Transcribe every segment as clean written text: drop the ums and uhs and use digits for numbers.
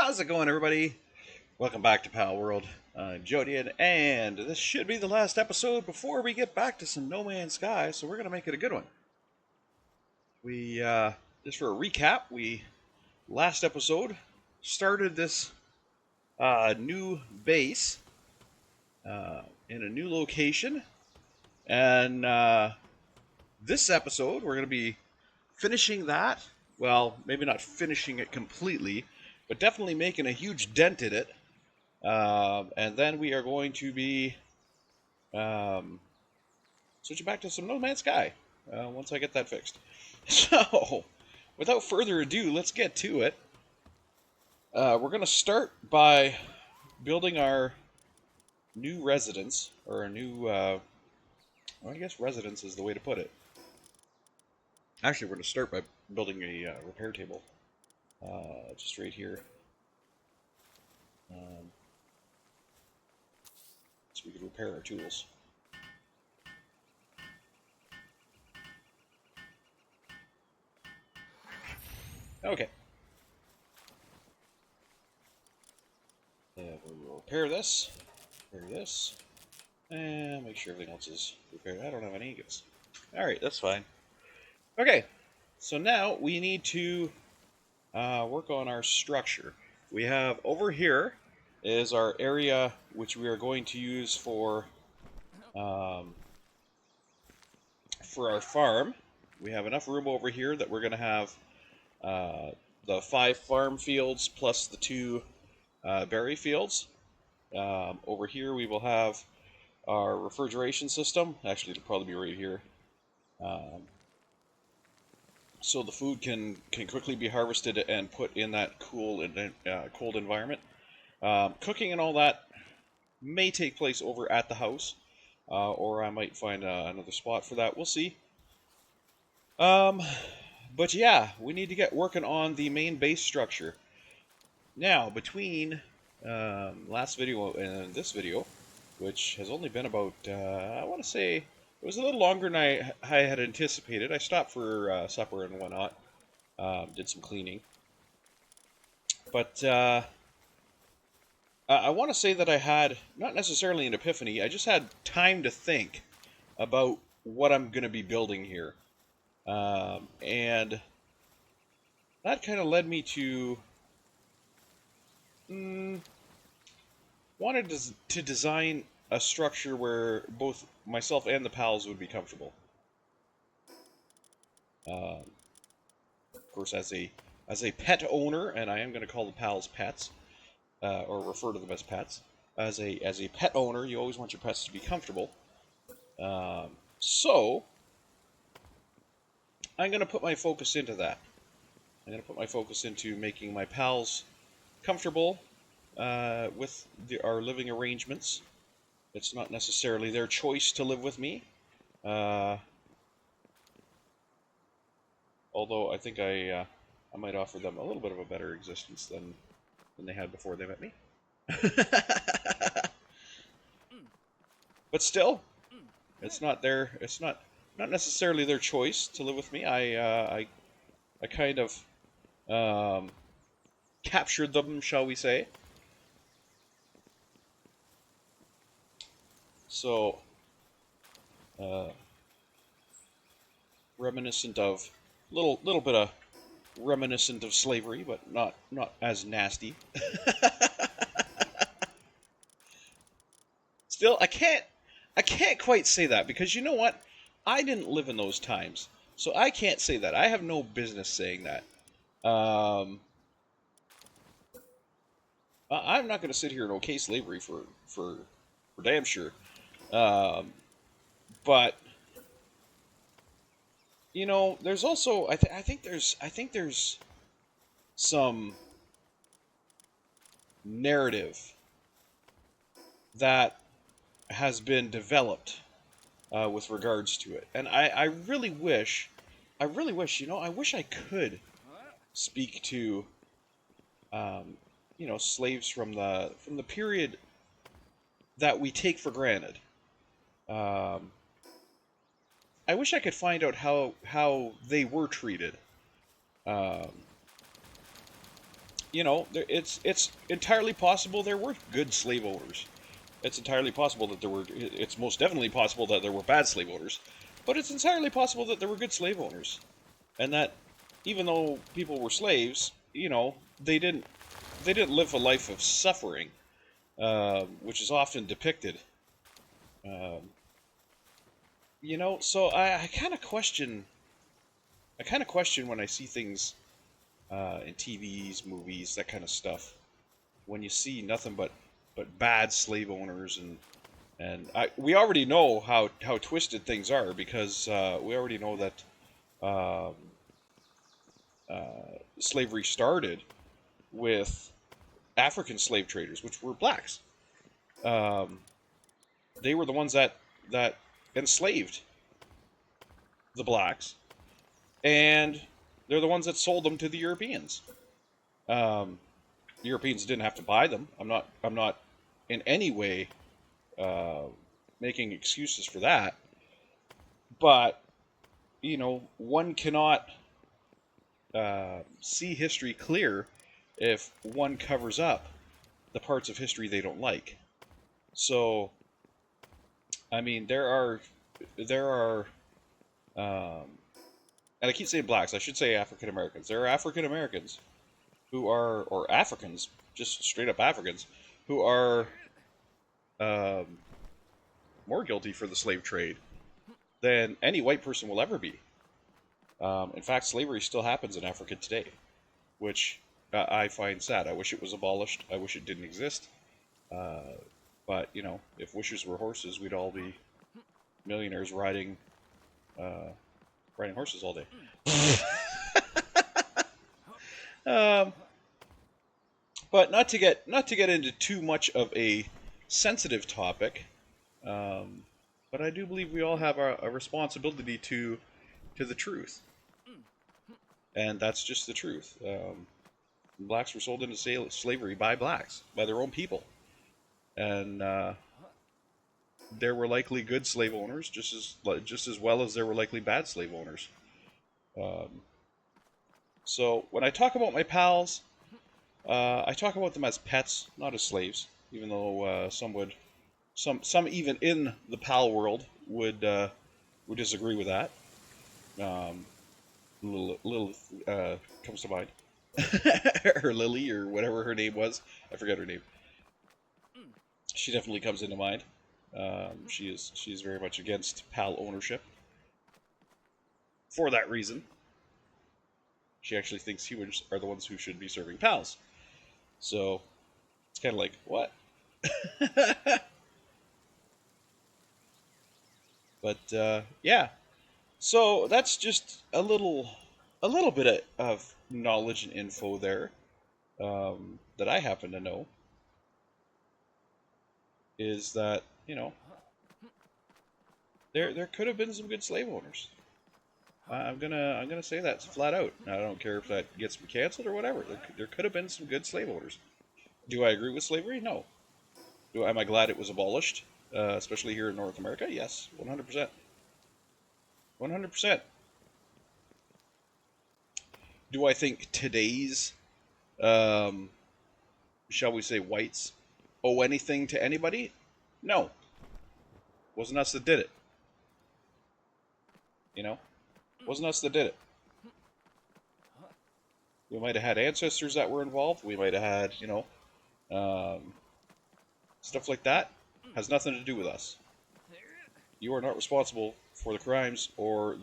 How's it going, everybody? Welcome back to Palworld. I'm Jodian, and this should be the last episode before we get back to some No Man's Sky, so we're going to make it a good one. Just for a recap, last episode, started this new base in a new location, and this episode, we're going to be finishing that. Well, maybe not finishing it completely, but definitely making a huge dent in it. And then we are going to be switching back to some No Man's Sky once I get that fixed. So, without further ado, let's get to it. We're going to start by building our new residence, or a new, well, I guess residence is the way to put it. Actually, we're going to start by building a repair table, just right here. So we can repair our tools. Okay. We'll repair this, and make sure everything else is repaired. I don't have any ingots. Alright, that's fine. Okay, so now we need to work on our structure. We have over here is our area which we are going to use for our farm. We have enough room over here that we're going to have the 5 farm fields plus the 2 berry fields. Over here we will have our refrigeration system. Actually, it'll probably be right here. So the food can quickly be harvested and put in that cool and cold environment. Cooking and all that may take place over at the house, or I might find another spot for that. We'll see. But yeah, we need to get working on the main base structure. Now, between last video and this video, which has only been about, I want to say, it was a little longer than I had anticipated. I stopped for supper and whatnot, did some cleaning. But I want to say that I had, not necessarily an epiphany, I just had time to think about what I'm going to be building here. And that kind of led me to wanted to design a structure where both myself and the pals would be comfortable. Of course, as a pet owner, and I am going to call the pals pets, or refer to them as pets. As a pet owner, you always want your pets to be comfortable. So I'm going to put my focus into that. I'm going to put my focus into making my pals comfortable with our living arrangements. It's not necessarily their choice to live with me. Although I think I might offer them a little bit of a better existence than they had before they met me. But still, it's not necessarily their choice to live with me. I kind of captured them, shall we say. So, reminiscent of little bit of reminiscent of slavery, but not as nasty. Still, I can't quite say that, because you know what? I didn't live in those times, so I can't say that. I have no business saying that. I'm not going to sit here and okay slavery for damn sure. But you know, there's also I think there's some narrative that has been developed with regards to it, and I really wish, you know, I wish I could speak to, you know, slaves from the period that we take for granted. I wish I could find out how they were treated. it's entirely possible there were good slave owners. It's entirely possible that there were. It's most definitely possible that there were bad slave owners, but it's entirely possible that there were good slave owners, and that even though people were slaves, they didn't live a life of suffering, which is often depicted. Um, so I kind of question. I kind of question when I see things in TVs, movies, that kind of stuff. When you see nothing but bad slave owners we already know how twisted things are because we already know that um, slavery started with African slave traders, which were blacks. Um, they were the ones that enslaved the blacks, and they're the ones that sold them to the Europeans. Um, the Europeans didn't have to buy them. I'm not in any way uh, making excuses for that, but one cannot see history clear if one covers up the parts of history they don't like. So, I mean, there are, um, and I keep saying blacks. I should say African Americans. There are African Americans or Africans, just straight up Africans, who are um, more guilty for the slave trade than any white person will ever be. In fact, slavery still happens in Africa today, which I find sad. I wish it was abolished. I wish it didn't exist. Uh, but if wishes were horses, we'd all be millionaires uh, riding horses all day. um, but not to get into too much of a sensitive topic. Um, but I do believe we all have a responsibility to the truth, and that's just the truth. Blacks were sold into slavery by blacks, by their own people, and there were likely good slave owners just as well as there were likely bad slave owners. Um, so when I talk about my pals, I talk about them as pets, not as slaves. Even though some even in the pal world would disagree with that. Um, little comes to mind, or Lily or whatever her name was. I forget her name. She definitely comes into mind. She is very much against pal ownership for that reason. She actually thinks humans are the ones who should be serving pals. So it's kind of like what? But yeah, so that's just a little bit of knowledge and info there that I happen to know is that there could have been some good slave owners. I'm gonna say that flat out. I don't care if that gets me canceled or whatever. There could have been some good slave owners. Do I agree with slavery? No. Am I glad it was abolished, especially here in North America? Yes, 100%. 100%. Do I think today's, um, shall we say, whites owe anything to anybody? No. Wasn't us that did it. You know? Wasn't us that did it. We might have had ancestors that were involved. We might have had, um, stuff like that. Has nothing to do with us. You are not responsible for the crimes or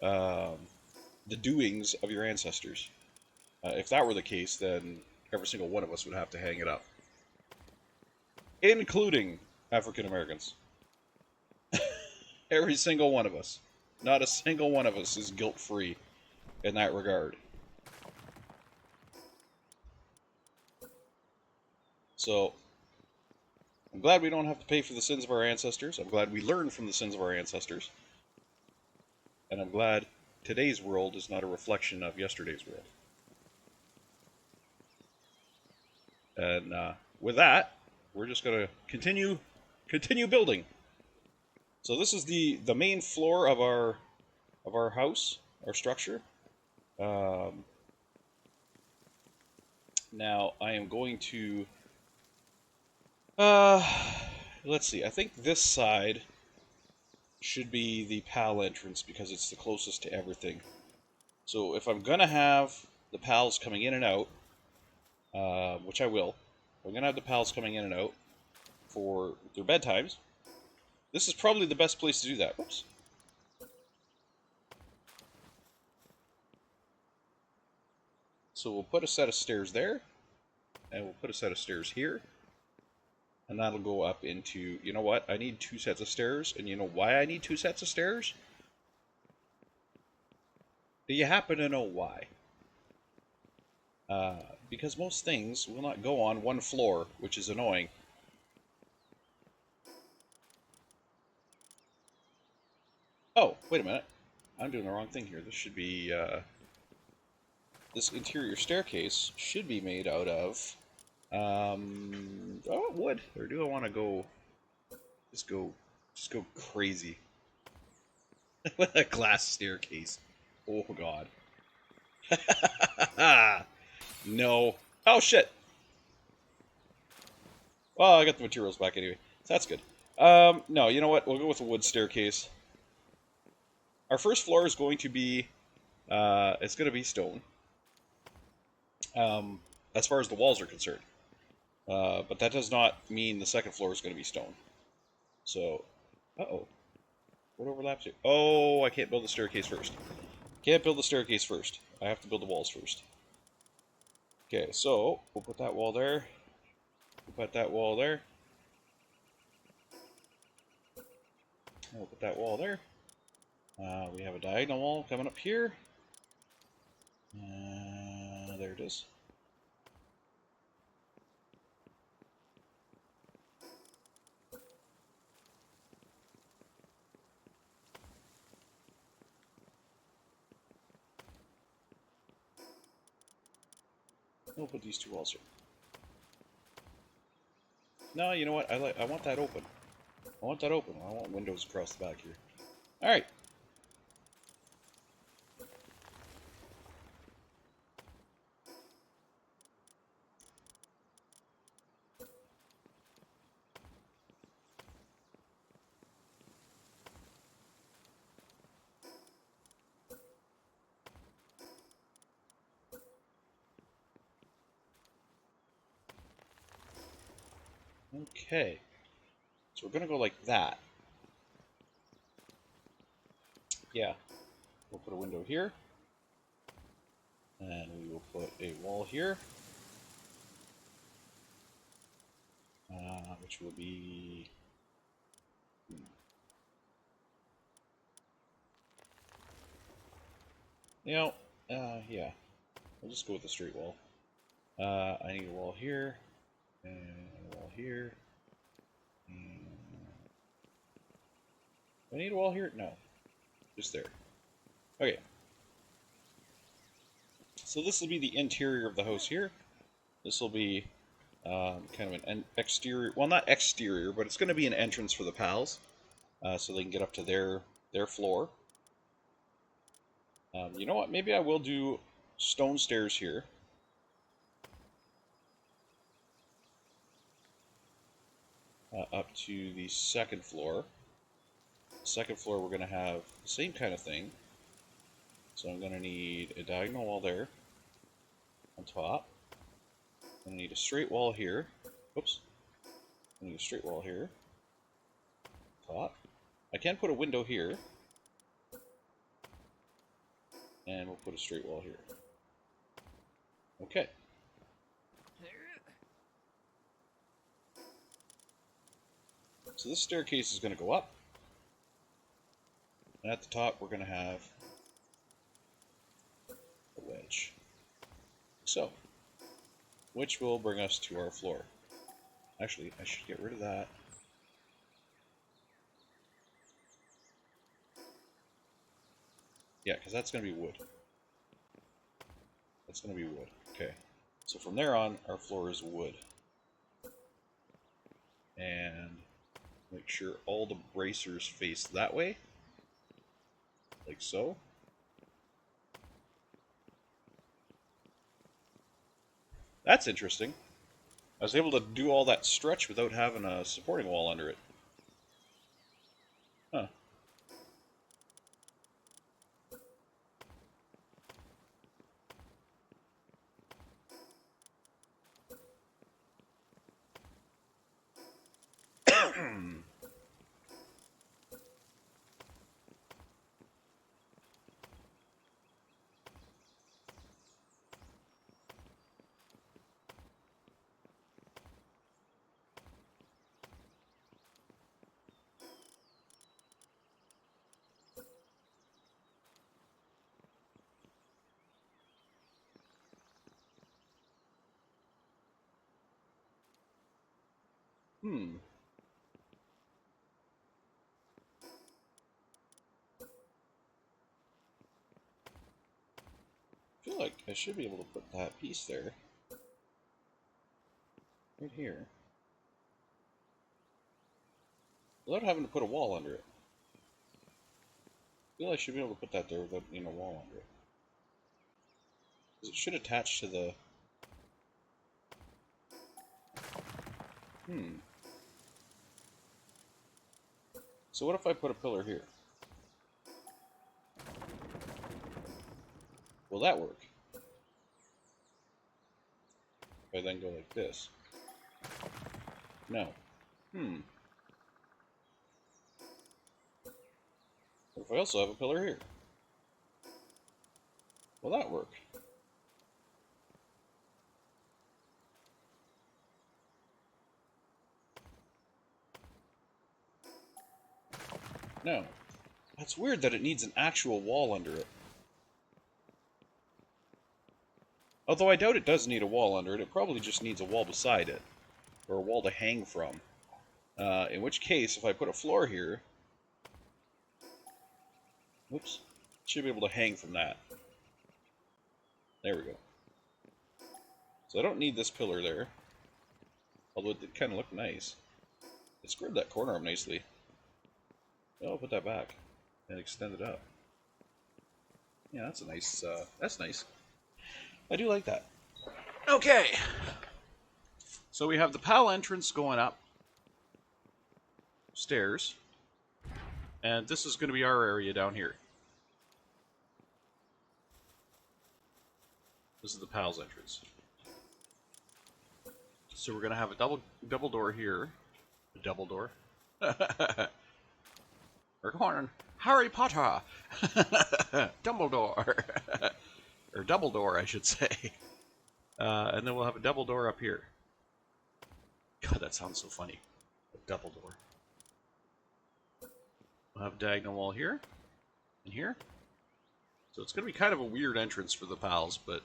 um, the doings of your ancestors. If that were the case, then every single one of us would have to hang it up, including African Americans. Every single one of us. Not a single one of us is guilt-free in that regard. So, I'm glad we don't have to pay for the sins of our ancestors. I'm glad we learn from the sins of our ancestors. And I'm glad today's world is not a reflection of yesterday's world. And with that, we're just going to continue building. So this is the main floor of our house, our structure. Now I am going to let's see. I think this side should be the PAL entrance because it's the closest to everything. So if I'm gonna have the PALs coming in and out, which I will, I'm gonna have the PALs coming in and out for their bedtimes. This is probably the best place to do that. Whoops. So we'll put a set of stairs there, and we'll put a set of stairs here, and that'll go up into, you know what, I need 2 sets of stairs, and you know why I need 2 sets of stairs? Do you happen to know why? Because most things will not go on one floor, which is annoying. Oh, wait a minute. I'm doing the wrong thing here. This should be, this interior staircase should be made out of, oh, wood. Or do I want to go, just go crazy with a glass staircase? Oh, God. No. Oh, shit. Well, I got the materials back anyway. So that's good. No, you know what? We'll go with a wood staircase. Our first floor is going to be, it's going to be stone. As far as the walls are concerned. But that does not mean the second floor is going to be stone. So, uh-oh. What overlaps here? Oh, I can't build the staircase first. Can't build the staircase first. I have to build the walls first. Okay, so we'll put that wall there. We'll put that wall there. We'll put that wall there. We have a diagonal wall coming up here. There it is. We'll put these 2 walls here. No, you know what? I want that open. I want that open. I want windows across the back here. All right. Okay. So we're going to go like that. Yeah. We'll put a window here. And we will put a wall here. Which will be... You know, yeah. We'll just go with the straight wall. I need a wall here. And a wall here. And... Do I need a wall here? No. Just there. Okay. So this will be the interior of the house here. This will be kind of an exterior, well, not exterior, but it's going to be an entrance for the pals, so they can get up to their floor. You know what? Maybe I will do stone stairs here. Up to the second floor. Second floor, we're going to have the same kind of thing. So I'm going to need a diagonal wall there on top. I'm going to need a straight wall here. Oops. I need a straight wall here. Top. I can put a window here. And we'll put a straight wall here. Okay. So this staircase is going to go up. And at the top, we're going to have a wedge. So, which will bring us to our floor. Actually, I should get rid of that. Yeah, because that's going to be wood. That's going to be wood. Okay. So from there on, our floor is wood. And make sure all the bracers face that way. Like so. That's interesting. I was able to do all that stretch without having a supporting wall under it. Huh. Hmm. I feel like I should be able to put that piece there. Right here. Without having to put a wall under it. I feel like I should be able to put that there without needing a wall under it. Because it should attach to the... Hmm. So what if I put a pillar here? Will that work? If I then go like this. No. Hmm. What if I also have a pillar here? Will that work? No. That's weird that it needs an actual wall under it. Although I doubt it does need a wall under it, it probably just needs a wall beside it. Or a wall to hang from. In which case, if I put a floor here... Whoops. Should be able to hang from that. There we go. So I don't need this pillar there. Although it did kind of look nice. It squared that corner up nicely. I'll put that back. And extend it up. Yeah, that's a nice, that's nice. I do like that. Okay. So we have the PAL entrance going up. Stairs. And this is going to be our area down here. This is the PAL's entrance. So we're going to have a double door here. A double door. We're going Harry Potter. Dumbledore. Or double door, I should say. And then we'll have a double door up here. God, that sounds so funny. A double door. We'll have a diagonal wall here. And here. So it's going to be kind of a weird entrance for the pals, but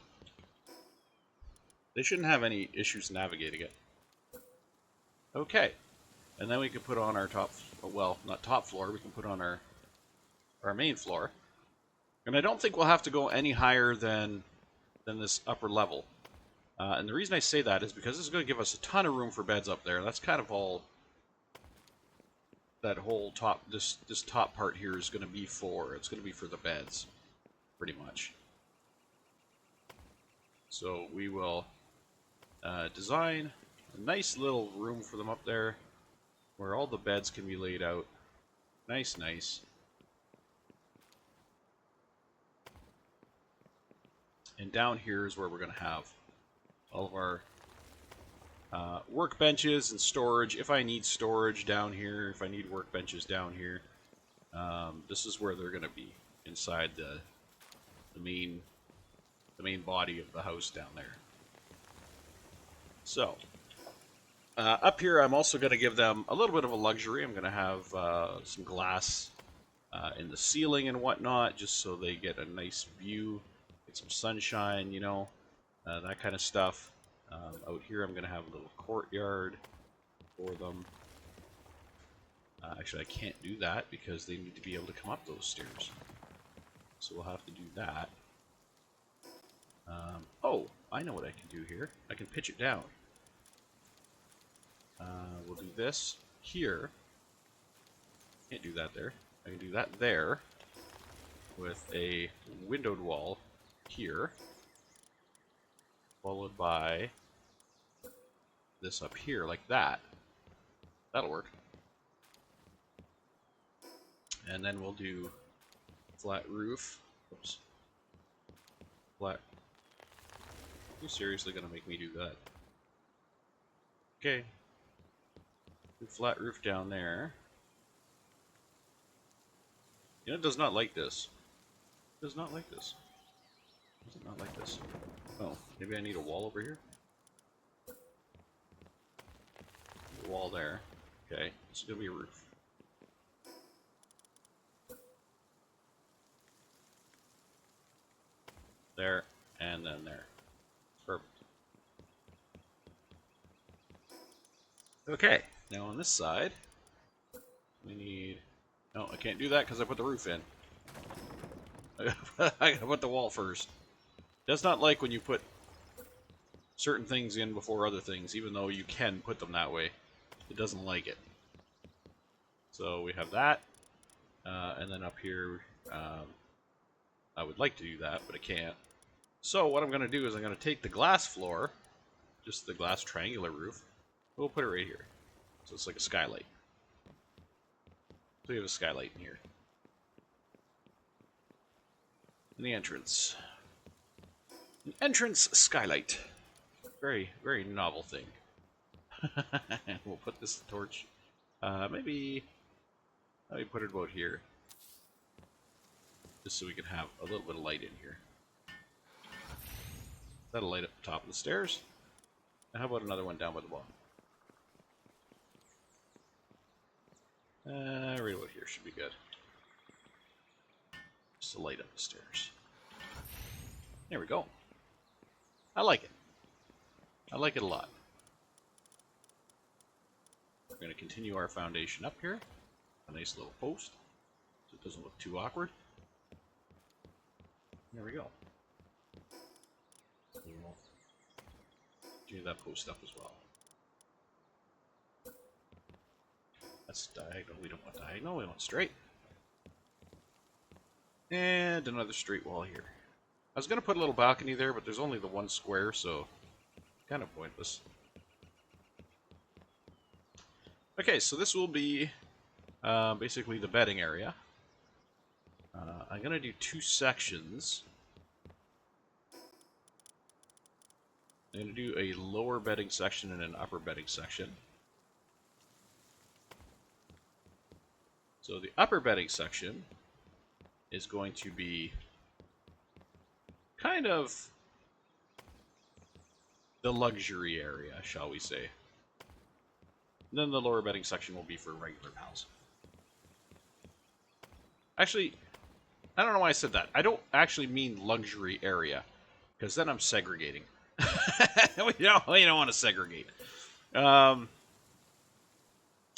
they shouldn't have any issues navigating it. Okay. And then we can put on our top, well, not top floor, we can put on our main floor. And I don't think we'll have to go any higher than this upper level. And the reason I say that is because this is going to give us a ton of room for beds up there. That's kind of all that whole top, this top part here is going to be for. It's going to be for the beds, pretty much. So we will design a nice little room for them up there where all the beds can be laid out. Nice, nice. And down here is where we're going to have all of our workbenches and storage. If I need storage down here, if I need workbenches down here, this is where they're going to be, inside the main body of the house down there. So up here, I'm also going to give them a little bit of a luxury. I'm going to have some glass in the ceiling and whatnot, just so they get a nice view, get some sunshine, you know, that kind of stuff. Out here, I'm going to have a little courtyard for them. Actually, I can't do that because they need to be able to come up those stairs. So we'll have to do that. Oh, I know what I can do here. I can pitch it down. We'll do this here. Can't do that there. I can do that there with a windowed wall here, followed by this up here like that. That'll work. And then we'll do flat roof. Oops. Flat. Are you seriously gonna make me do that? Okay. Do flat roof down there. You know, it does not like this. It does not like this. Does it not like this? Oh, maybe I need a wall over here? A wall there. Okay, this is gonna be a roof. There, and then there. Perfect. Okay, now on this side, we need... No, I can't do that because I put the roof in. I gotta put the wall first. Does not like when you put certain things in before other things, even though you can put them that way. It doesn't like it. So we have that, and then up here, I would like to do that, but I can't. So what I'm going to do is I'm going to take the glass floor, just the glass triangular roof, we'll put it right here. So it's like a skylight. So we have a skylight in here. And the entrance. An entrance skylight. Very, very novel thing. And we'll put this torch, maybe let me put it about here. Just so we can have a little bit of light in here. That'll light up the top of the stairs. And how about another one down by the bottom? Right about here should be good. Just to light up the stairs. There we go. I like it. I like it a lot. We're going to continue our foundation up here. A nice little post, so it doesn't look too awkward. There we go. We'll do that post up as well. That's diagonal. We don't want diagonal. We want straight. And another straight wall here. I was going to put a little balcony there, but there's only the one square, so kind of pointless. Okay, so this will be basically the bedding area. I'm going to do two sections. I'm going to do a lower bedding section and an upper bedding section. So the upper bedding section is going to be kind of the luxury area, shall we say. And then the lower bedding section will be for regular pals. Actually, I don't know why I said that. I don't actually mean luxury area, because then I'm segregating. We don't want to segregate.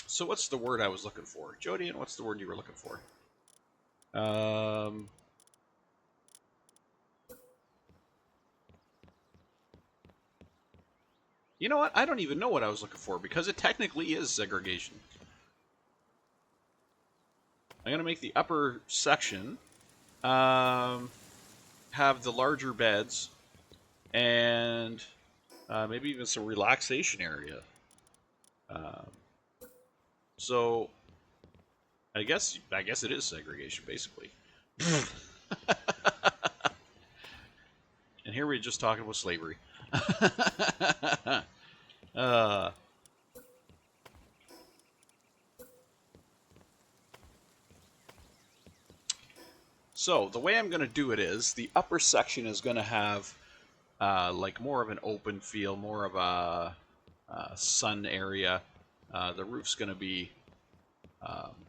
So what's the word I was looking for? Jody, and what's the word you were looking for? You know what? I don't even know what I was looking for, because it technically is segregation. I'm going to make the upper section have the larger beds and maybe even some relaxation area. So I guess it is segregation, basically. And here we're just talking about slavery. So the way I'm going to do it is the upper section is going to have like more of an open feel, more of a sun area. The roof's going to be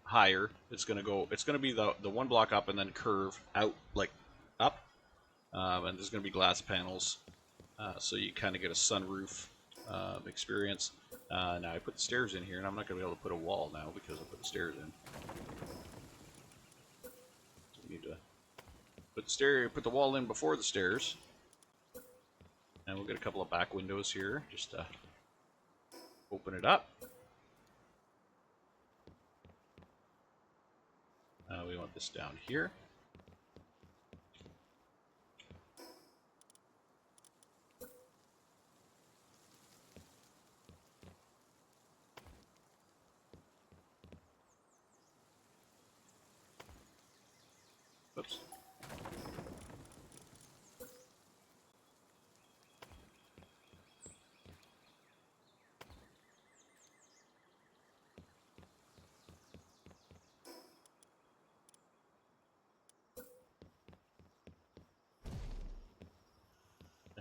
higher. It's going to be the one block up and then curve out like up. And there's going to be glass panels, so you kind of get a sunroof experience. Now I put the stairs in here, and I'm not going to be able to put a wall now because I put the stairs in. So we need to put the wall in before the stairs, and we'll get a couple of back windows here just to open it up. We want this down here.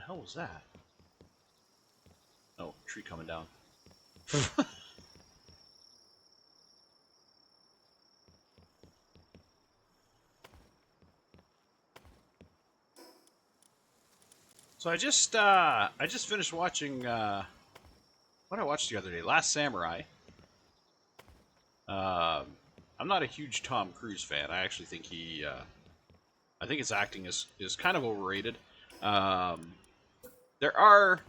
hell was that? Oh, tree coming down. So I just finished watching what did I watched the other day? Last Samurai. I'm not a huge Tom Cruise fan. I actually think I think his acting is kind of overrated. Um, there are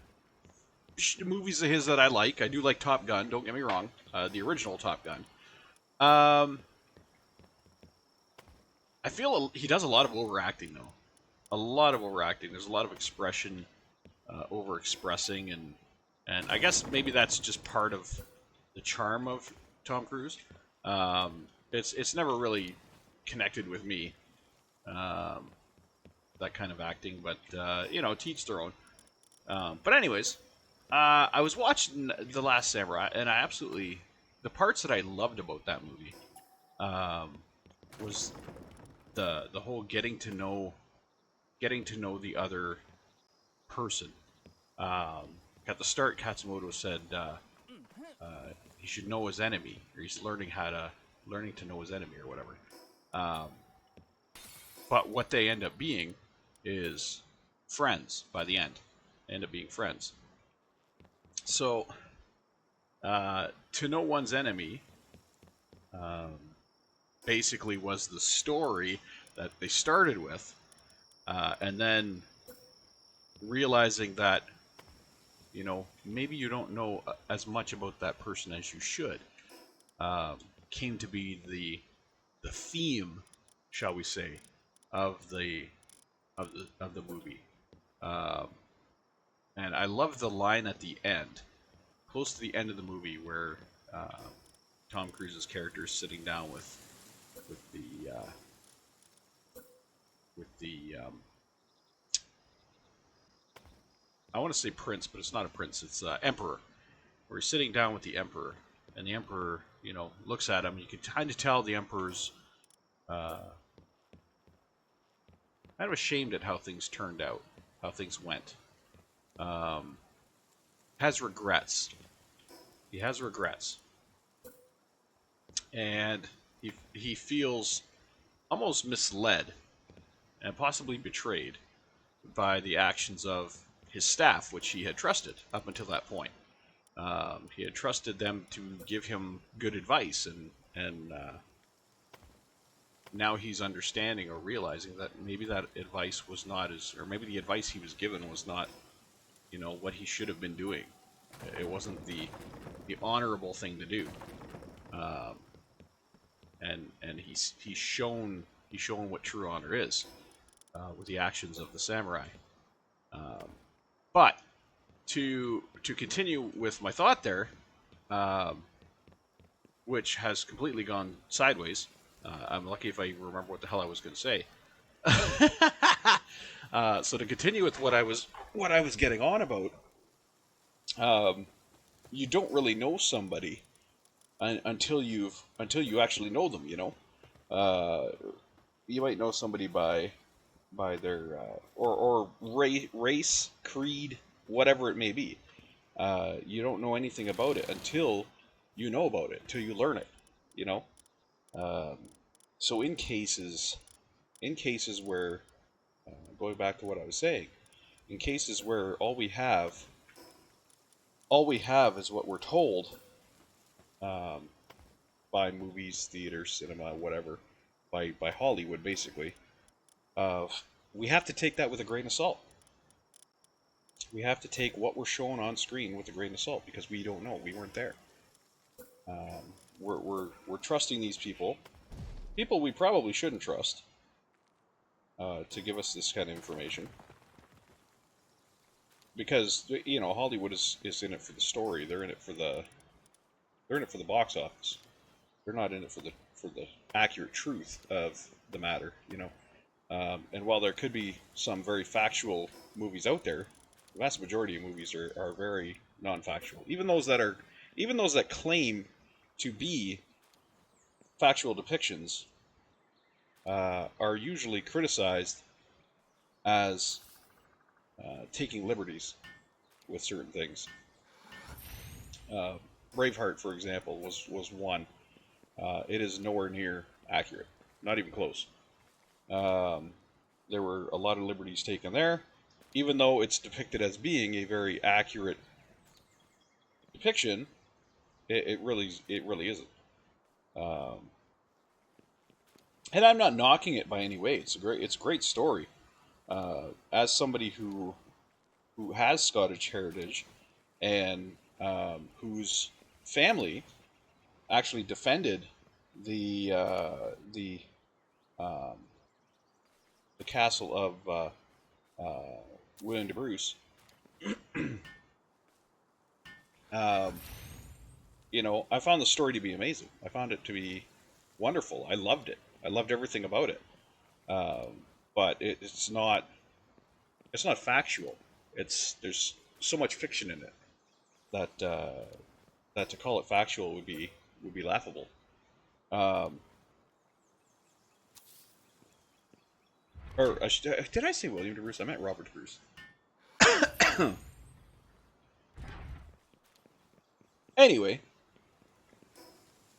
movies of his that I like. I do like Top Gun. Don't get me wrong. The original Top Gun. Um, I feel he does a lot of overacting though. A lot of overacting. There's a lot of expression, over expressing, and I guess maybe that's just part of the charm of Tom Cruise. It's never really connected with me, um, that kind of acting, but to each their own. But anyways, I was watching The Last Samurai, and I absolutely the parts that I loved about that movie um, was the whole getting to know the other person. At the start, Katsumoto said he should know his enemy, or he's learning to know his enemy, or whatever. Um, but what they end up being is friends by the end. They end up being friends. So to know one's enemy um, basically was the story that they started with, and then realizing that maybe you don't know as much about that person as you should, um, came to be the theme, shall we say, of the movie. Um, and I love the line at the end, close to the end of the movie, where uh, Tom Cruise's character is sitting down with the I want to say prince, but it's not a prince. It's emperor. Where he's sitting down with the emperor, and the emperor, looks at him. You can kind of tell the emperor's uh, kind of ashamed at how things turned out, how things went. Um, has regrets. He has regrets, and he feels almost misled and possibly betrayed by the actions of his staff, which he had trusted up until that point. He had trusted them to give him good advice, and now he's understanding or realizing that maybe that advice was not or maybe the advice he was given was not, what he should have been doing. It wasn't the honorable thing to do, um, and he's shown what true honor is, with the actions of the samurai. Um, but to continue with my thought there, um, which has completely gone sideways. I'm lucky if I remember what the hell I was going to say. So to continue with what I was getting on about, um, you don't really know somebody until you actually know them. Uh, you might know somebody by their or race, creed, whatever it may be. You don't know anything about it until you know about it, until you learn it. You know. Um, so in cases where, going back to what I was saying, in cases where all we have is what we're told, um, by movies, theater, cinema, whatever, by Hollywood, basically. Uh, we have to take that with a grain of salt. We have to take what we're shown on screen with a grain of salt, because we don't know. We weren't there. We're trusting these people we probably shouldn't trust, to give us this kind of information, because Hollywood is in it for the story. They're in it for the box office. They're not in it for the accurate truth of the matter. And while there could be some very factual movies out there, the vast majority of movies are very non-factual. Even those that claim to be factual depictions, are usually criticized as taking liberties with certain things. Uh, Braveheart, for example, was one. It is nowhere near accurate, not even close. Um, there were a lot of liberties taken there, even though it's depicted as being a very accurate depiction. It really isn't. Um, and I'm not knocking it by any way. It's a great story. As somebody who has Scottish heritage and whose family actually defended the uh, the um, the castle of William de Bruce. um, I found the story to be amazing. I found it to be wonderful. I loved it. I loved everything about it. Um, but it's not factual. There's so much fiction in it that that to call it factual would be laughable. Um, or did I say William de Bruce? I meant Robert de Bruce. Anyway,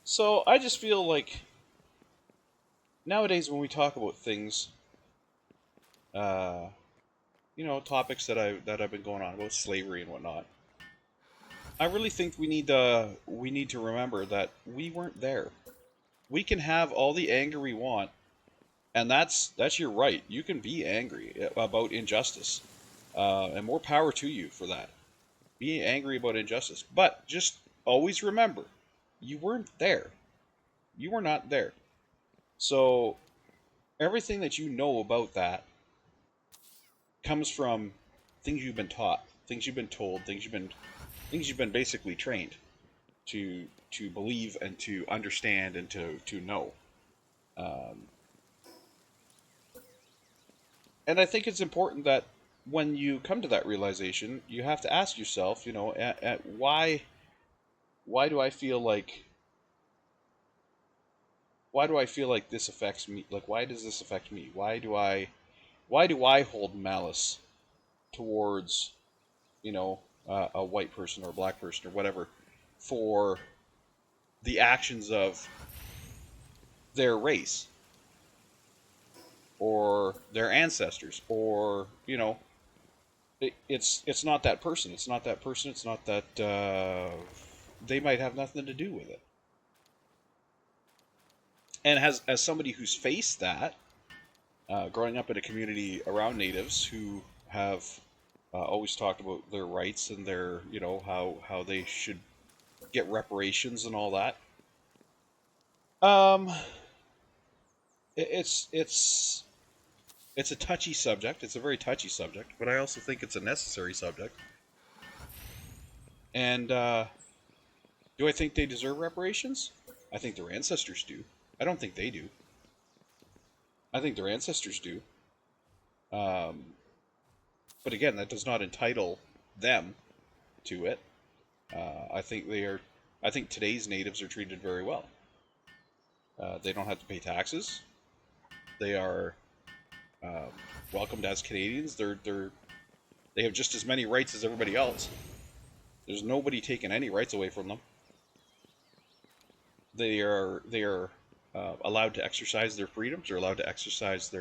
so I just feel like nowadays when we talk about things, uh, topics that I've been going on about slavery and whatnot, I really think we need to remember that we weren't there. We can have all the anger we want, and that's your right. You can be angry about injustice, and more power to you for that. Be angry about injustice, but just always remember, you weren't there. You were not there. So everything that you know about that comes from things you've been taught, things you've been told, things you've been basically trained to believe and to understand and to know. Um, and I think it's important that when you come to that realization, you have to ask yourself, at why do I feel like this affects me? Like, why does this affect me? Why do I hold malice towards a white person or a black person or whatever for the actions of their race or their ancestors, or it's not that person. It's not that person. It's not that they might have nothing to do with it. And as somebody who's faced that, growing up in a community around natives who have always talked about their rights and their how they should get reparations and all that. Um, it's it's a touchy subject. It's a very touchy subject, but I also think it's a necessary subject. And do I think they deserve reparations? I think their ancestors do. I don't think they do. I think their ancestors do. Um, but again, that does not entitle them to it. I think they are. I think today's natives are treated very well. They don't have to pay taxes. They are um, welcomed as Canadians. They have just as many rights as everybody else. There's nobody taking any rights away from them. They are allowed to exercise their freedoms. They're allowed to exercise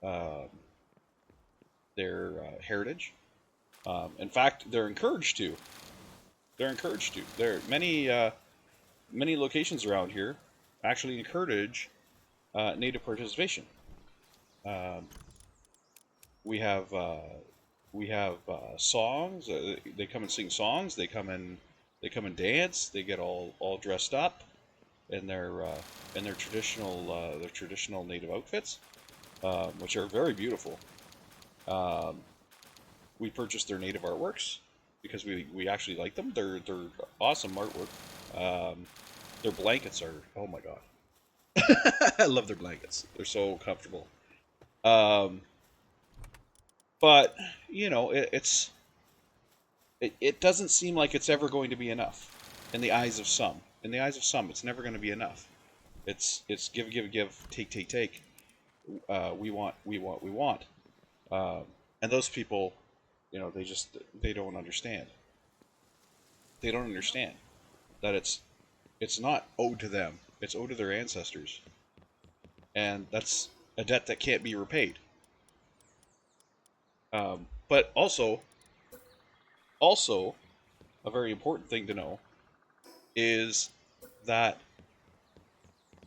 um, their heritage. In fact, they're encouraged to. They're encouraged to. There are many locations around here actually encourage native participation. Um, we have songs. They come and sing songs. They come and dance. They get all dressed up in their traditional native outfits, which are very beautiful. Um, we purchased their native artworks because we actually like them. They're awesome artwork. Um, their blankets are, oh my god, I love their blankets. They're so comfortable. Um, but it doesn't seem like it's ever going to be enough in the eyes of some. In the eyes of some, it's never going to be enough. It's give, give, give, take, take, take. We want, we want, we want. Um, and those people they don't understand. They don't understand that it's not owed to them. It's owed to their ancestors, and that's a debt that can't be repaid. But also, a very important thing to know is that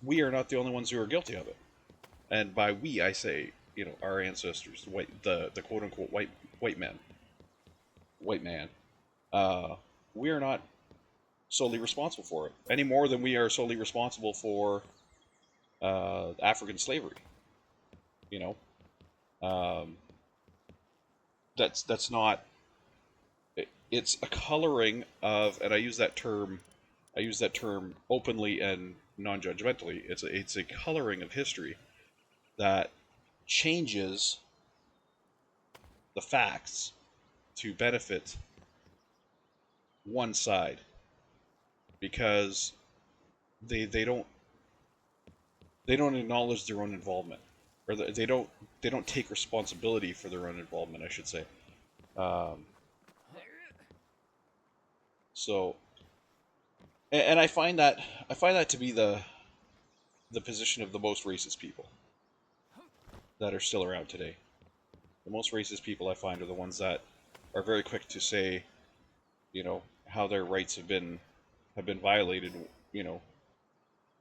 we are not the only ones who are guilty of it. And by we, I say, our ancestors, the quote unquote white man. Uh, we are not solely responsible for it any more than we are solely responsible for African slavery. You know, um, that's not. It's a coloring of, and I use that term. I use that term openly and non-judgmentally. It's a coloring of history that changes the facts to benefit one side because they don't acknowledge their own involvement, or they don't take responsibility for their own involvement, I should say. Um, so, and I find that to be the position of the most racist people that are still around today. The most racist people I find are the ones that are very quick to say, how their rights have been violated, you know,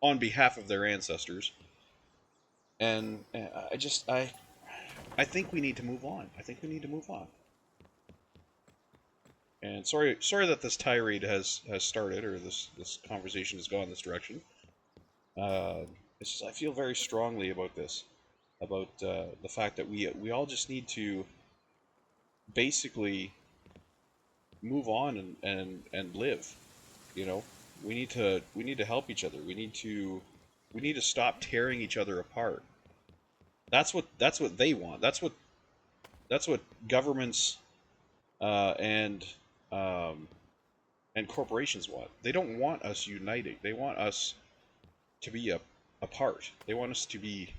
on behalf of their ancestors. And I think we need to move on. I think we need to move on. And sorry that this tirade has started, or this conversation has gone this direction. Uh, it's just I feel very strongly about this, about the fact that we all just need to basically move on and live. You know, we need to help each other. We need to stop tearing each other apart. That's what they want. That's what governments and um, and corporations want. They don't want us uniting. They want us to be apart. They want us to be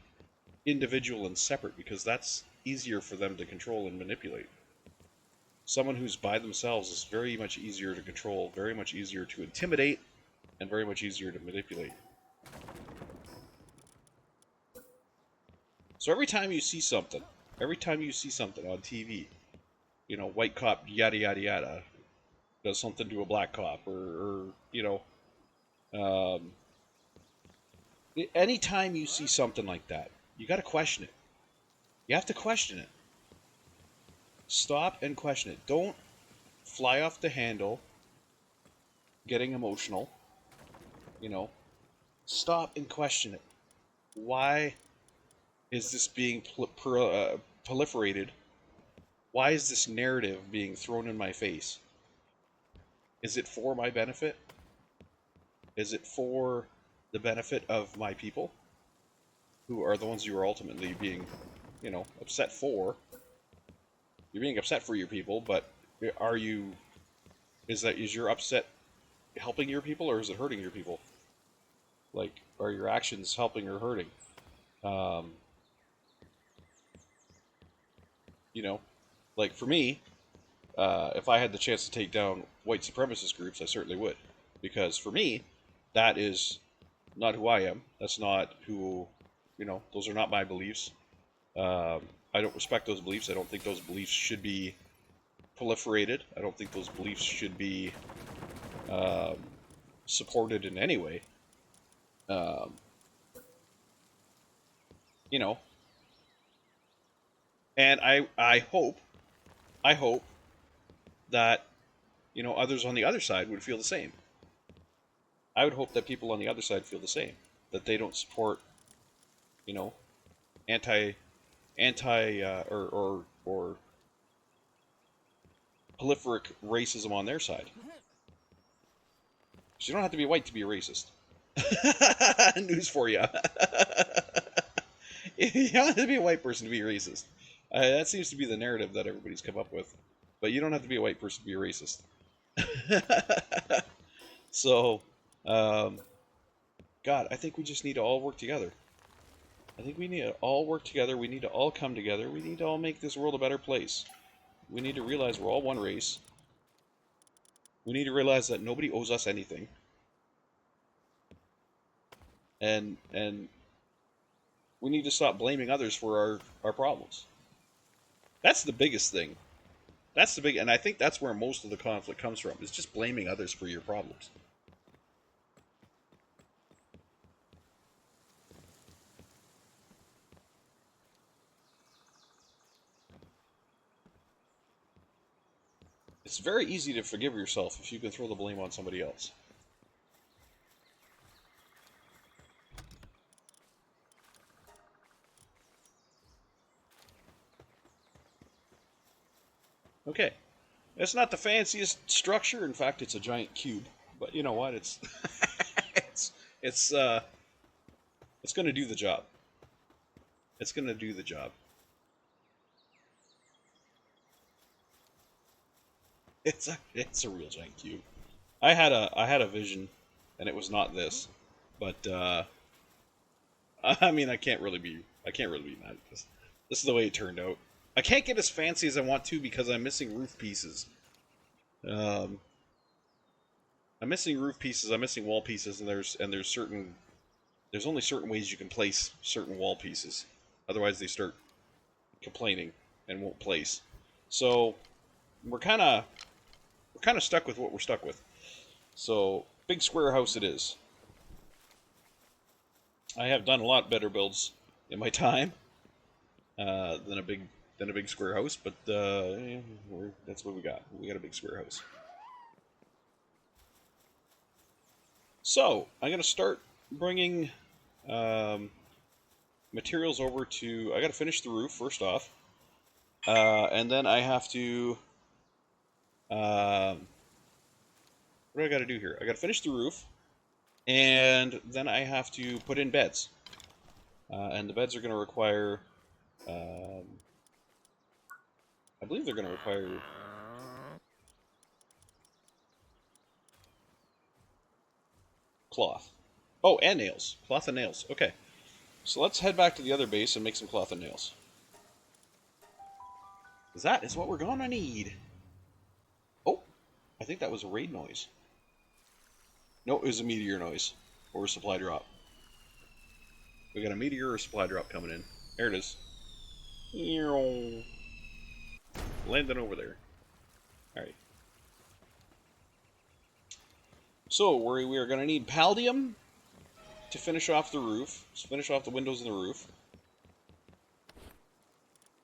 individual and separate because that's easier for them to control and manipulate. Someone who's by themselves is very much easier to control, very much easier to intimidate, and very much easier to manipulate. So every time you see something on TV, white cop yada yada yada does something to a black cop, or um, anytime you see something like that, you got to question it. You have to question it. Stop and question it. Don't fly off the handle, getting emotional. You know, stop and question it. Why is this being proliferated? Why is this narrative being thrown in my face? Is it for my benefit? Is it for the benefit of my people, who are the ones you are ultimately being, upset for? You're being upset for your people, but are you? Is your upset helping your people, or is it hurting your people? Like, are your actions helping or hurting? Um, you know, like for me, if I had the chance to take down white supremacist groups, I certainly would, because for me, that is not who I am. That's not who, those are not my beliefs. I don't respect those beliefs. I don't think those beliefs should be proliferated. I don't think those beliefs should be um, supported in any way. Um, you know, and I hope that others on the other side would feel the same. I would hope that people on the other side feel the same. That they don't support, you know, anti or prolific racism on their side. So you don't have to be white to be a racist. News for you. You don't have to be a white person to be a racist. That seems to be the narrative that everybody's come up with. But you don't have to be a white person to be a racist. So, um, God, I think we just need to all work together. I think we need to all work together. We need to all come together. We need to all make this world a better place. We need to realize we're all one race. We need to realize that nobody owes us anything. And we need to stop blaming others for our problems. That's the biggest thing. And I think that's where most of the conflict comes from, is just blaming others for your problems. It's very easy to forgive yourself if you can throw the blame on somebody else. Okay. It's not the fanciest structure. In fact, it's a giant cube. But you know what? It's it's it's going to do the job. It's going to do the job. It's a real giant cube. I had a vision, and it was not this, but I mean, I can't really be mad at this. This is the way it turned out. I can't get as fancy as I want to because I'm missing roof pieces. Um, I'm missing roof pieces. I'm missing wall pieces, and there's only certain ways you can place certain wall pieces. Otherwise, they start complaining and won't place. So we're kind of stuck with what we're stuck with. So big square house it is. I have done a lot better builds in my time than a big square house, but that's what we got. We got a big square house. So I'm gonna start bringing materials over to. I got to finish the roof first off, and then I have to. What do I got to do here? I got to finish the roof, and then I have to put in beds, and the beds are going to require. I believe they're going to require cloth. Oh, and nails. Cloth and nails. Okay. So let's head back to the other base and make some cloth and nails. That is what we're going to need. Oh, I think that was a raid noise. No, it was a meteor noise. Or a supply drop. We got a meteor or a supply drop coming in. There it is. Landing over there. Alright. So, we are going to need paldium to finish off the roof. Just finish off the windows in the roof.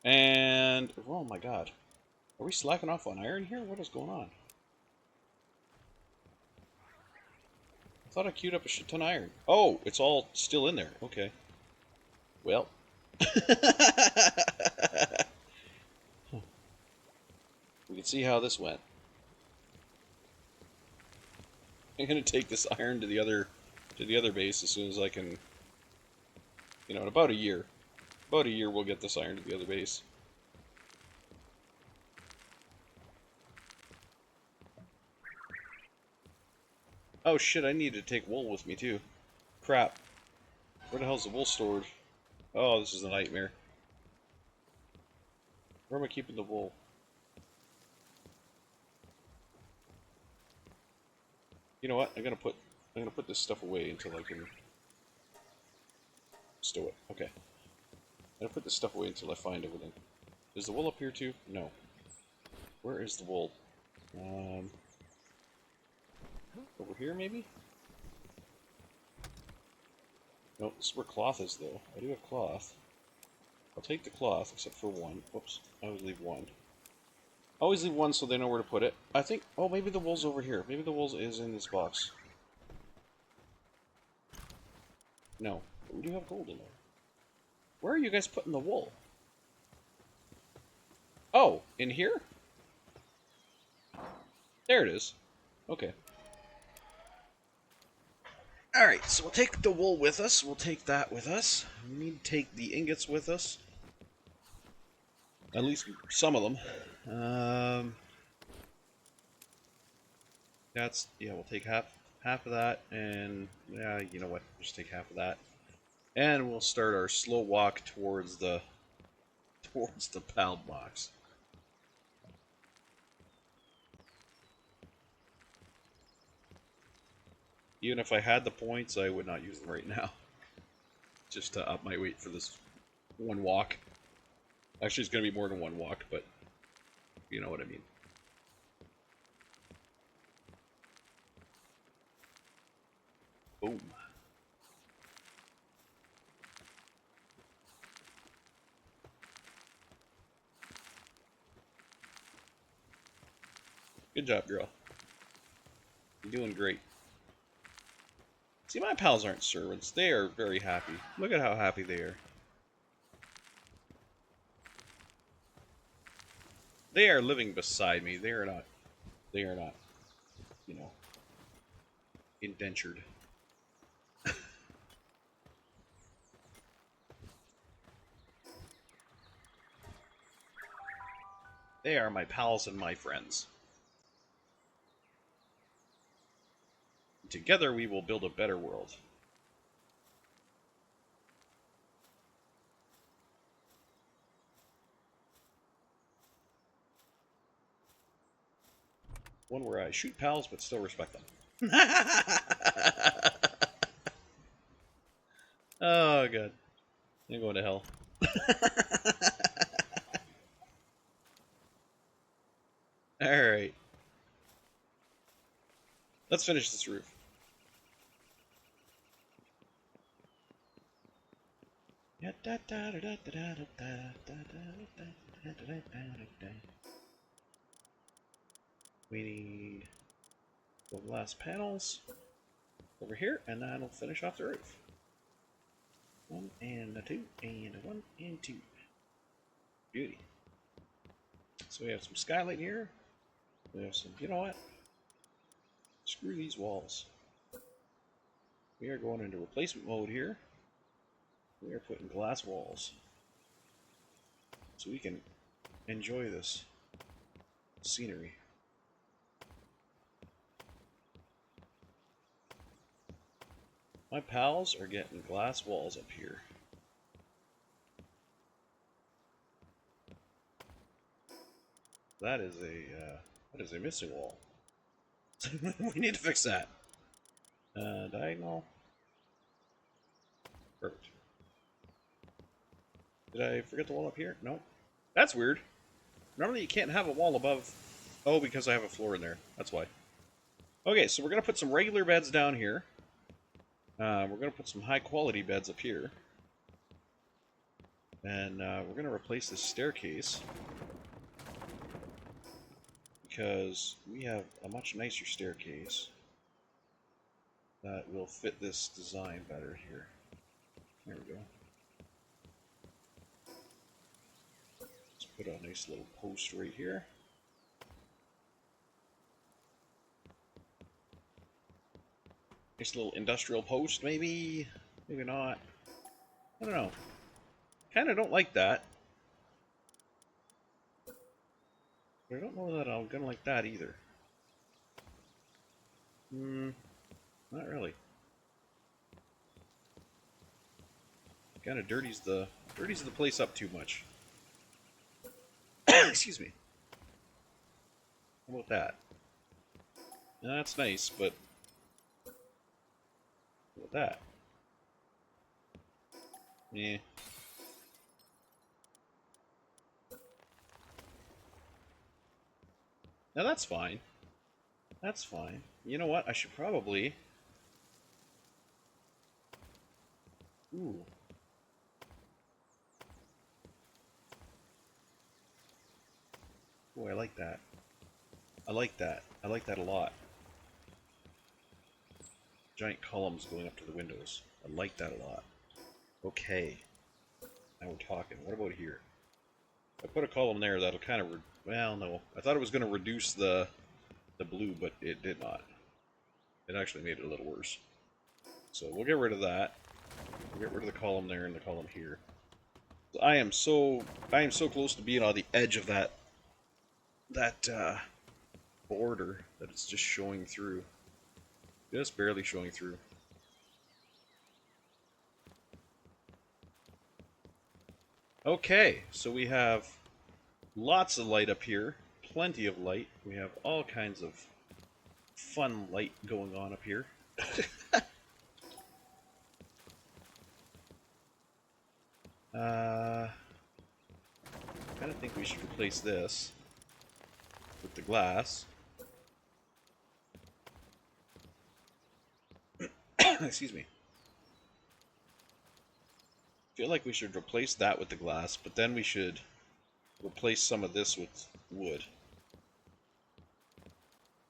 And, oh my god. Are we slacking off on iron here? What is going on? I thought I queued up a shit ton of iron. Oh, it's all still in there. Okay. Well. We can see how this went. I'm gonna take this iron to the other base as soon as I can. You know, in about a year. About a year we'll get this iron to the other base. Oh shit, I need to take wool with me too. Crap. Where the hell's the wool stored? Oh, this is a nightmare. Where am I keeping the wool? You know what? I'm gonna put this stuff away until I can stow it. Okay. I'm gonna put this stuff away until I find everything. Is the wool up here too? No. Where is the wool? Over here maybe? No, this is where cloth is though. I do have cloth. I'll take the cloth, except for one. Whoops. I always leave one. Always leave one so they know where to put it. I think... Oh, maybe the wool's over here. Maybe the wool is in this box. No. We do have gold in there. Where are you guys putting the wool? Oh, in here? There it is. Okay. Alright, so we'll take the wool with us. We'll take that with us. We need to take the ingots with us. At least some of them. That's... Yeah, we'll take half of that, and... Yeah, you know what? Just take half of that. And we'll start our slow walk towards the... PAL box. Even if I had the points, I would not use them right now. Just to up my weight for this one walk. Actually, it's going to be more than one walk, but you know what I mean. Boom. Good job, girl. You're doing great. See, my pals aren't servants. They are very happy. Look at how happy they are. They are living beside me. They are not, you know, indentured. They are my pals and my friends. Together we will build a better world. One where I shoot pals but still respect them. Oh, God. I'm going to hell. Alright. Let's finish this roof. We need the glass panels over here, and that'll finish off the roof. 1 and a 2 and a 1 and 2. Beauty. So we have some skylight here. We have some, you know what? Screw these walls. We are going into replacement mode here. We are putting glass walls so we can enjoy this scenery. My pals are getting glass walls up here. That is a missing wall. We need to fix that. Diagonal. Perfect. Did I forget the wall up here? No. That's weird. Normally you can't have a wall above. Oh, because I have a floor in there. That's why. Okay, so we're going to put some regular beds down here. We're going to put some high quality beds up here. And we're going to replace this staircase. Because we have a much nicer staircase that will fit this design better here. There we go. Let's put a nice little post right here. Nice little industrial post, maybe? Maybe not. I don't know. Kinda don't like that. But I don't know that I'm gonna like that either. Not really. Kinda dirties the place up too much. Excuse me. How about that? Now, that's nice, but how about that? Yeah. Now that's fine. That's fine. You know what? I should probably... Ooh. Ooh, I like that. I like that. I like that a lot. Giant columns going up to the windows. I like that a lot. Okay. Now we're talking. What about here? I put a column there that'll kind of... Well, no. I thought it was going to reduce the blue, but it did not. It actually made it a little worse. So we'll get rid of that. We'll get rid of the column there and the column here. I am so close to being on the edge of that border that it's just showing through. Just barely showing through. Okay, so we have lots of light up here. Plenty of light. We have all kinds of fun light going on up here. I kind of think we should replace this with the glass. Excuse me. I feel like we should replace that with the glass, but then we should replace some of this with wood.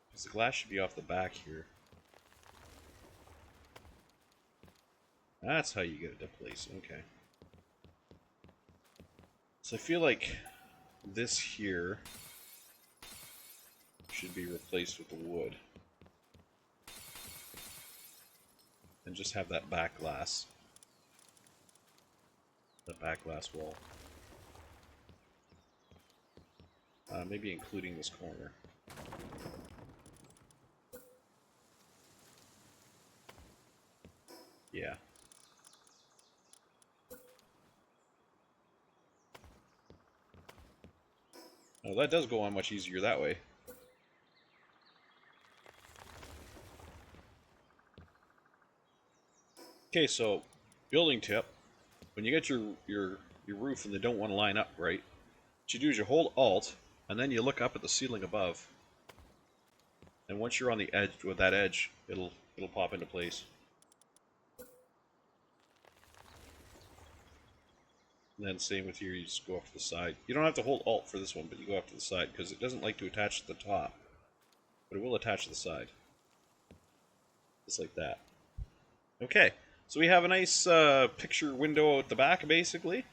Because the glass should be off the back here. That's how you get it to place. Okay. So I feel like this here should be replaced with the wood. And just have that back glass. The back glass wall. Maybe including this corner. Yeah. Oh, that does go on much easier that way. Okay, so building tip: when you get your roof and they don't want to line up right, what you do is you hold Alt and then you look up at the ceiling above. And once you're on the edge with that edge, it'll pop into place. And then same with here, you just go off to the side. You don't have to hold Alt for this one, but you go off to the side because it doesn't like to attach to the top. But it will attach to the side. Just like that. Okay, so we have a nice picture window at the back, basically.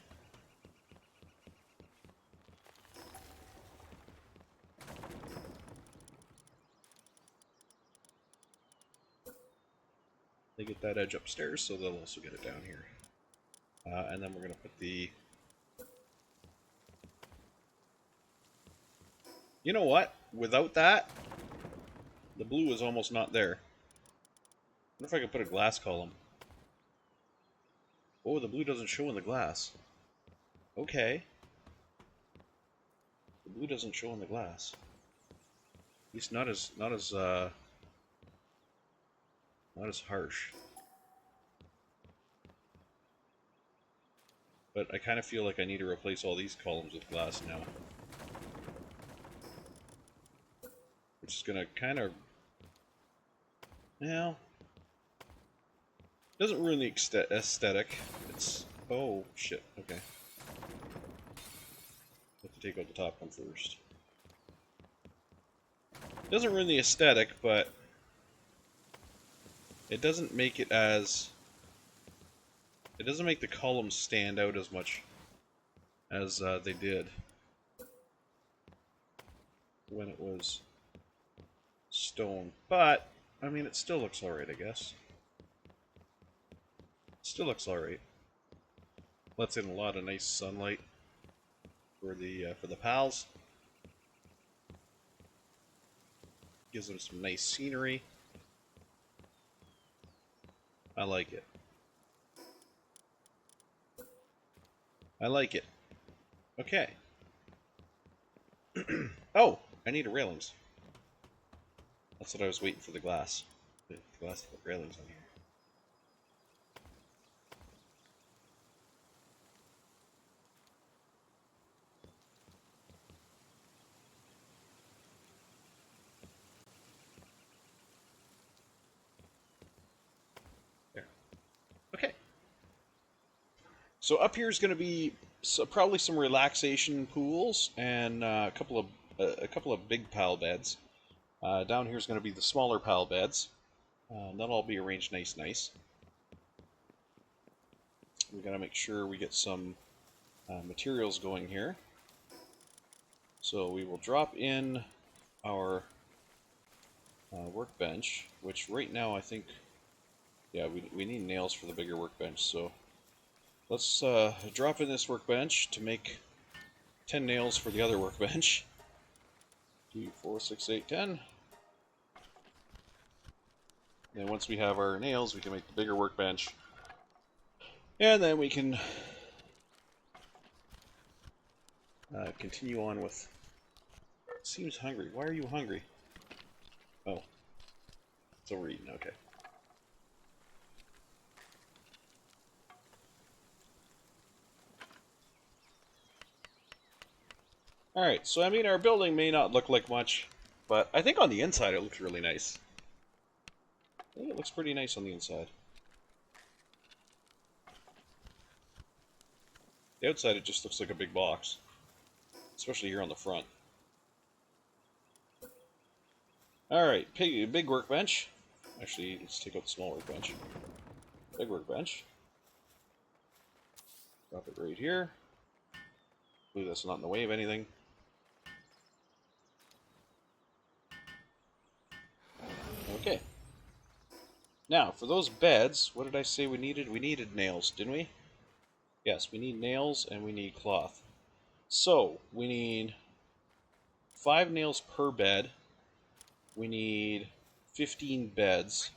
They get that edge upstairs, so they'll also get it down here. And then we're going to put the... You know what? Without that, the blue is almost not there. I wonder if I could put a glass column. Oh, the blue doesn't show in the glass. Okay. The blue doesn't show in the glass. At least not as harsh. But I kind of feel like I need to replace all these columns with glass now. Which is going to kind of... Well... Doesn't ruin the aesthetic. It's... Oh, shit. Okay. Have to take out the top one first. Doesn't ruin the aesthetic, but... It doesn't make it as... It doesn't make the columns stand out as much as they did when it was stone. But, I mean, it still looks alright, I guess. Still looks alright. Lets in a lot of nice sunlight for the pals. Gives them some nice scenery. I like it. I like it. Okay. Oh, I need a railings. That's what I was waiting for, the glass. The glass to put railings on here. There. Okay. So up here is going to be probably some relaxation pools and a couple of big pal beds. Down here is going to be the smaller pal beds. That'll all be arranged nice. We got to make sure we get some materials going here. So we will drop in our workbench, which right now I think, yeah, we need nails for the bigger workbench. So let's drop in this workbench to make 10 nails for the other workbench. 2, 4, 6, 8, 10. And once we have our nails, we can make the bigger workbench. And then we can continue on with... Seems hungry. Why are you hungry? Oh. It's overeaten, okay. Alright, so I mean, our building may not look like much, but I think on the inside it looks really nice. I think it looks pretty nice on the inside. The outside, it just looks like a big box. Especially here on the front. Alright, big workbench. Actually, let's take out the small workbench. Big workbench. Drop it right here. Hopefully that's not in the way of anything. Okay. Now, for those beds, what did I say we needed? We needed nails, didn't we? Yes, we need nails and we need cloth. So, we need 5 nails per bed. We need 15 beds.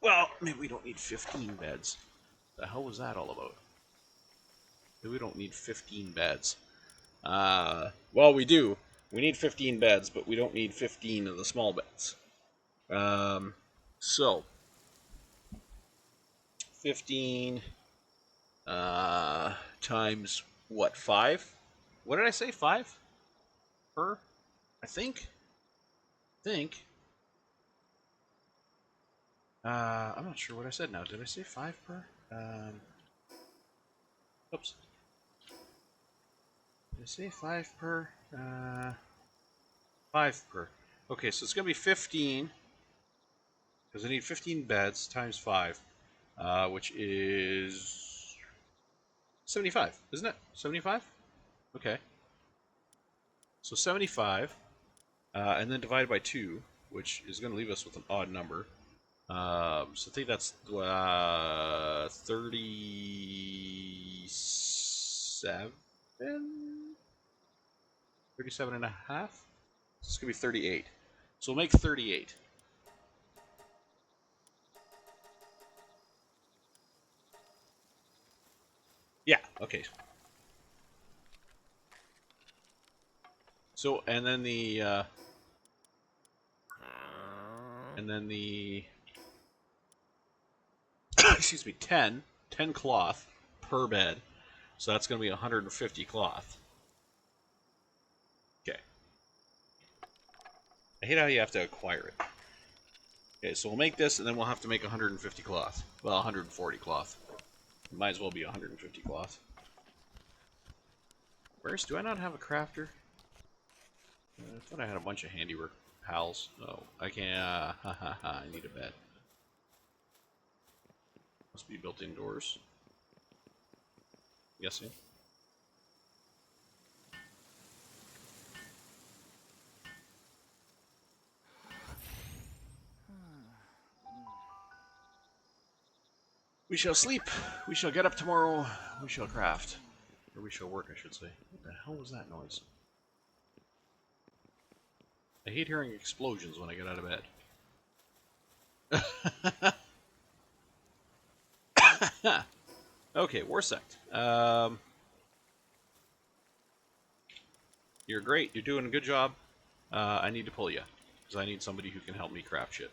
Well, maybe we don't need 15 beds. The hell was that all about? Maybe we don't need 15 beds. Well, we do. We need 15 beds, but we don't need 15 of the small beds. So 15 times what? 5? What did I say? 5 per? I think. I'm not sure what I said now. Did I say 5 per? Oops. Did I say 5 per? 5 per. Okay, so it's going to be 15. Because I need 15 beds times 5. Which is 75, isn't it? 75? Okay. So 75, and then divided by 2, which is going to leave us with an odd number. So I think that's 37? 37 and a half? So it's going to be 38. So we'll make 38. Yeah, okay. So, and then the excuse me, 10 cloth per bed. So that's going to be 150 cloth. Okay. I hate how you have to acquire it. Okay, so we'll make this, and then we'll have to make 150 cloth. Well, 140 cloth. It might as well be 150 cloth. Where's, do I not have a crafter? I thought I had a bunch of handiwork pals. Oh, I can't, I need a bed. Must be built indoors. Guessing. We shall sleep. We shall get up tomorrow. We shall craft. Or we shall work, I should say. What the hell was that noise? I hate hearing explosions when I get out of bed. Okay, war sect. You're great. You're doing a good job. I need to pull you. Because I need somebody who can help me craft shit.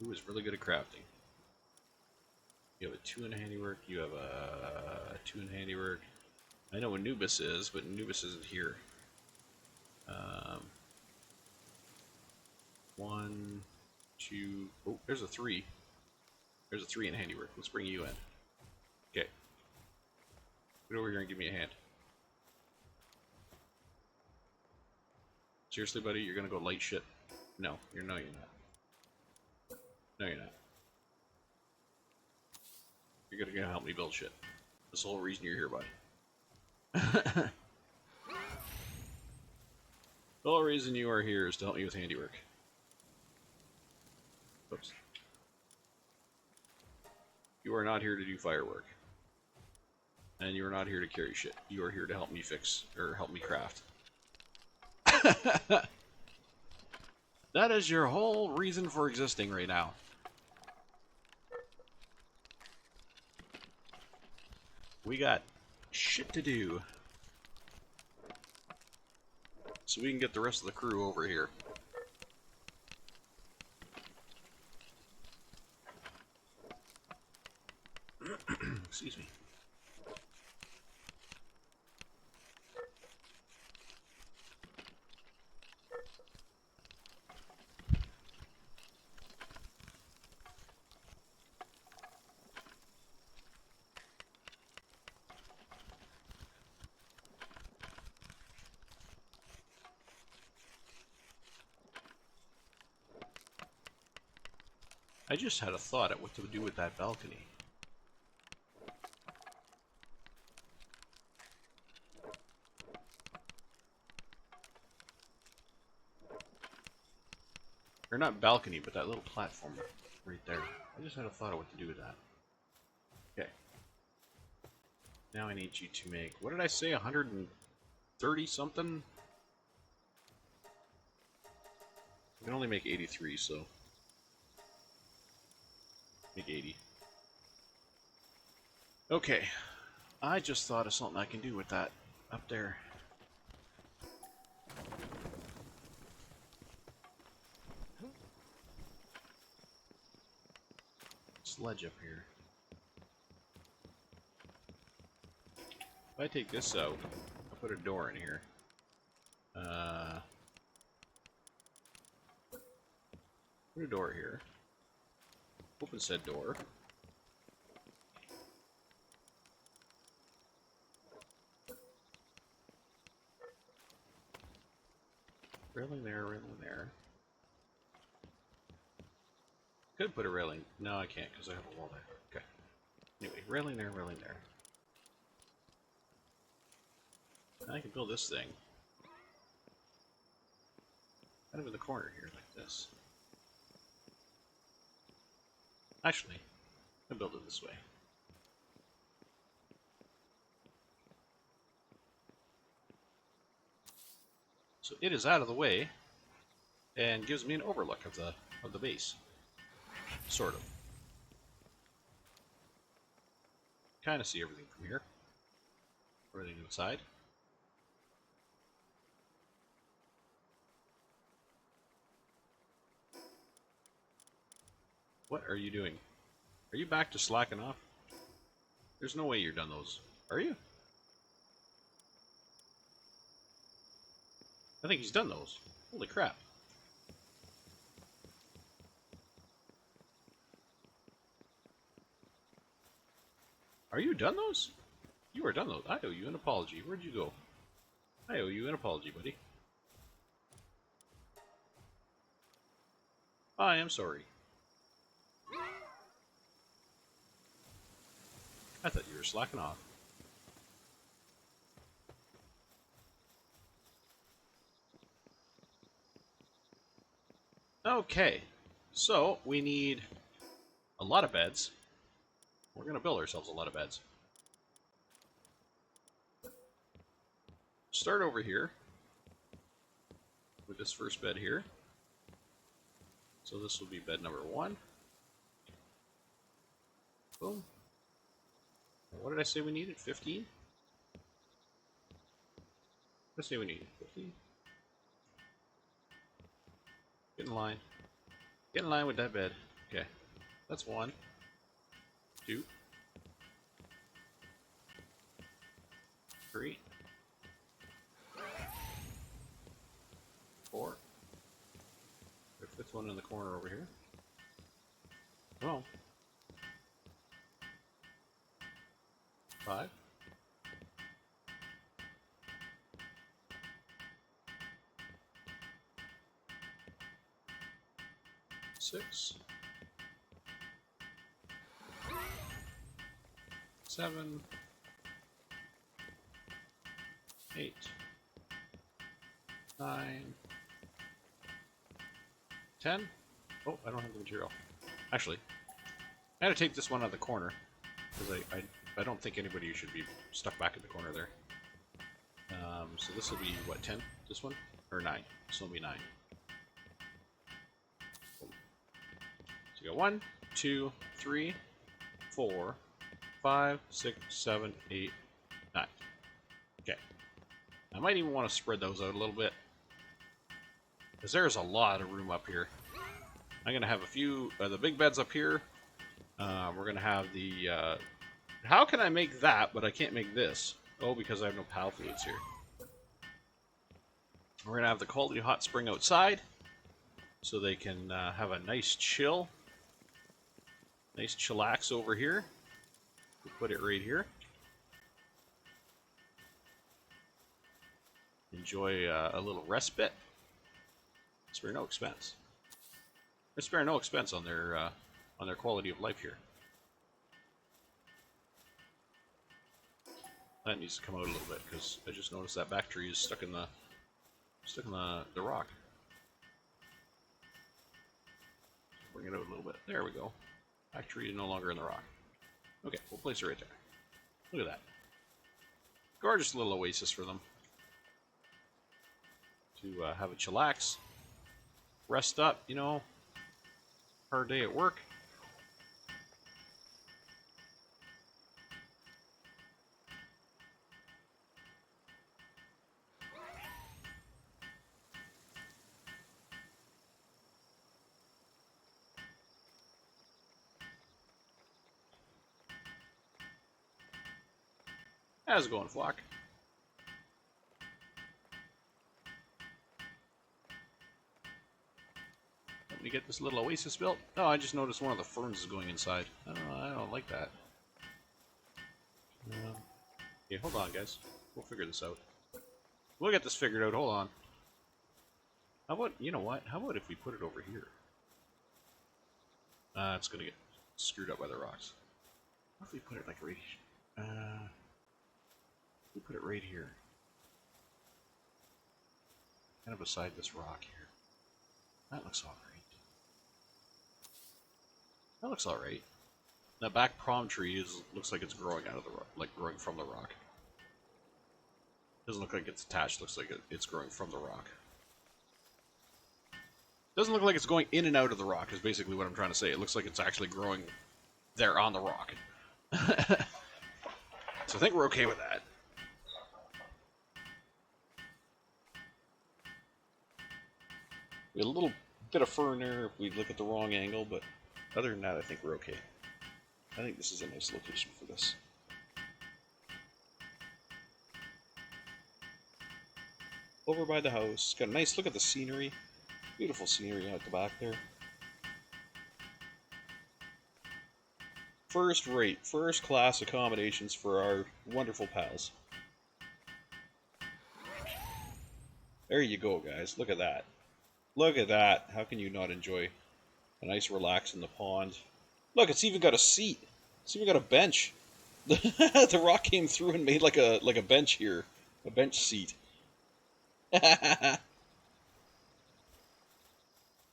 Who is really good at crafting? You have a 2 in handiwork. You have a 2 in handiwork. I know Anubis is, but Anubis isn't here. 1, 2. Oh, there's a 3. There's a 3 in handiwork. Let's bring you in. Okay. Get over here and give me a hand. Seriously, buddy, you're gonna go light shit? No, you're not. No, you're not. You're gonna help me build shit. That's the whole reason you're here, buddy. The whole reason you are here is to help me with handiwork. Oops. You are not here to do firework. And you are not here to carry shit. You are here to help me fix, or help me craft. That is your whole reason for existing right now. We got shit to do. So we can get the rest of the crew over here. I just had a thought at what to do with that balcony. Or not balcony, but that little platform right there. I just had a thought of what to do with that. Okay. Now I need you to make, what did I say, 130 something? I can only make 83, so make 80. Okay. I just thought of something I can do with that up there. Sledge up here. If I take this out, I'll put a door in here. Put a door here. Open said door. Railing there, railing there. Could put a railing. No, I can't because I have a wall there. Okay. Anyway, railing there, railing there. Now I can build this thing. Kind of in the corner here, like this. Actually, I can build it this way. So it is out of the way and gives me an overlook of the base. Sort of. Kind of see everything from here. Everything inside. What are you doing? Are you back to slacking off? There's no way you're done those. Are you? I think he's done those. Holy crap. Are you done those? You are done those. I owe you an apology. Where'd you go? I owe you an apology, buddy. I am sorry. I thought you were slacking off. Okay, so we need a lot of beds. We're going to build ourselves a lot of beds. Start over here with this first bed here. So this will be bed number 1. Boom. What did I say we needed? 15? Let's say we needed 15. Get in line. Get in line with that bed. Okay. That's 1. 2. 3. 4. There's a 5th one in the corner over here. Well. 5. 6. 7. 8. 9. 10. Oh, I don't have the material. Actually, I had to take this one out of the corner because I don't think anybody should be stuck back in the corner there. So this will be what, 10? This one? Or 9? This will be 9. So you got 1, 2, 3, 4, 5, 6, 7, 8, 9. Okay. I might even want to spread those out a little bit, because there's a lot of room up here. I'm going to have a few, the big beds up here. We're going to have the, how can I make that, but I can't make this? Oh, because I have no PAL fluids here. We're going to have the quality hot spring outside, so they can have a nice chill. Nice chillax over here. We'll put it right here. Enjoy a little respite. Spare no expense. They spare no expense on their on their quality of life here. That needs to come out a little bit because I just noticed that back tree is stuck in the rock. Bring it out a little bit. There we go. Back tree is no longer in the rock. Okay, we'll place it right there. Look at that. Gorgeous little oasis for them to have a chillax, rest up, you know, hard day at work. How's it going, Flock? Let me get this little oasis built. Oh, I just noticed one of the ferns is going inside. Oh, I don't like that. Okay, hold on, guys. We'll figure this out. We'll get this figured out. Hold on. How about, you know what? How about if we put it over here? It's gonna get screwed up by the rocks. What if we put it like right here? We put it right here. Kind of beside this rock here. That looks alright. That looks alright. That back palm tree looks like it's growing out of the rock, like growing from the rock. Doesn't look like it's attached, looks like it's growing from the rock. Doesn't look like it's going in and out of the rock, is basically what I'm trying to say. It looks like it's actually growing there on the rock. So I think we're okay with that. We had a little bit of fern there if we look at the wrong angle, but other than that, I think we're okay. I think this is a nice location for this. Over by the house, got a nice look at the scenery. Beautiful scenery out the back there. First rate, first class accommodations for our wonderful pals. There you go, guys. Look at that. Look at that. How can you not enjoy a nice relax in the pond? Look, it's even got a seat. It's even got a bench. The rock came through and made like a bench here. A bench seat.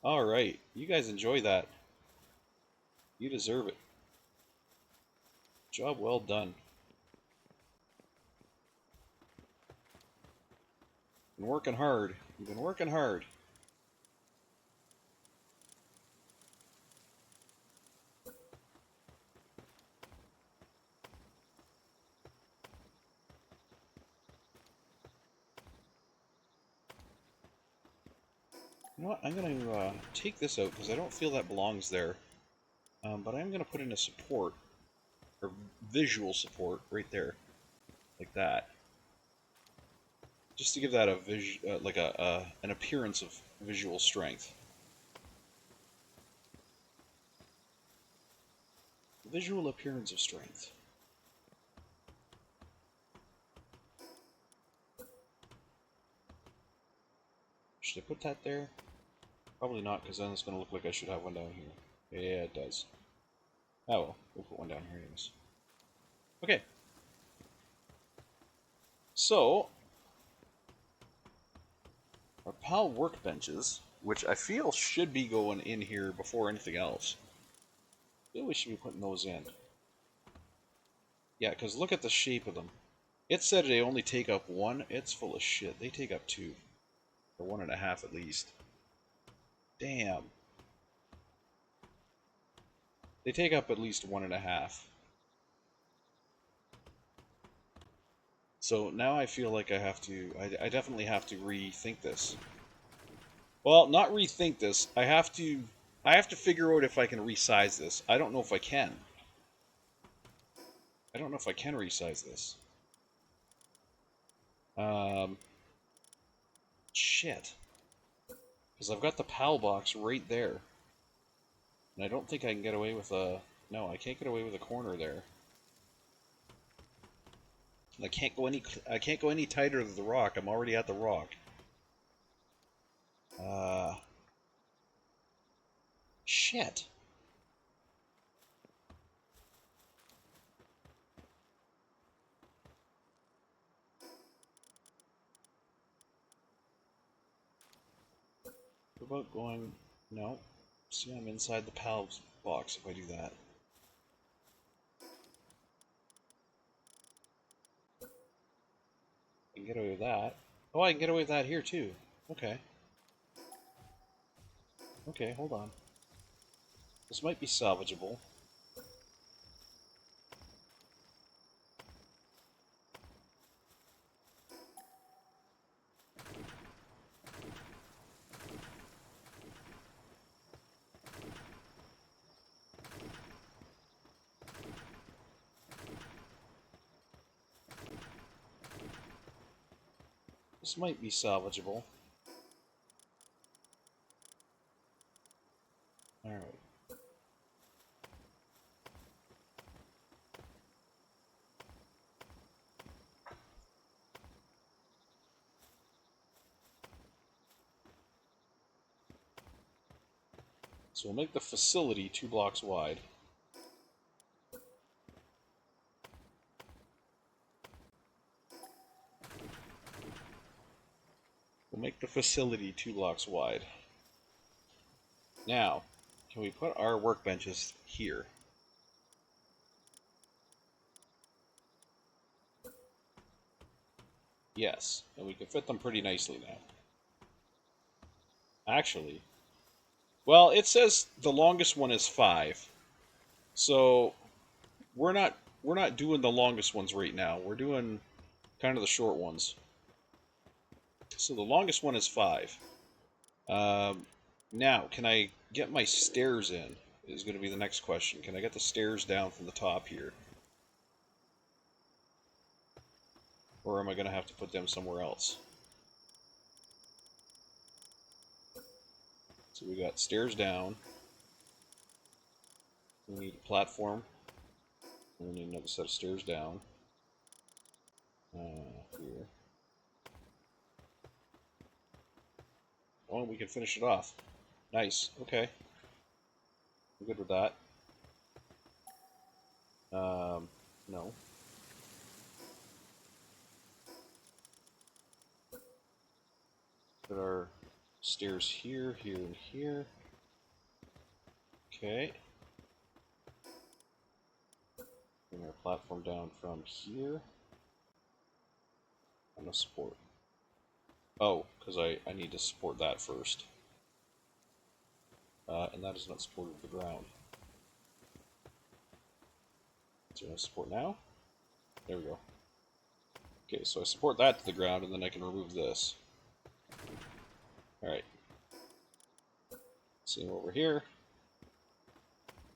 Alright. You guys enjoy that. You deserve it. Job well done. Been working hard. You've been working hard. You know what? I'm going to take this out because I don't feel that belongs there. But I'm going to put in a support, or visual support, right there, like that, just to give that a like an appearance of visual strength. Visual appearance of strength. Should I put that there? Probably not, because then it's going to look like I should have one down here. Yeah, it does. Oh well, we'll put one down here anyways. Okay. So, our PAL workbenches, which I feel should be going in here before anything else. I feel we should be putting those in. Yeah, because look at the shape of them. It said they only take up one. It's full of shit. They take up two. Or 1.5 at least. Damn. They take up at least 1.5. So now I feel like I have to... I definitely have to rethink this. Well, not rethink this. I have to figure out if I can resize this. I don't know if I can. I don't know if I can resize this. Shit. Because I've got the PAL box right there. And I don't think I can get away with a... No, I can't get away with a corner there. And I can't go any tighter to the rock. I'm already at the rock. Shit. What about going... No. See, I'm inside the PAL box if I do that. I can get away with that. Oh, I can get away with that here too. Okay. Okay, hold on. This might be salvageable. This might be salvageable. Alright. So we'll make the facility 2 blocks wide. We'll make the facility 2 blocks wide. Now, can we put our workbenches here? Yes, and we can fit them pretty nicely now. Actually, well, it says the longest one is 5. So we're not doing the longest ones right now. We're doing kind of the short ones. So the longest one is 5. Now, can I get my stairs in? Is going to be the next question. Can I get the stairs down from the top here? Or am I going to have to put them somewhere else? So we got stairs down. We need a platform. And we need another set of stairs down. Here. Oh, we can finish it off. Nice. Okay. I'm good with that. No. Put our stairs here, here, and here. Okay. Bring our platform down from here. I'm gonna support. Oh, because I need to support that first. And that is not supported with the ground. So I'm gonna support now. There we go. Okay, so I support that to the ground, and then I can remove this. Alright. Same over here.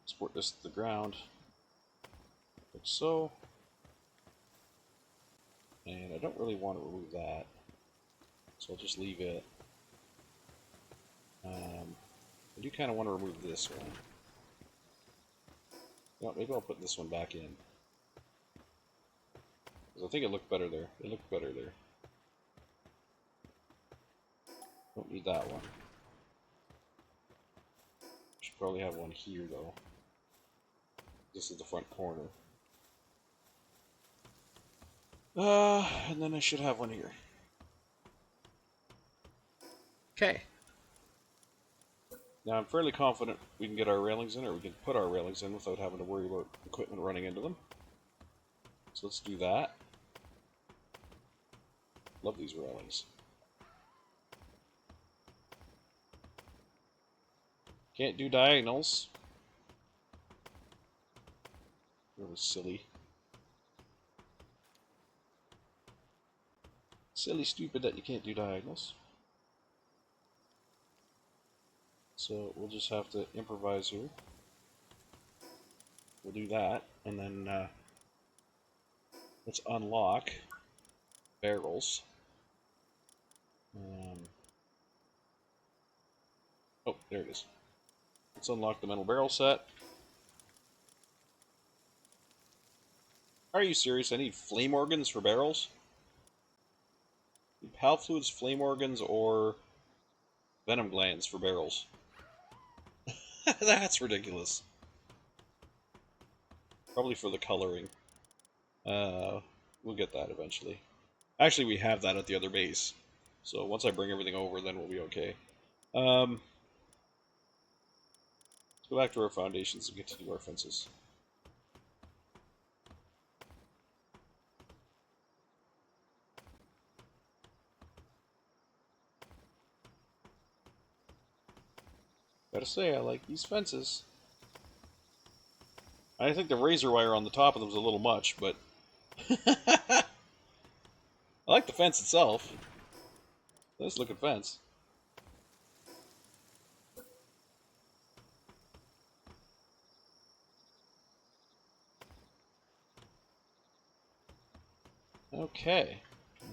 Support this to the ground. Like so. And I don't really want to remove that. So I'll just leave it. I do kind of want to remove this one. Well, maybe I'll put this one back in. Because I think it looked better there. It looked better there. Don't need that one. Should probably have one here though. This is the front corner. And then I should have one here. Okay. Now I'm fairly confident we can get our railings in, or we can put our railings in without having to worry about equipment running into them. So let's do that. Love these railings. Can't do diagonals. Really silly. Silly stupid that you can't do diagonals. So we'll just have to improvise here. We'll do that, and then let's unlock barrels. Oh, there it is. Let's unlock the metal barrel set. Are you serious? I need flame organs for barrels? PAL fluids, flame organs, or venom glands for barrels? That's ridiculous. Probably for the coloring. We'll get that eventually. Actually, we have that at the other base. So once I bring everything over, then we'll be okay. Let's go back to our foundations and get to do our fences. Gotta say, I like these fences. I think the razor wire on the top of them is a little much, but I like the fence itself. Nice looking fence. Okay.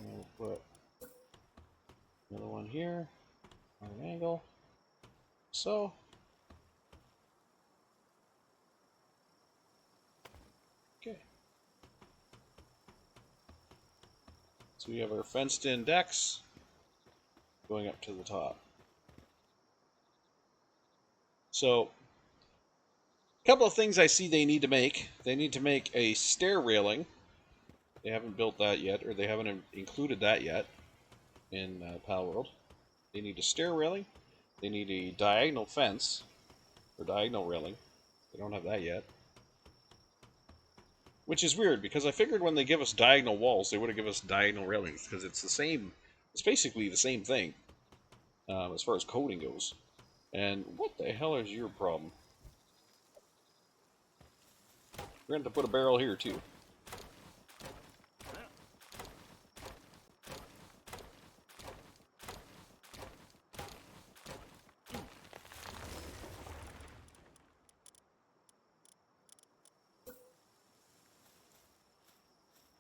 We'll put another one here on an angle. So. Okay. So we have our fenced in decks going up to the top. So, a couple of things I see they need to make. They need to make a stair railing. They haven't built that yet, or they haven't included that yet in Palworld. They need a stair railing. They need a diagonal fence, or diagonal railing. They don't have that yet. Which is weird, because I figured when they give us diagonal walls, they would have given us diagonal railings, because it's the same, it's basically the same thing, as far as coding goes. And what the hell is your problem? We're going to have to put a barrel here, too.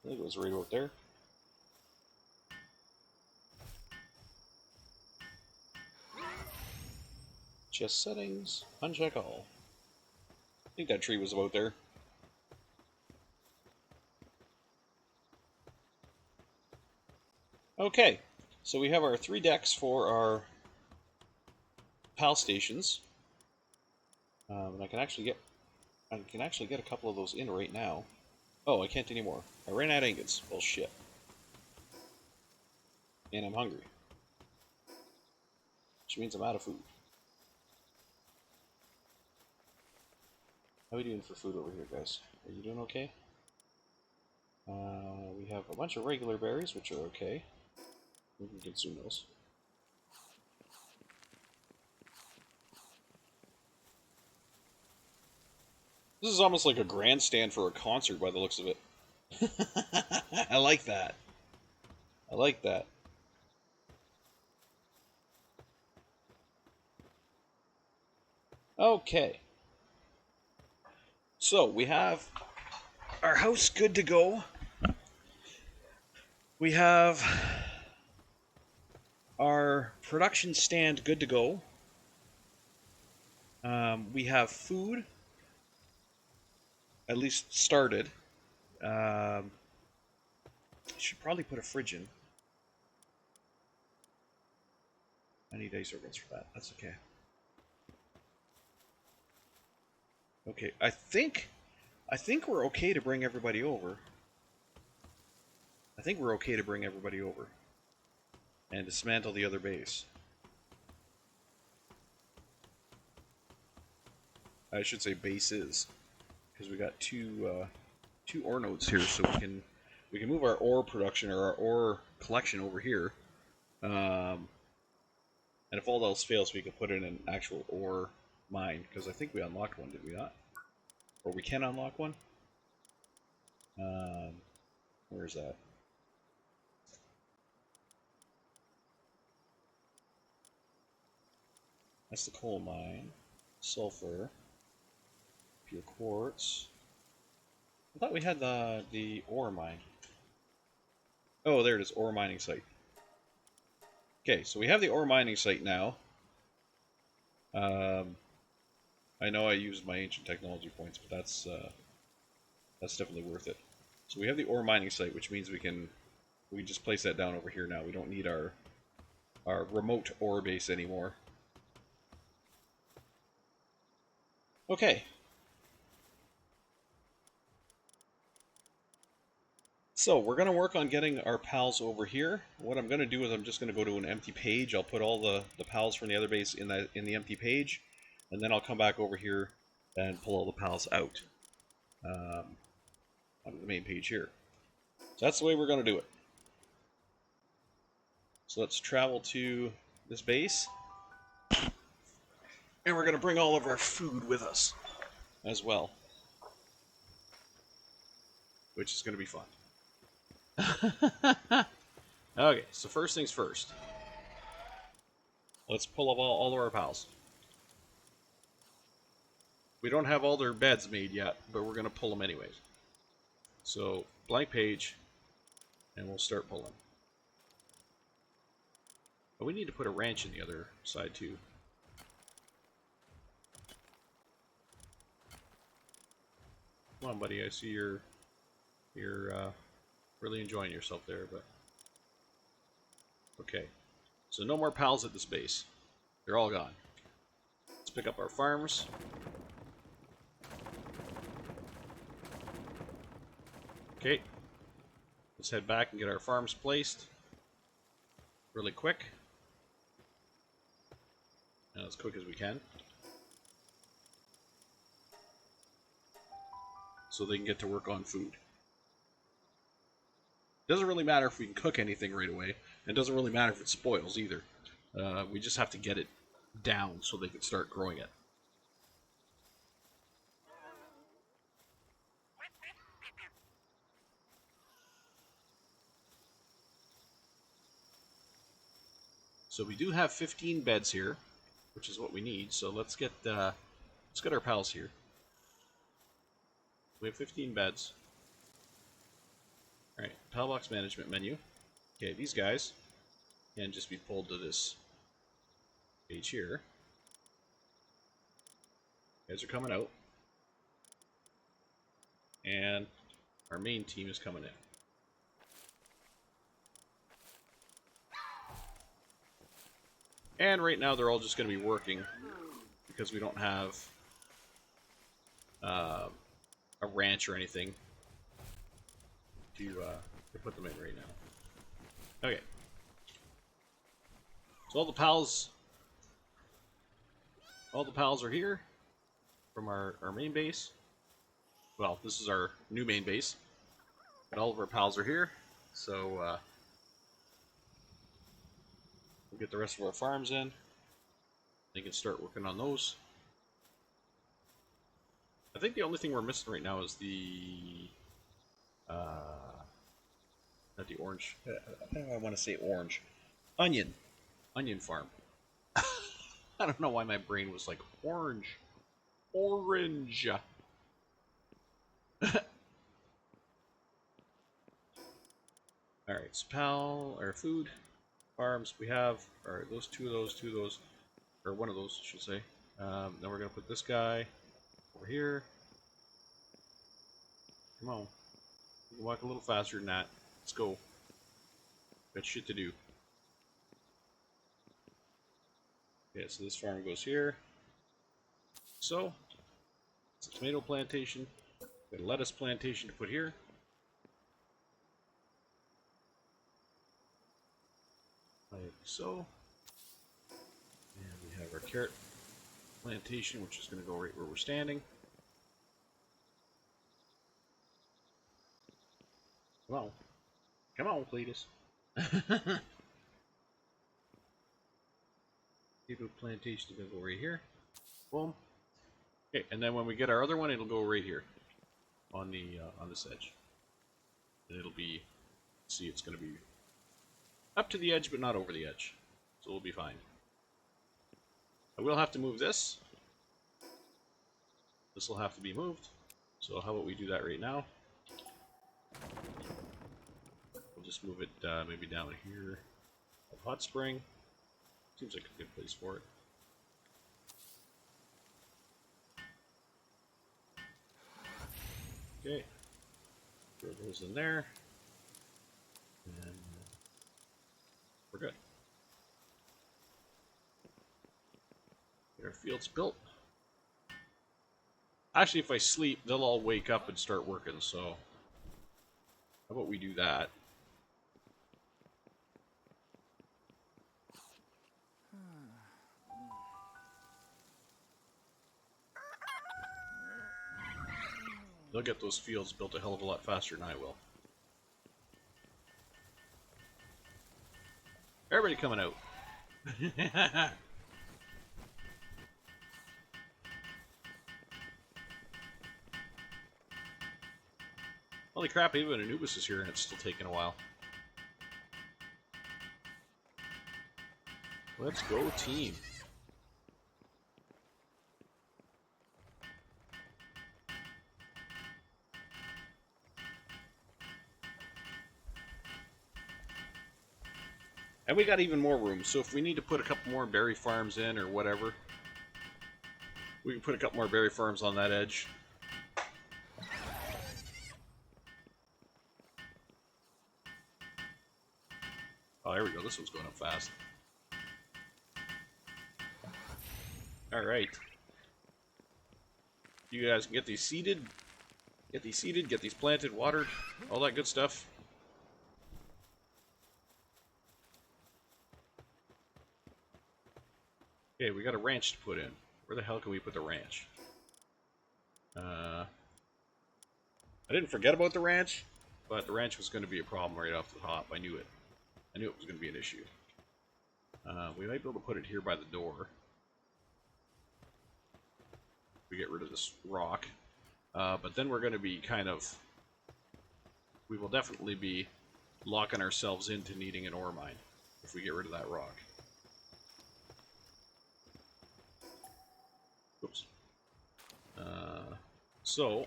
I think it was right out there. Chest settings, uncheck all. I think that tree was about there. Okay, so we have our 3 decks for our PAL stations. And I can actually get a couple of those in right now. Oh, I can't anymore. I ran out of ingots. Well, shit. And I'm hungry. Which means I'm out of food. How are we doing for food over here, guys? Are you doing okay? We have a bunch of regular berries, which are okay. We can consume those. This is almost like a grandstand for a concert by the looks of it. I like that. I like that. Okay. So, we have our house good to go. We have our production stand good to go. We have food, at least started. Should probably put a fridge in. I need ice organs for that. That's okay. Okay, I think we're okay to bring everybody over. I think we're okay to bring everybody over and dismantle the other base. I should say bases, because we got two ore nodes here, so we can move our ore production or our ore collection over here. And if all else fails, we could put in an actual ore mine, because I think we unlocked one, did we not? Or we can unlock one? Where is that? That's the coal mine. Sulfur. Pure quartz. I thought we had the ore mine. Oh, there it is, ore mining site. Okay, so we have the ore mining site now. I know I used my ancient technology points, but that's definitely worth it. So we have the ore mining site, which means we can just place that down over here now. We don't need our remote ore base anymore. Okay. So we're going to work on getting our pals over here. What I'm going to do is I'm just going to go to an empty page. I'll put all the pals from the other base in the empty page, and then I'll come back over here and pull all the pals out on the main page here. So that's the way we're going to do it. So let's travel to this base, and we're going to bring all of our food with us as well, which is going to be fun. Okay, so first things first. Let's pull up all of our pals. We don't have all their beds made yet, but we're going to pull them anyways. So, blank page, and we'll start pulling. But we need to put a ranch in the other side too. Come on, buddy, I see you're really enjoying yourself there, but... Okay, so no more pals at this base. They're all gone. Let's pick up our farms. Okay, let's head back and get our farms placed really quick. And as quick as we can. So they can get to work on food. Doesn't really matter if we can cook anything right away. It doesn't really matter if it spoils either. We just have to get it down so they can start growing it. So we do have 15 beds here, which is what we need. So let's get our pals here. We have 15 beds. All right, pal box management menu. Okay, these guys can just be pulled to this page here. Guys are coming out, and our main team is coming in. And right now they're all just going to be working because we don't have a ranch or anything to put them in right now. Okay. So all the pals are here from our main base. Well, this is our new main base. And all of our pals are here. So we'll get the rest of our farms in. They can start working on those. I think the only thing we're missing right now is the not the orange. I want to say orange. Onion farm. I don't know why my brain was like orange. Orange. Alright, so pal, our food, farms, we have, alright, two of those, or one of those, I should say. Then we're going to put this guy over here. Come on. You can walk a little faster than that. Let's go. Got shit to do. Okay, so this farm goes here. So, it's a tomato plantation. Got a lettuce plantation to put here. Like so. And we have our carrot plantation, which is going to go right where we're standing. Come on. Come on, Cletus. Potato plantation is going to go right here. Boom. Okay, and then when we get our other one, it'll go right here on this edge. And it'll be, see, it's going to be up to the edge, but not over the edge. So we'll be fine. I will have to move this. This will have to be moved. So how about we do that right now? We'll just move it maybe down here. Hot spring. Seems like a good place for it. Okay. Throw those in there. And we're good. Get our fields built. Actually, if I sleep, they'll all wake up and start working, so How about we do that? They'll get those fields built a hell of a lot faster than I will. Everybody coming out. Holy crap, even Anubis is here and it's still taking a while. Let's go, team. And we got even more room, so if we need to put a couple more berry farms in or whatever, we can put a couple more berry farms on that edge. Oh, there we go. This one's going up fast. Alright. You guys can get these seeded. Get these planted, watered, all that good stuff. Okay, we got a ranch to put in. Where the hell can we put the ranch? I didn't forget about the ranch, but the ranch was going to be a problem right off the top. I knew it. I knew it was going to be an issue. We might be able to put it here by the door. We get rid of this rock. But then we're going to be kind of... We will definitely be locking ourselves into needing an ore mine if we get rid of that rock. Oops. So...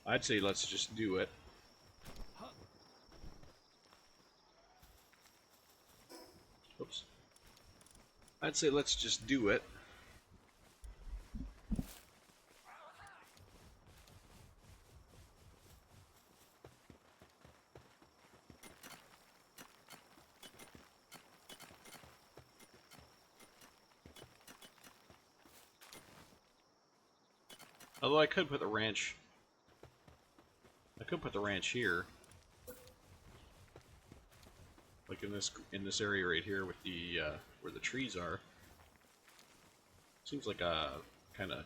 I'd say let's just do it. Oops. I'd say let's just do it. Although I could put the ranch... I could put the ranch here. Like in this area right here with the where the trees are. Seems like a kind of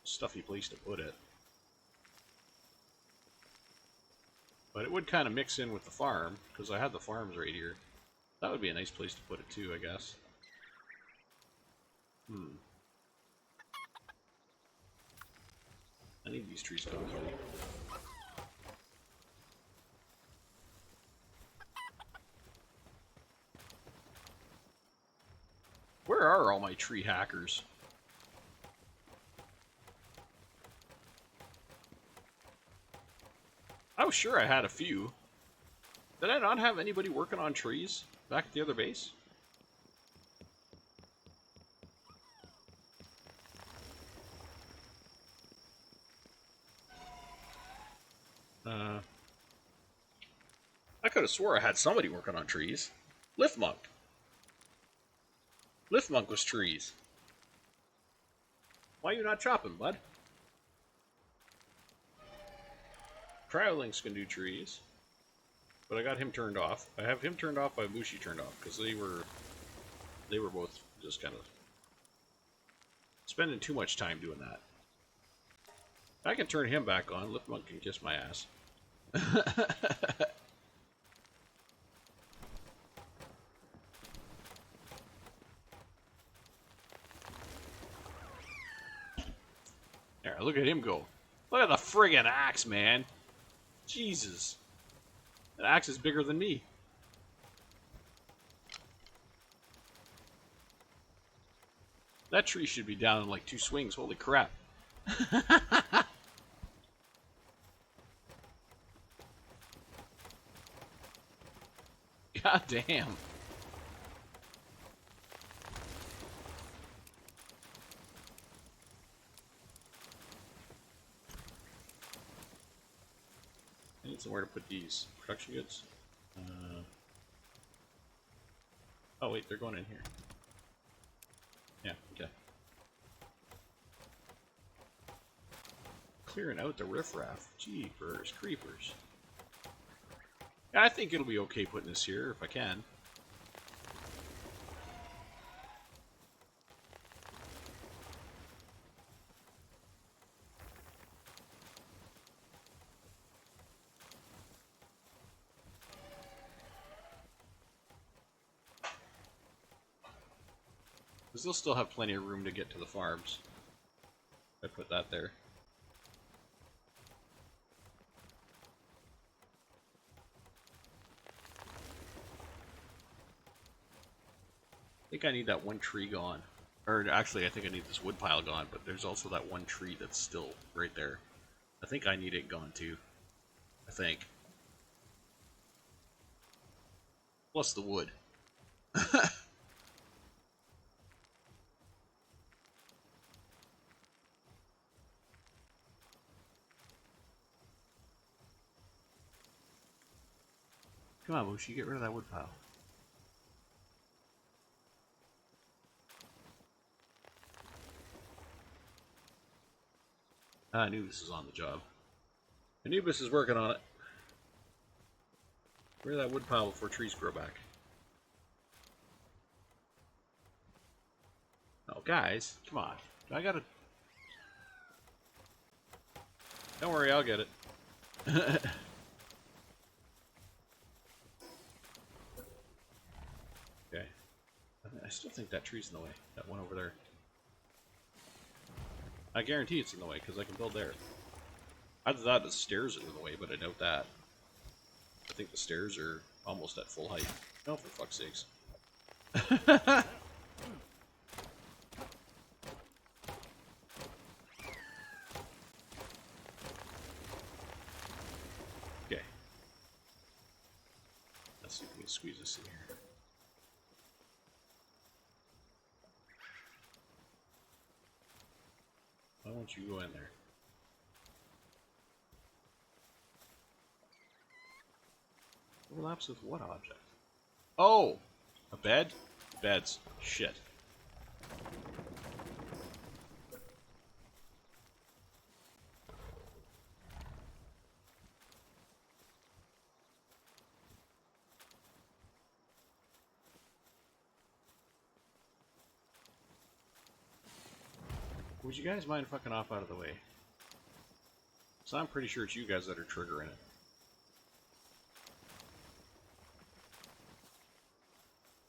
stuffy place to put it. But it would kind of mix in with the farm, because I had the farms right here. That would be a nice place to put it too, I guess. I need these trees gone. Where are all my tree hackers? I was sure I had a few. Did I not have anybody working on trees back at the other base? I could have swore I had somebody working on trees. Liftmonk. Liftmonk was trees. Why are you not chopping, bud? Cryolinks can do trees. But I got him turned off. I have him turned off, I have Mushi turned off, because they were both just kind of spending too much time doing that. I can turn him back on. Liftmonk can kiss my ass. There, look at him go. Look at the friggin' axe, man. Jesus. That axe is bigger than me. That tree should be down in like 2 swings. Holy crap. God damn. I need somewhere to put these production goods. Oh wait, they're going in here. Yeah, okay. Clearing out the riffraff. Jeepers, creepers. I think it'll be okay putting this here if I can. Because they'll still have plenty of room to get to the farms. I put that there. I think I need that one tree gone. Or actually, I think I need this wood pile gone, but there's also that one tree that's still right there. I think I need it gone too. I think. Plus the wood. Come on, Bushi, get rid of that wood pile. Anubis is on the job. Anubis is working on it. Rid of that wood pile before trees grow back. Oh, guys, come on. I gotta... Don't worry, I'll get it. Okay. I still think that tree's in the way. That one over there. I guarantee it's in the way, because I can build there. I thought the stairs are in the way, but I doubt that. I think the stairs are almost at full height. Oh, for fuck's sakes. Okay. Let's see if we can squeeze this in here. Why won't you go in there? Overlaps with what object? Oh! A bed? Beds. Shit. Would you guys mind fucking off out of the way? So I'm pretty sure it's you guys that are triggering it.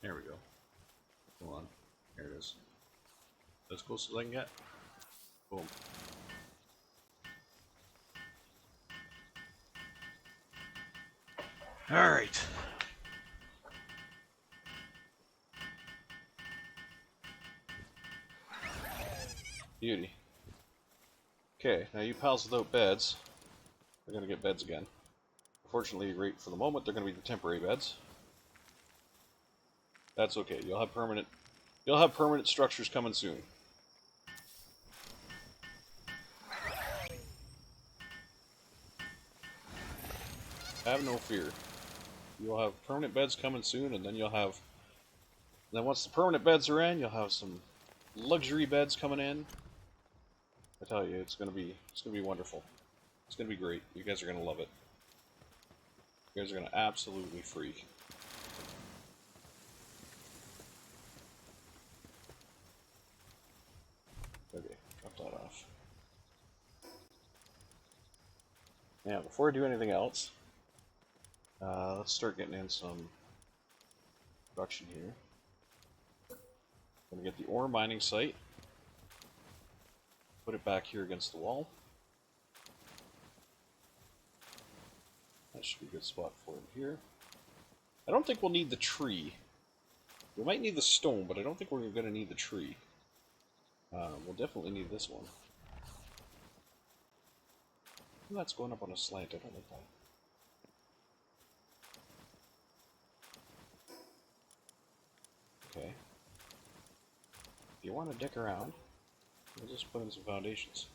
There we go. Hold on. There it is. As close as I can get. Boom. Alright. Beauty. Okay, now you pals without beds are gonna get beds again. Unfortunately, right for the moment, they're gonna be the temporary beds. That's okay. You'll have permanent structures coming soon. Have no fear. You'll have permanent beds coming soon, and then you'll have... Then once the permanent beds are in, you'll have some luxury beds coming in. I tell you, it's gonna be wonderful. It's gonna be great. You guys are gonna love it. You guys are gonna absolutely freak. Okay, drop that off. Now, before I do anything else, let's start getting in some production here. I'm gonna get the ore mining site. Put it back here against the wall. That should be a good spot for it here. I don't think we'll need the tree. We might need the stone, but I don't think we're going to need the tree. We'll definitely need this one. Ooh, that's going up on a slant. I don't like that. Okay. If you want to dick around, we'll just put in some foundations.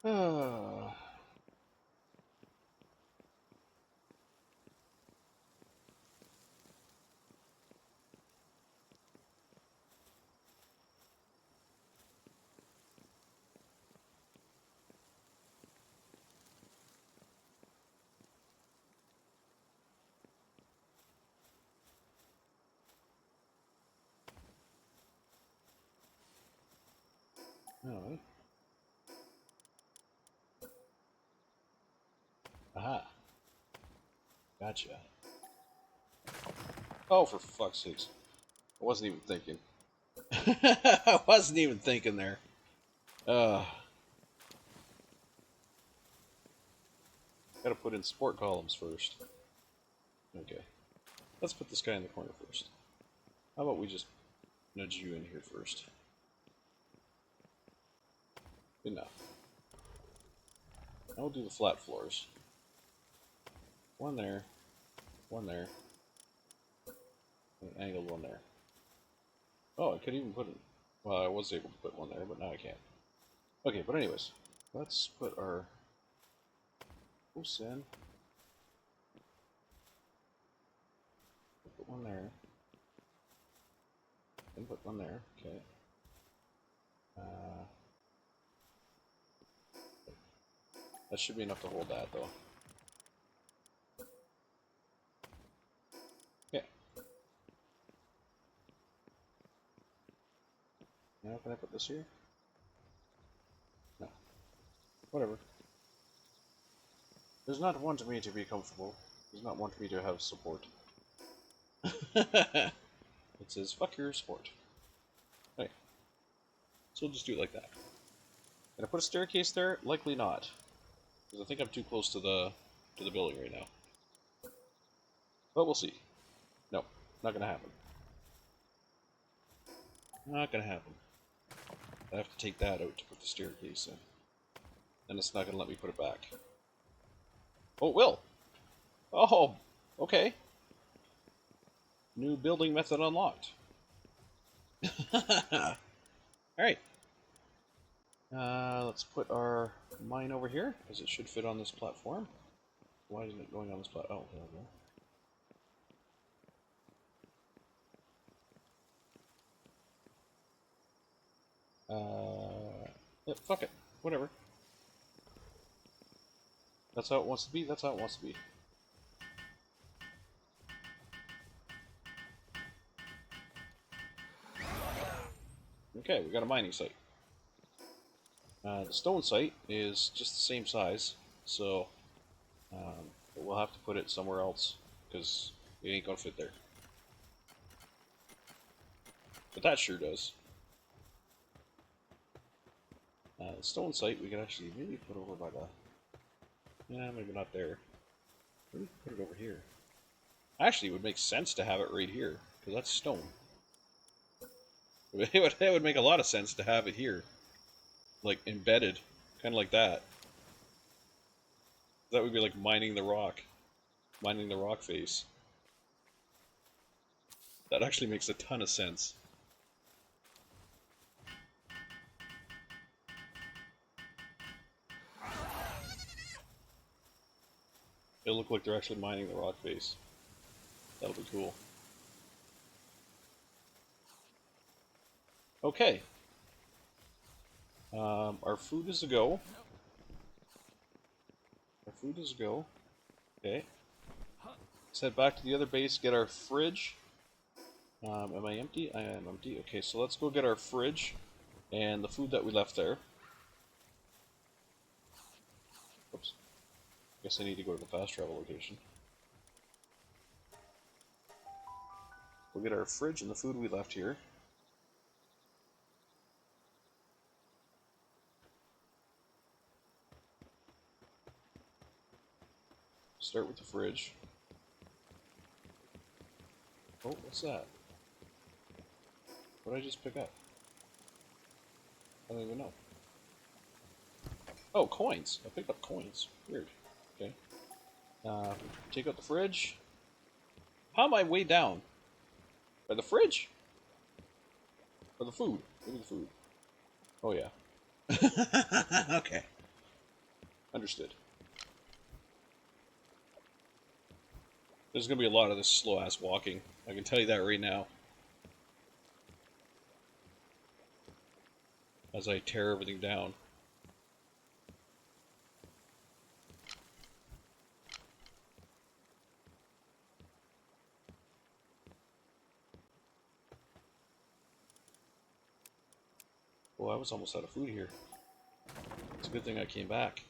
Alright. Aha. Gotcha. Oh, for fuck's sakes. I wasn't even thinking. I wasn't even thinking there. Gotta put in support columns first. Okay. Let's put this guy in the corner first. How about we just nudge you in here first? Enough. Now we'll do the flat floors. One there, and an angled one there. Oh, I could even put it. Well, I was able to put one there, but now I can't. Okay, but anyways, let's put our posts in. Put one there. And put one there. Okay. That should be enough to hold that, though. Yeah. Now can I put this here? No. Whatever. There's not want me to be comfortable. There's not want me to have support. It says, fuck your support. Okay. So we'll just do it like that. Can I put a staircase there? Likely not. Because I think I'm too close to the building right now. But we'll see. No, not gonna happen. Not gonna happen. I have to take that out to put the staircase in. And it's not gonna let me put it back. Oh, it will! Oh, okay. New building method unlocked. Alright. Let's put our mine over here, because it should fit on this platform. Why isn't it going on this platform? Oh, there we go. Yeah, fuck it. Whatever. That's how it wants to be, that's how it wants to be. Okay, we got a mining site. The stone site is just the same size, so we'll have to put it somewhere else, because it ain't gonna fit there. But that sure does. The stone site we could actually maybe put over by the... Yeah, maybe not there. Maybe put it over here. Actually, it would make sense to have it right here, because that's stone. It would make a lot of sense to have it here. Like, embedded. Kind of like that. That would be like mining the rock. Mining the rock face. That actually makes a ton of sense. It'll look like they're actually mining the rock face. That'll be cool. Okay. Our food is a go. Our food is a go. Okay. Let's head back to the other base, get our fridge. Am I empty? I am empty. Okay, so let's go get our fridge and the food that we left there. Oops. Guess I need to go to the fast travel location. We'll get our fridge and the food we left here. Start with the fridge. Oh, what's that? What did I just pick up? I don't even know. Oh, coins. I picked up coins. Weird. Okay. Take out the fridge. How am I way down? By the fridge? Or the food? Maybe the food. Oh, yeah. Okay. Understood. There's going to be a lot of this slow-ass walking. I can tell you that right now. As I tear everything down. Oh, I was almost out of food here. It's a good thing I came back.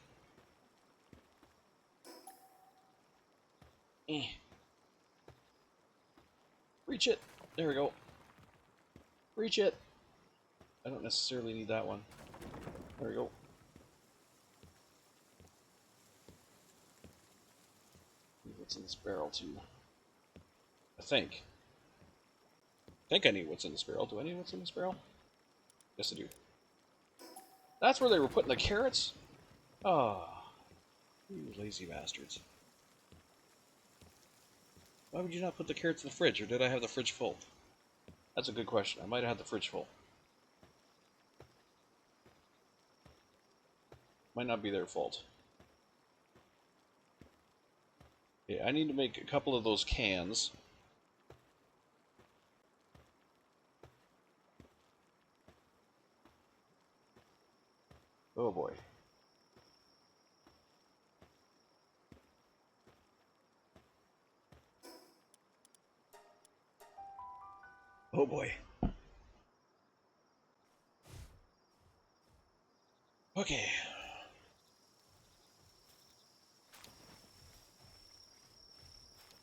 Reach it! There we go. Reach it! I don't necessarily need that one. There we go. What's in this barrel too? I think I need what's in this barrel. Do I need what's in this barrel? Yes, I do. That's where they were putting the carrots? Oh, you lazy bastards. Why would you not put the carrots in the fridge, or did I have the fridge full? That's a good question. I might have had the fridge full. Might not be their fault. Okay, I need to make a couple of those cans. Oh boy. Oh boy. Okay.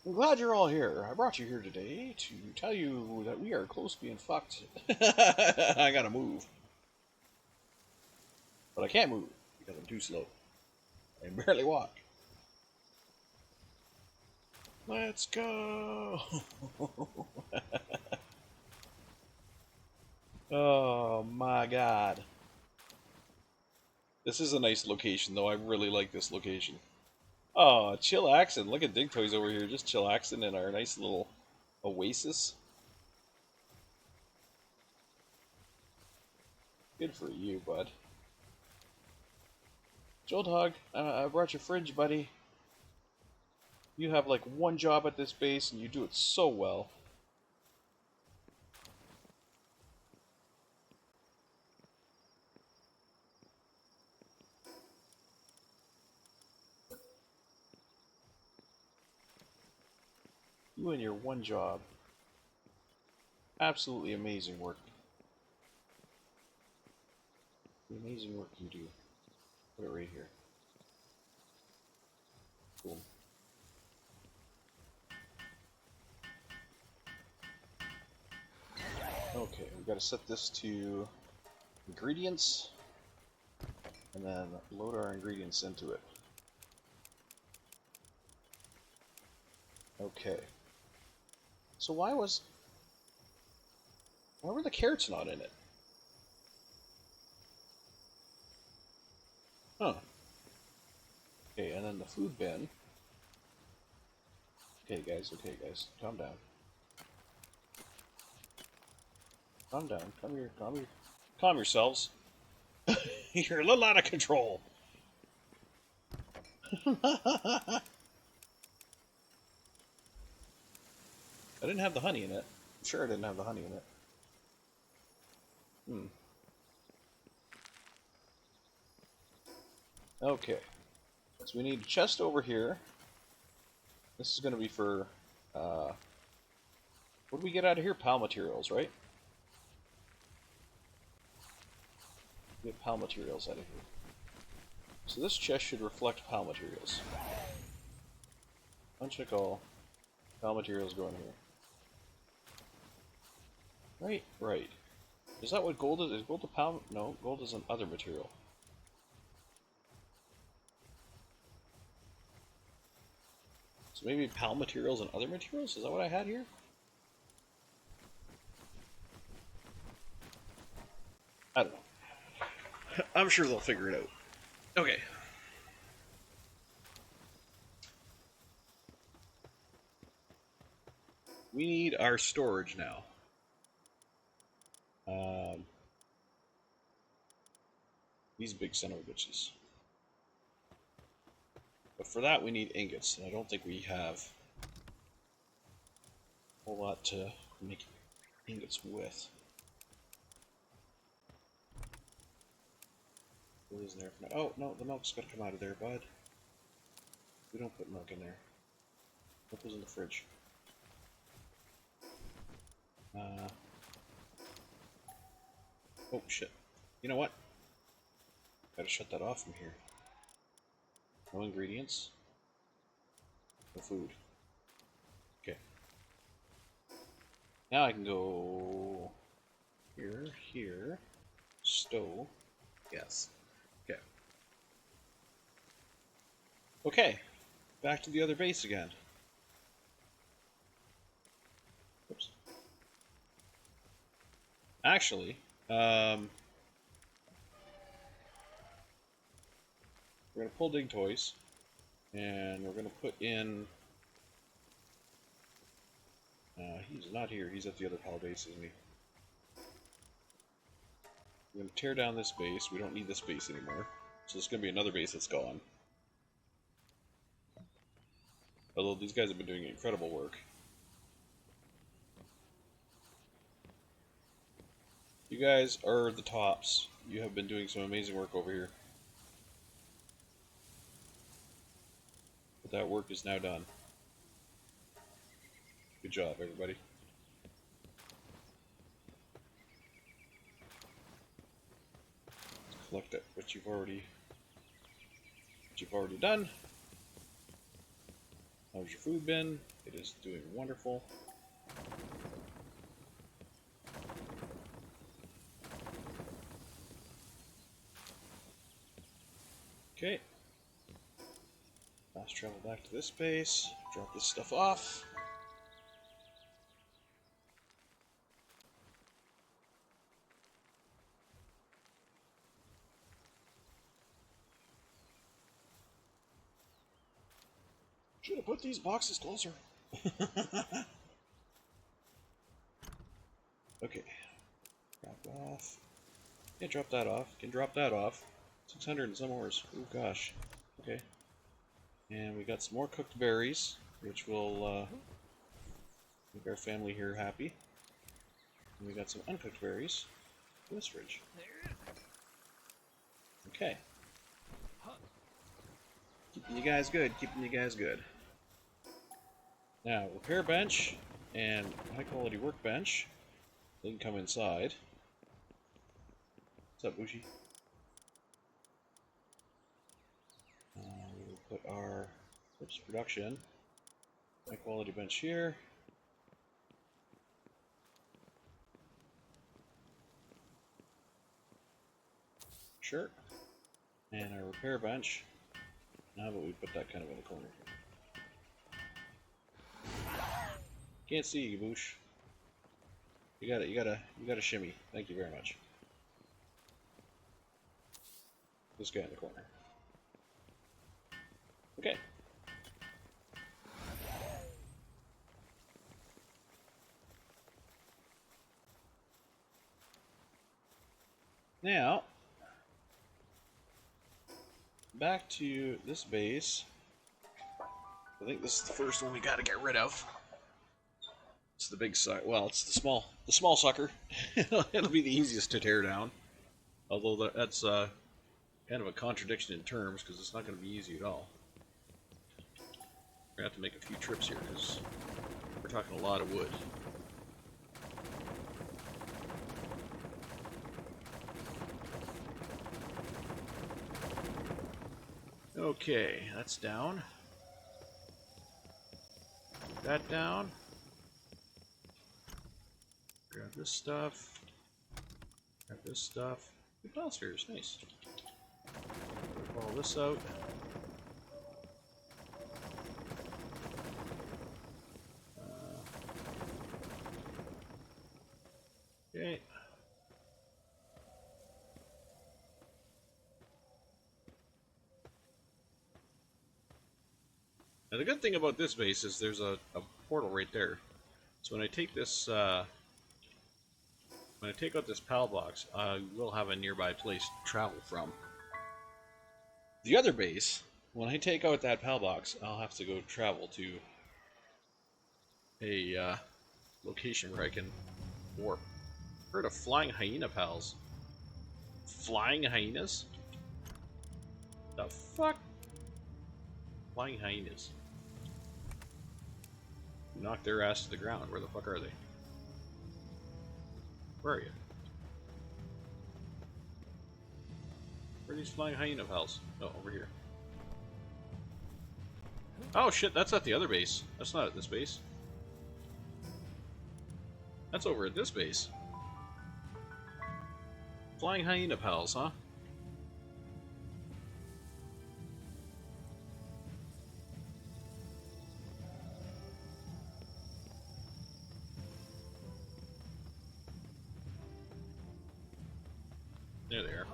I'm glad you're all here. I brought you here today to tell you that we are close to being fucked. I gotta move. But I can't move because I'm too slow. I can barely walk. Let's go! Oh my god. This is a nice location, though. I really like this location. Oh, chillaxing. Look at Dig Toys over here, just chillaxing in our nice little oasis. Good for you, bud. Joe Dog, I brought your fridge, buddy. You have like one job at this base, and you do it so well. You and your one job. Absolutely amazing work. The amazing work you do. Put it right here. Cool. Okay, we've got to set this to ingredients, and then load our ingredients into it. Okay. So why were the carrots not in it? Huh. Okay, and then the food bin. Okay, guys, calm down. Calm down, calm yourselves. You're a little out of control. I didn't have the honey in it. I'm sure I didn't have the honey in it. Okay. So we need a chest over here. This is going to be for, what do we get out of here? Pal materials, right? We get pal materials out of here. So this chest should reflect pal materials. Uncheck all. Pal materials go in here. Right. Is that what gold is? Is gold a pal? No, gold is an other material. So maybe pal materials and other materials? Is that what I had here? I don't know. I'm sure they'll figure it out. Okay. We need our storage now. These big son of bitches. But for that we need ingots, and I don't think we have a whole lot to make ingots with. What is there? Oh, no, the milk's got to come out of there, bud. We don't put milk in there. Milk goes in the fridge. Oh, shit. You know what? Gotta shut that off from here. No ingredients. No food. Okay. Now I can go here, here, stove. Yes. Okay. Okay. Back to the other base again. Oops. Actually, we're gonna pull Dig Toys, and we're gonna put in. He's not here. He's at the other pal base, isn't he? We're gonna tear down this base. We don't need this base anymore, so it's gonna be another base that's gone. Although these guys have been doing incredible work. You guys are the tops. You have been doing some amazing work over here. But that work is now done. Good job, everybody. Collect it, what you've already done. How's your food been? It is doing wonderful. Okay. Fast travel back to this base. Drop this stuff off. Should have put these boxes closer. Okay. Drop off. Yeah, drop that off. Can drop that off. 600 and some ores. Oh gosh. Okay. And we got some more cooked berries, which will make our family here happy. And we got some uncooked berries in this fridge. Okay. Keeping you guys good, keeping you guys good. Now, repair bench and high quality workbench. They can come inside. What's up, Bushi? We'll put our production high quality bench here. Sure. And our repair bench. How about we put that kind of in the corner here? Can't see you, Boosh. You gotta shimmy. Thank you very much. This guy in the corner. Okay. Now, back to this base. I think this is the first one we gotta get rid of. It's the big sucker. Well, it's the small sucker. It'll be the easiest to tear down. Although that's kind of a contradiction in terms, because it's not going to be easy at all. We're going to have to make a few trips here, because we're talking a lot of wood. Okay, that's down. Put that down. Grab this stuff. Grab this stuff. Good pile spheres, nice. Pull this out. Okay. Now the good thing about this base is there's a portal right there. So when I take this, when I take out this PAL box, I will have a nearby place to travel from. The other base, when I take out that PAL box, I'll have to go travel to a location where I can warp. Heard of flying hyena pals? Flying hyenas? The fuck? Flying hyenas. Knock their ass to the ground. Where the fuck are they? Where are you? Where are these flying hyena pals? Oh, over here. Oh shit, that's at the other base. That's not at this base. That's over at this base. Flying hyena pals, huh? There they are.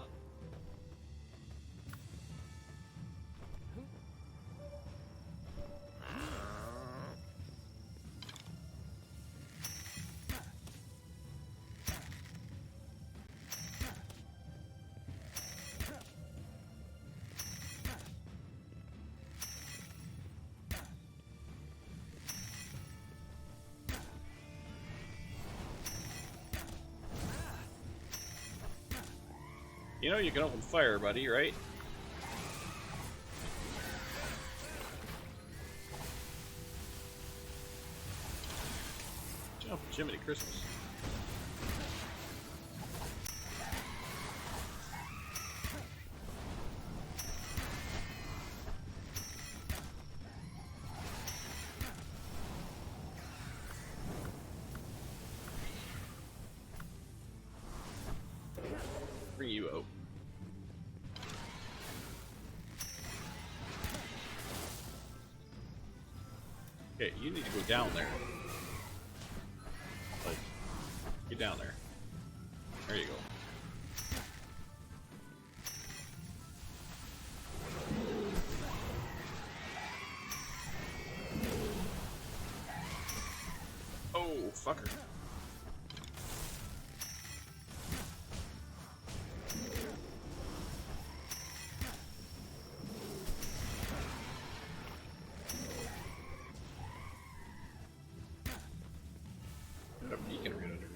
You know you can open fire, buddy, right? Oh, Jiminy Christmas. Bring you out. Okay, you need to go down there. Like, get down there. There you go. Oh, fucker. Got a beacon right under me.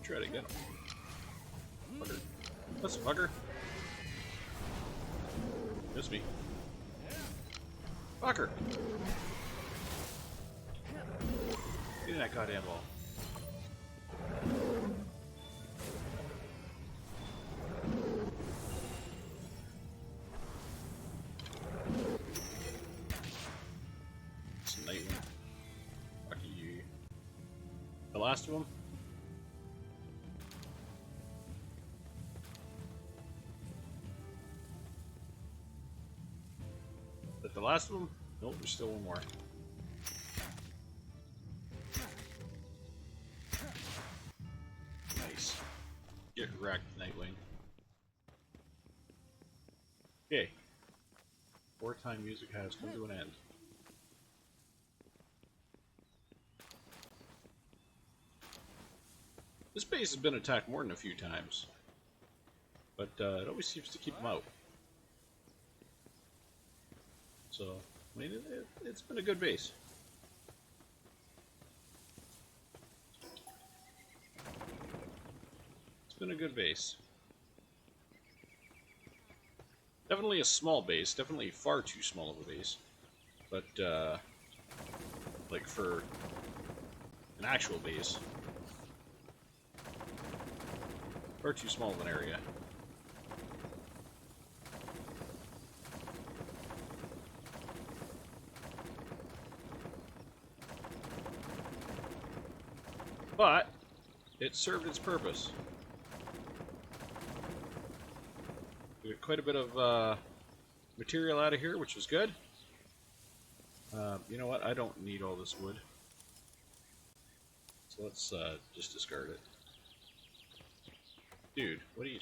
Try to get him. Fucker. That's a fucker. Miss me. Fucker! Get in that goddamn ball. It's a night one. Fuck you. The last of them? Is that the last of them? Nope, there's still one more. Nice. Get wrecked, Nightwing. Okay. Wartime music has come to an end. This base has been attacked more than a few times, but it always seems to keep them out. So, I mean, it's been a good base. It's been a good base. Definitely a small base, definitely far too small of a base. But, like for an actual base, far too small of an area. But it served its purpose. We got quite a bit of material out of here, which was good. You know what? I don't need all this wood. So let's just discard it. Dude, what are you...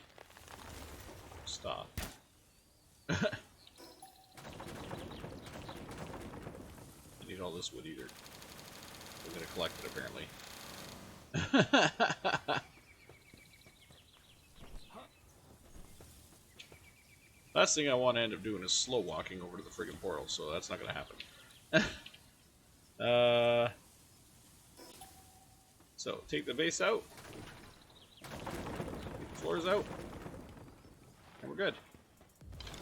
Stop. I need all this wood either. I'm gonna collect it apparently. Last thing I want to end up doing is slow walking over to the friggin' portal, so that's not going to happen. So, take the base out. Take the floors out. And we're good.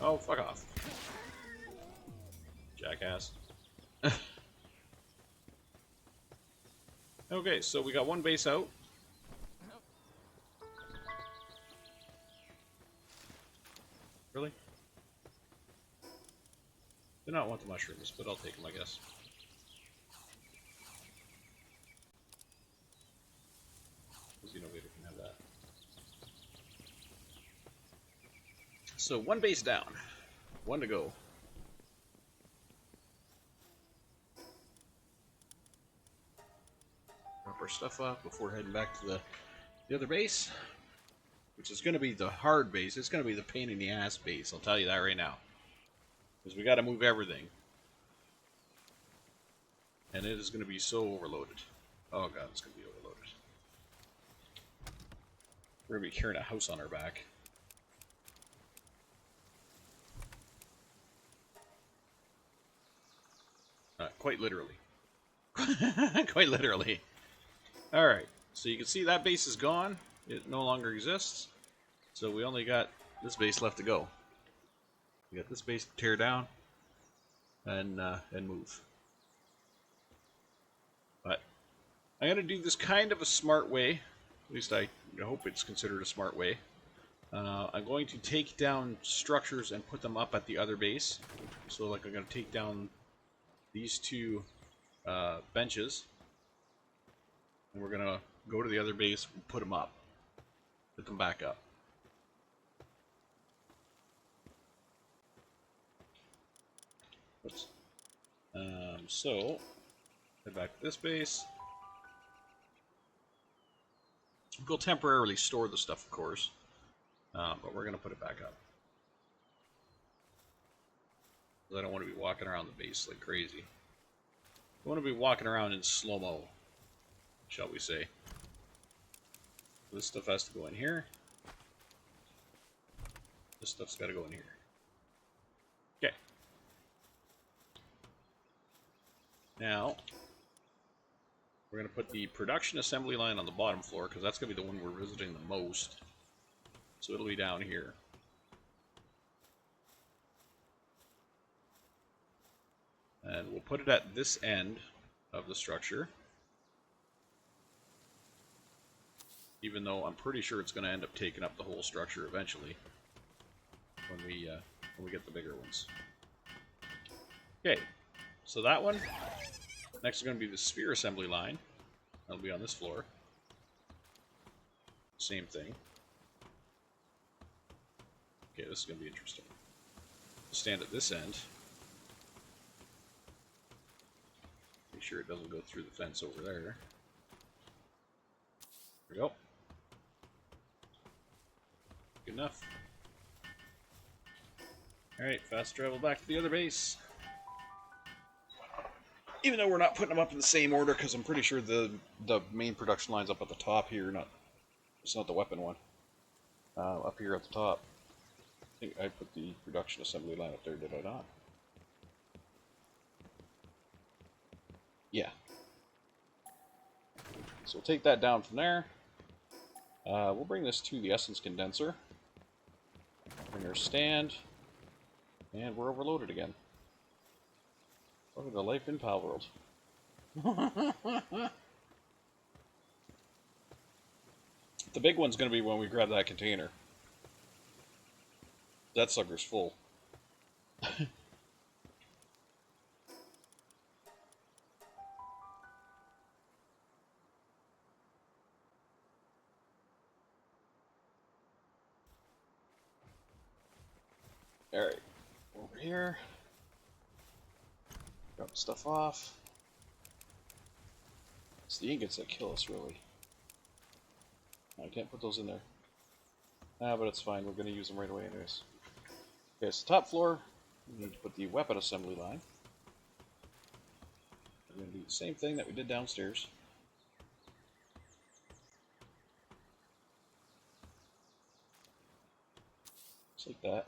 Oh, fuck off. Jackass. Okay, so we got one base out. Really? Did not want the mushrooms, but I'll take them, I guess. Because, you know, we can have that. So, one base down. One to go. Drop our stuff off before heading back to the other base. Which is going to be the hard base. It's going to be the pain in the ass base, I'll tell you that right now. Because we got to move everything. And it is going to be so overloaded. Oh god, it's going to be overloaded. We're going to be carrying a house on our back. Quite literally. Quite literally. Alright, so you can see that base is gone. It no longer exists. So we only got this base left to go. We got this base to tear down and move. But I'm going to do this kind of a smart way. At least I hope it's considered a smart way. I'm going to take down structures and put them up at the other base. So like I'm going to take down these two benches. And we're going to go to the other base and put them up. Put them back up. Oops. So, head back to this base. We'll temporarily store the stuff, of course. But we're going to put it back up. Because I don't want to be walking around the base like crazy. I want to be walking around in slow-mo, shall we say. This stuff has to go in here. This stuff's got to go in here. Okay. Now, we're going to put the production assembly line on the bottom floor, because that's going to be the one we're visiting the most. So it'll be down here. And we'll put it at this end of the structure. Even though I'm pretty sure it's going to end up taking up the whole structure eventually. When we get the bigger ones. Okay, so that one. Next is going to be the sphere assembly line. That'll be on this floor. Same thing. Okay, this is going to be interesting. Stand at this end. Make sure it doesn't go through the fence over there. There we go. Good enough. Alright, fast travel back to the other base. Even though we're not putting them up in the same order, because I'm pretty sure the main production line's up at the top here, it's not the weapon one. Up here at the top. I think I put the production assembly line up there, did I not? Yeah. So we'll take that down from there. We'll bring this to the essence condenser. Bring our stand. And we're overloaded again. Welcome to life in Palworld. The big one's going to be when we grab that container. That sucker's full. Alright, over here. Drop stuff off. It's the ingots that kill us, really. I can't put those in there. But it's fine, we're going to use them right away anyways. Okay, so top floor, we need to put the weapon assembly line. We're going to do the same thing that we did downstairs. Just like that.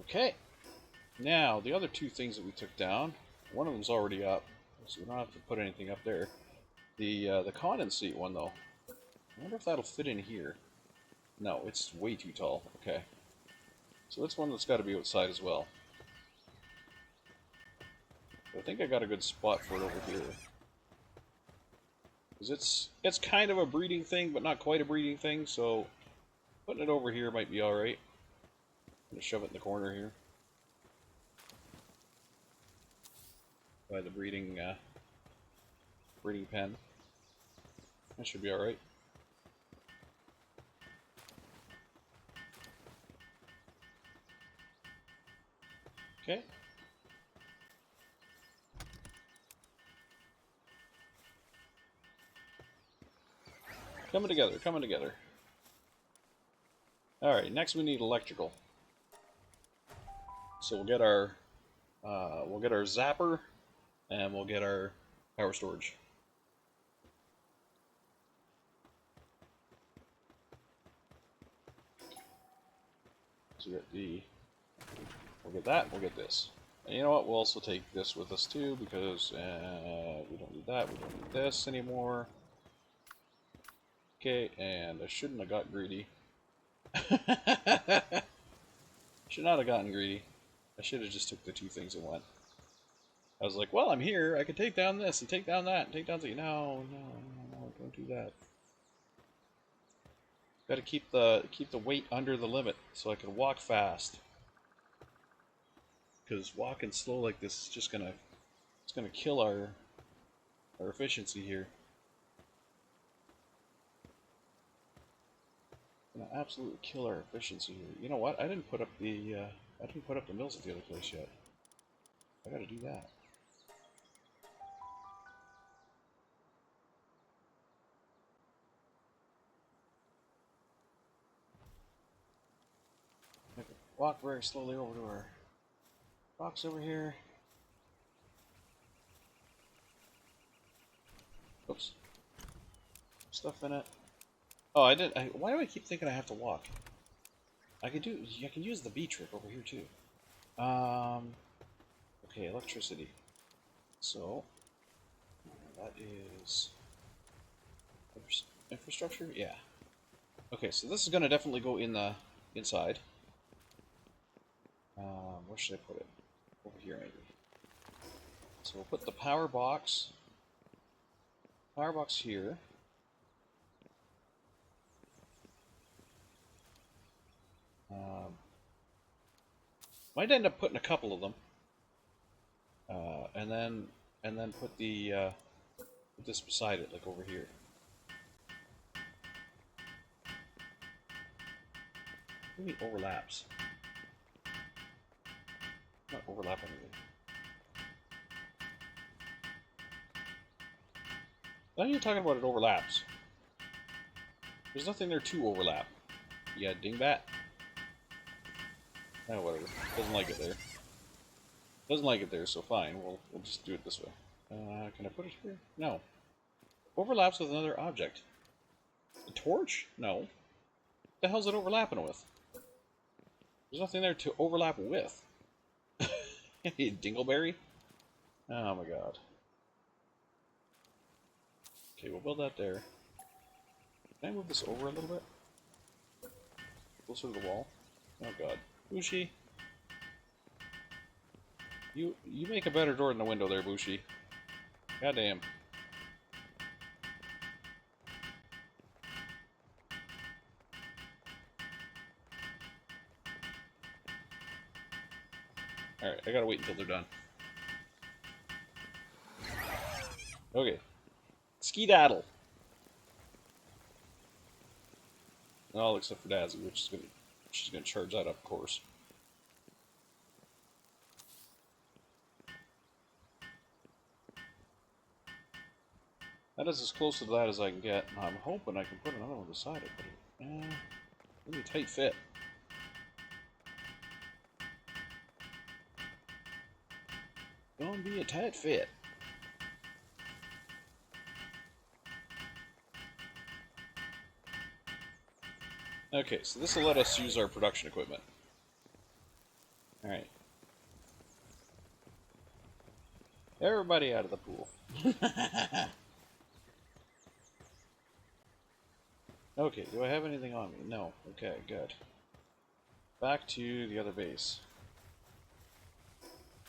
Okay. Now, the other two things that we took down, one of them's already up, so we don't have to put anything up there. The condensate one, though, I wonder if that'll fit in here. No, it's way too tall. Okay. So that's one that's got to be outside as well. I think I got a good spot for it over here. Because it's kind of a breeding thing, but not quite a breeding thing, so putting it over here might be alright. I'm going to shove it in the corner here. By the breeding pen. That should be alright. Okay. Coming together, coming together. Alright, next we need electrical. So we'll get our zapper, and we'll get our power storage. So we'll get that, we'll get this. And you know what, we'll also take this with us too, because we don't need that, we don't need this anymore. Okay, and I shouldn't have got greedy. Should not have gotten greedy. I should have just took the two things and went. I was like, well, I'm here, I can take down this, and take down that, and take down the... No, don't do that. Gotta keep the weight under the limit, so I can walk fast. Because walking slow like this is just gonna... It's gonna kill our efficiency here. Gonna absolutely kill our efficiency here. You know what? I didn't put up the mills at the other place yet. I gotta do that. I can walk very slowly over to our box over here. Oops. Stuff in it. Oh, I did. Why do I keep thinking I have to walk? I can use the B trick over here too. Okay, electricity. So that is infrastructure. Yeah. Okay, so this is gonna definitely go in the inside. Where should I put it? Over here, maybe. So we'll put the power box here. Might end up putting a couple of them, and then put the put this beside it, like over here. Maybe overlaps. Not overlap anything. Why are you talking about it overlaps? There's nothing there to overlap. Yeah, dingbat. Oh, whatever. Doesn't like it there. Doesn't like it there, so fine. We'll just do it this way. Can I put it here? No. Overlaps with another object. A torch? No. What the hell's it overlapping with? There's nothing there to overlap with. Dingleberry? Oh my god. Okay, we'll build that there. Can I move this over a little bit? Closer to the wall? Oh god. Bushi! You make a better door than the window there, Bushi. Goddamn. Alright, I gotta wait until they're done. Okay. Skedaddle. All except for Dazzy, which is she's gonna charge that up, of course. That is as close to that as I can get. I'm hoping I can put another one beside it, but really tight fit. Gonna be a tight fit. Okay, so this will let us use our production equipment. Alright. Everybody out of the pool. Okay, do I have anything on me? No. Okay, good. Back to the other base.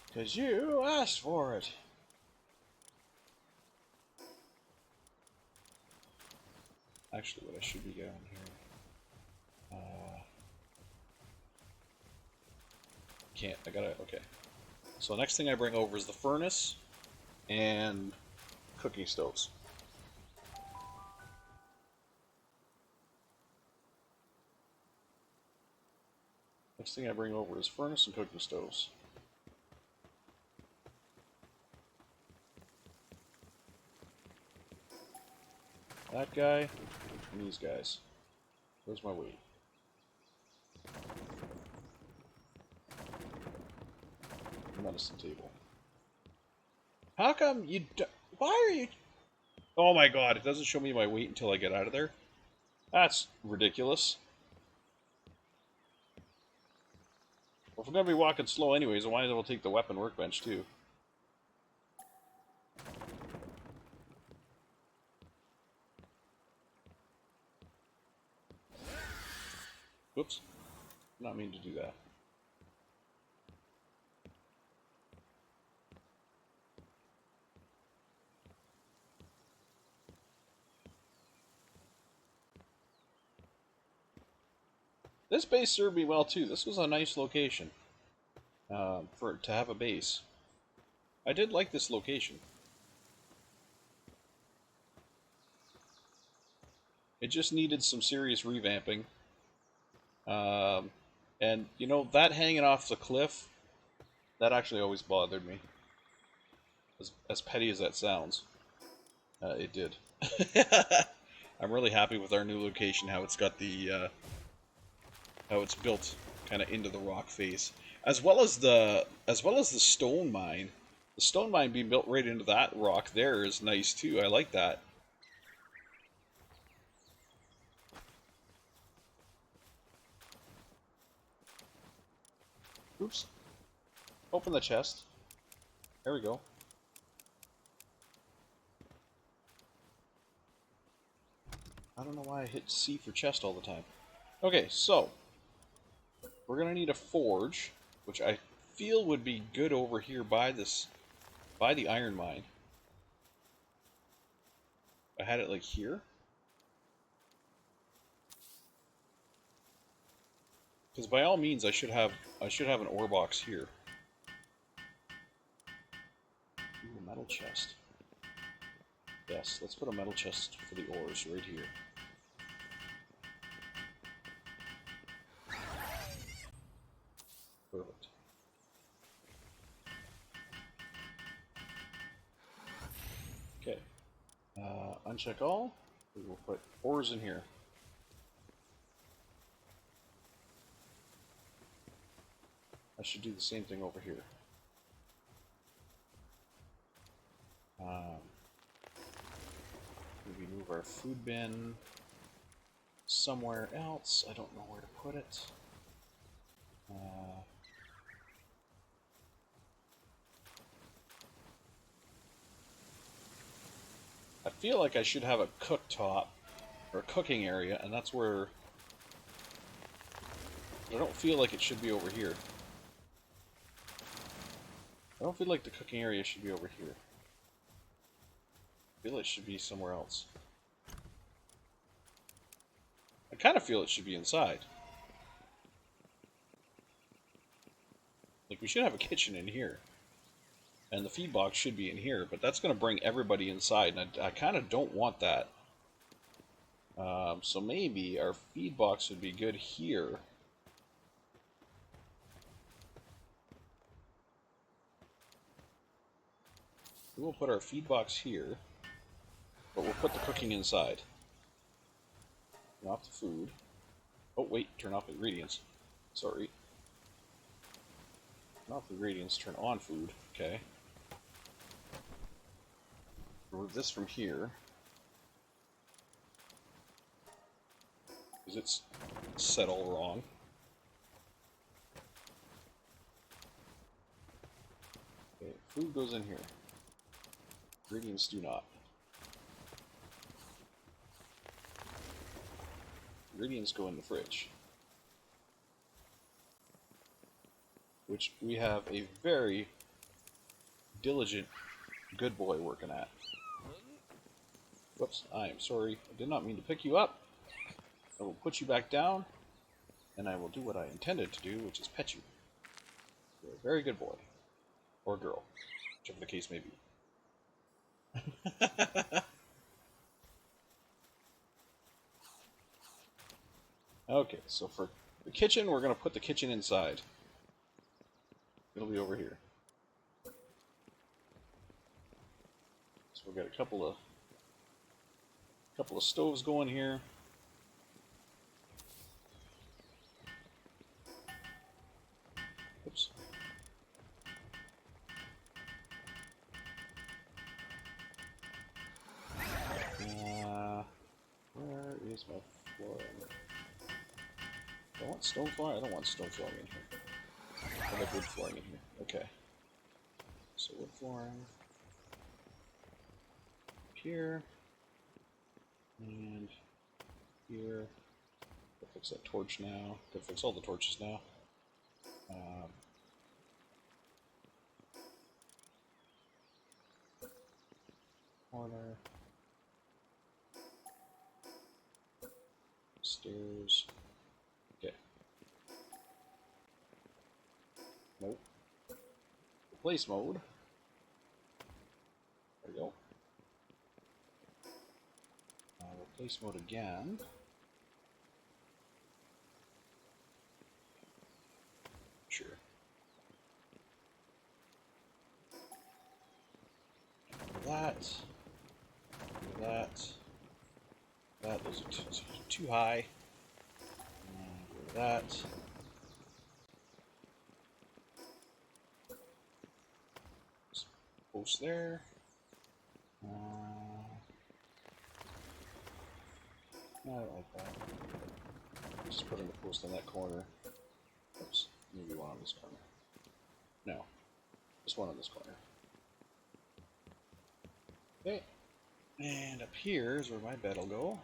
Because you asked for it. Actually, what I should be doing here. Can't. I gotta. Okay. So the next thing I bring over is the furnace and cooking stoves. Next thing I bring over is furnace and cooking stoves. That guy and these guys. Where's my weight? Medicine table. How come you why are you... Oh my god, it doesn't show me my weight until I get out of there? That's ridiculous. Well, if we're gonna be walking slow anyways, I might as well take the weapon workbench too. Whoops. Not mean to do that. This base served me well too. This was a nice location to have a base. I did like this location. It just needed some serious revamping. And, you know, that hanging off the cliff, that actually always bothered me. As petty as that sounds, it did. I'm really happy with our new location, how it's got the, how it's built kind of into the rock face. As well as the stone mine. The stone mine being built right into that rock there is nice too. I like that. Oops. Open the chest. There we go. I don't know why I hit C for chest all the time. Okay, so we're gonna need a forge, which I feel would be good over here by the iron mine. I had it like here. Because by all means I should have an ore box here. Ooh, a metal chest. Yes, let's put a metal chest for the ores right here. Perfect. Okay. Uncheck all. We will put ores in here. I should do the same thing over here. Maybe move our food bin somewhere else. I don't know where to put it. I feel like I should have a cooktop or a cooking area, and that's where I don't feel like it should be over here. I don't feel like the cooking area should be over here. I feel it should be somewhere else. I kind of feel it should be inside. Like, we should have a kitchen in here. And the feed box should be in here, but that's going to bring everybody inside, and I kind of don't want that. So maybe our feed box would be good here. We'll put our feed box here, but we'll put the cooking inside. Turn off the food. Oh wait, turn off ingredients. Sorry. Turn off ingredients, turn on food. Okay. Remove this from here. Because it's set all wrong. Food goes in here. Ingredients do not. Ingredients go in the fridge. Which we have a very diligent good boy working at. Whoops, I am sorry. I did not mean to pick you up. I will put you back down, and I will do what I intended to do, which is pet you. You're a very good boy. Or girl. Whichever the case may be. Okay, so for the kitchen, we're going to put the kitchen inside. It'll be over here. So we've got a couple of stoves going here. Oops. Where is my flooring? Do I want stone flooring? I don't want stone flooring in here. I like wood flooring in here. Okay. So wood flooring. Here. And here. Gotta fix that torch now. Gotta fix all the torches now. Corner. Stairs. Okay. Nope. Replace mode. There we go. Replace mode again. Sure. That. Those are too high. That. Post there. I don't like that. Just putting the post on that corner. Oops, maybe one on this corner. No, just one on this corner. Okay, and up here is where my bed will go.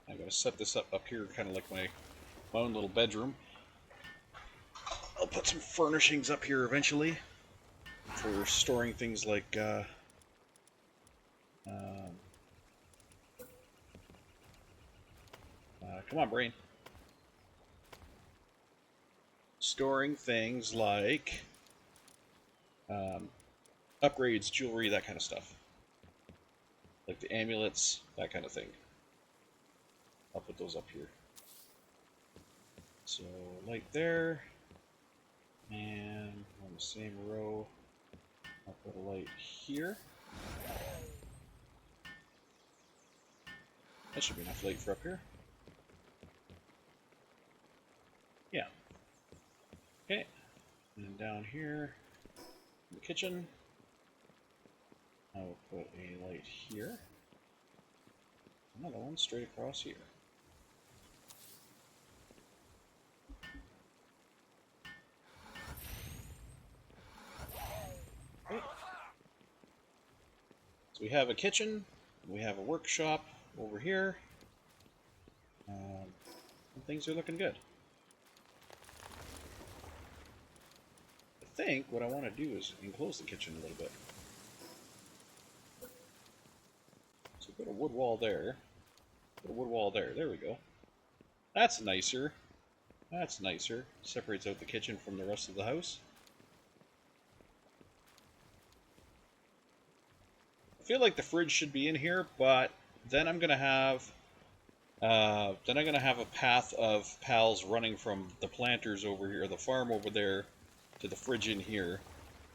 I gotta set this up here, kind of like my own little bedroom. I'll put some furnishings up here eventually for storing things like come on, brain. Storing things like upgrades, jewelry, that kind of stuff. Like the amulets, that kind of thing. I'll put those up here. So, light there. And on the same row, I'll put a light here. That should be enough light for up here. Yeah. Okay. And down here, in the kitchen, I will put a light here. Another one straight across here. Okay. So we have a kitchen, we have a workshop over here, and things are looking good. I think what I want to do is enclose the kitchen a little bit. So put a wood wall there. Put a wood wall there. There we go. That's nicer. That's nicer. Separates out the kitchen from the rest of the house. I feel like the fridge should be in here, but then I'm gonna have a path of pals running from the planters over here, the farm over there, to the fridge in here,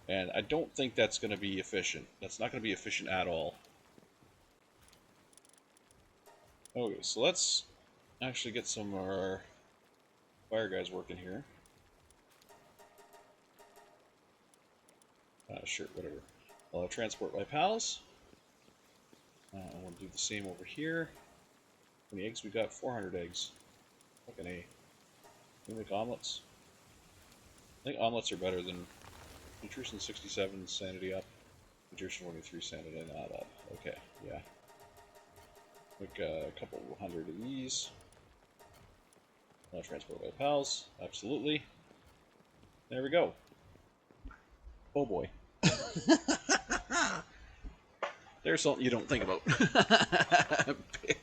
and I don't think that's going to be efficient. That's not going to be efficient at all. Okay, so let's actually get some of our fire guys working here. Sure, whatever. I'll transport my pals. I want to do the same over here. many eggs we got? 400 eggs. Fucking A. Can we make omelets? I think omelets are better than nutrition 67, sanity up. Nutrition 23, sanity not up. Okay, yeah. Make a couple hundred of these. Transport by pals. Absolutely. There we go. Oh boy. There's something you don't think about.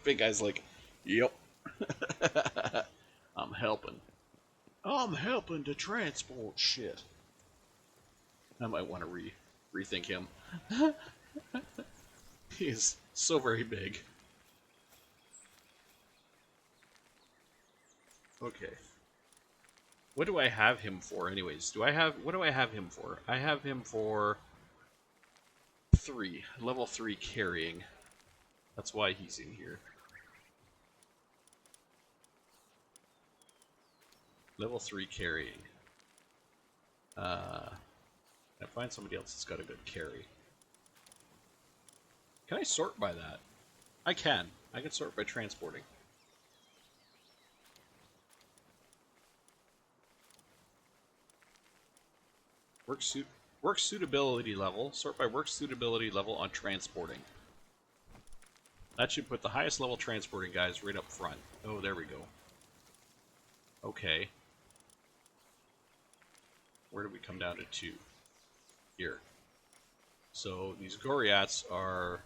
Big guy's like, yep. I'm helping. I'm helping to transport shit. I might want to rethink him. He is so very big. Okay. What do I have him for anyways? What do I have him for? I have him for 3. Level 3 carrying. That's why he's in here. Level 3 carrying. I find somebody else that's got a good carry. Can I sort by that? I can. I can sort by transporting. Work suitability level. Sort by work suitability level on transporting. That should put the highest level transporting guys right up front. Oh, there we go. Okay. Where do we come down to 2? Here. So these Goriats are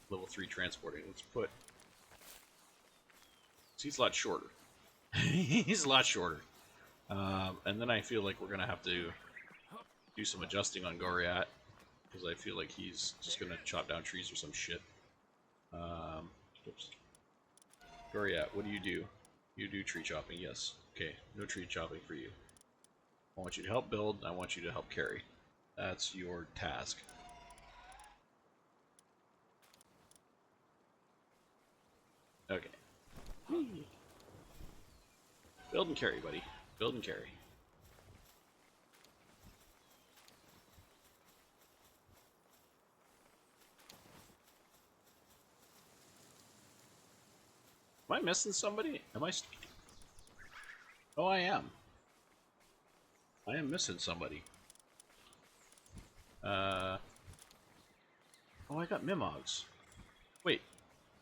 level 3 transporting. Let's put... He's a lot shorter. He's a lot shorter. And then I feel like we're going to have to do some adjusting on Goriat, because I feel like he's just going to chop down trees or some shit. Oops. Goriat, what do? You do tree chopping, yes. Okay, no tree chopping for you. I want you to help build, I want you to help carry. That's your task. Okay. Build and carry, buddy. Build and carry. Am I missing somebody? Am I... Oh, I am. I am missing somebody. Oh, I got Mimogs. Wait.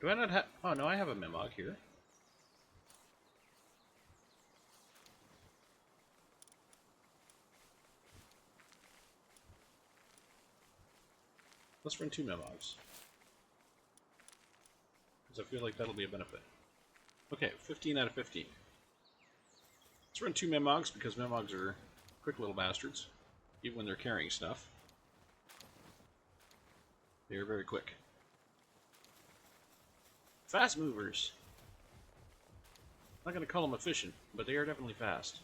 Do I not have... Oh, no, I have a Mimog here. Let's run 2 Mimogs. Because I feel like that'll be a benefit. Okay, 15 out of 15. Let's run 2 Mimogs, because Mimogs are quick little bastards. Even when they're carrying stuff. They are very quick. Fast movers. I'm not going to call them efficient, but they are definitely fast.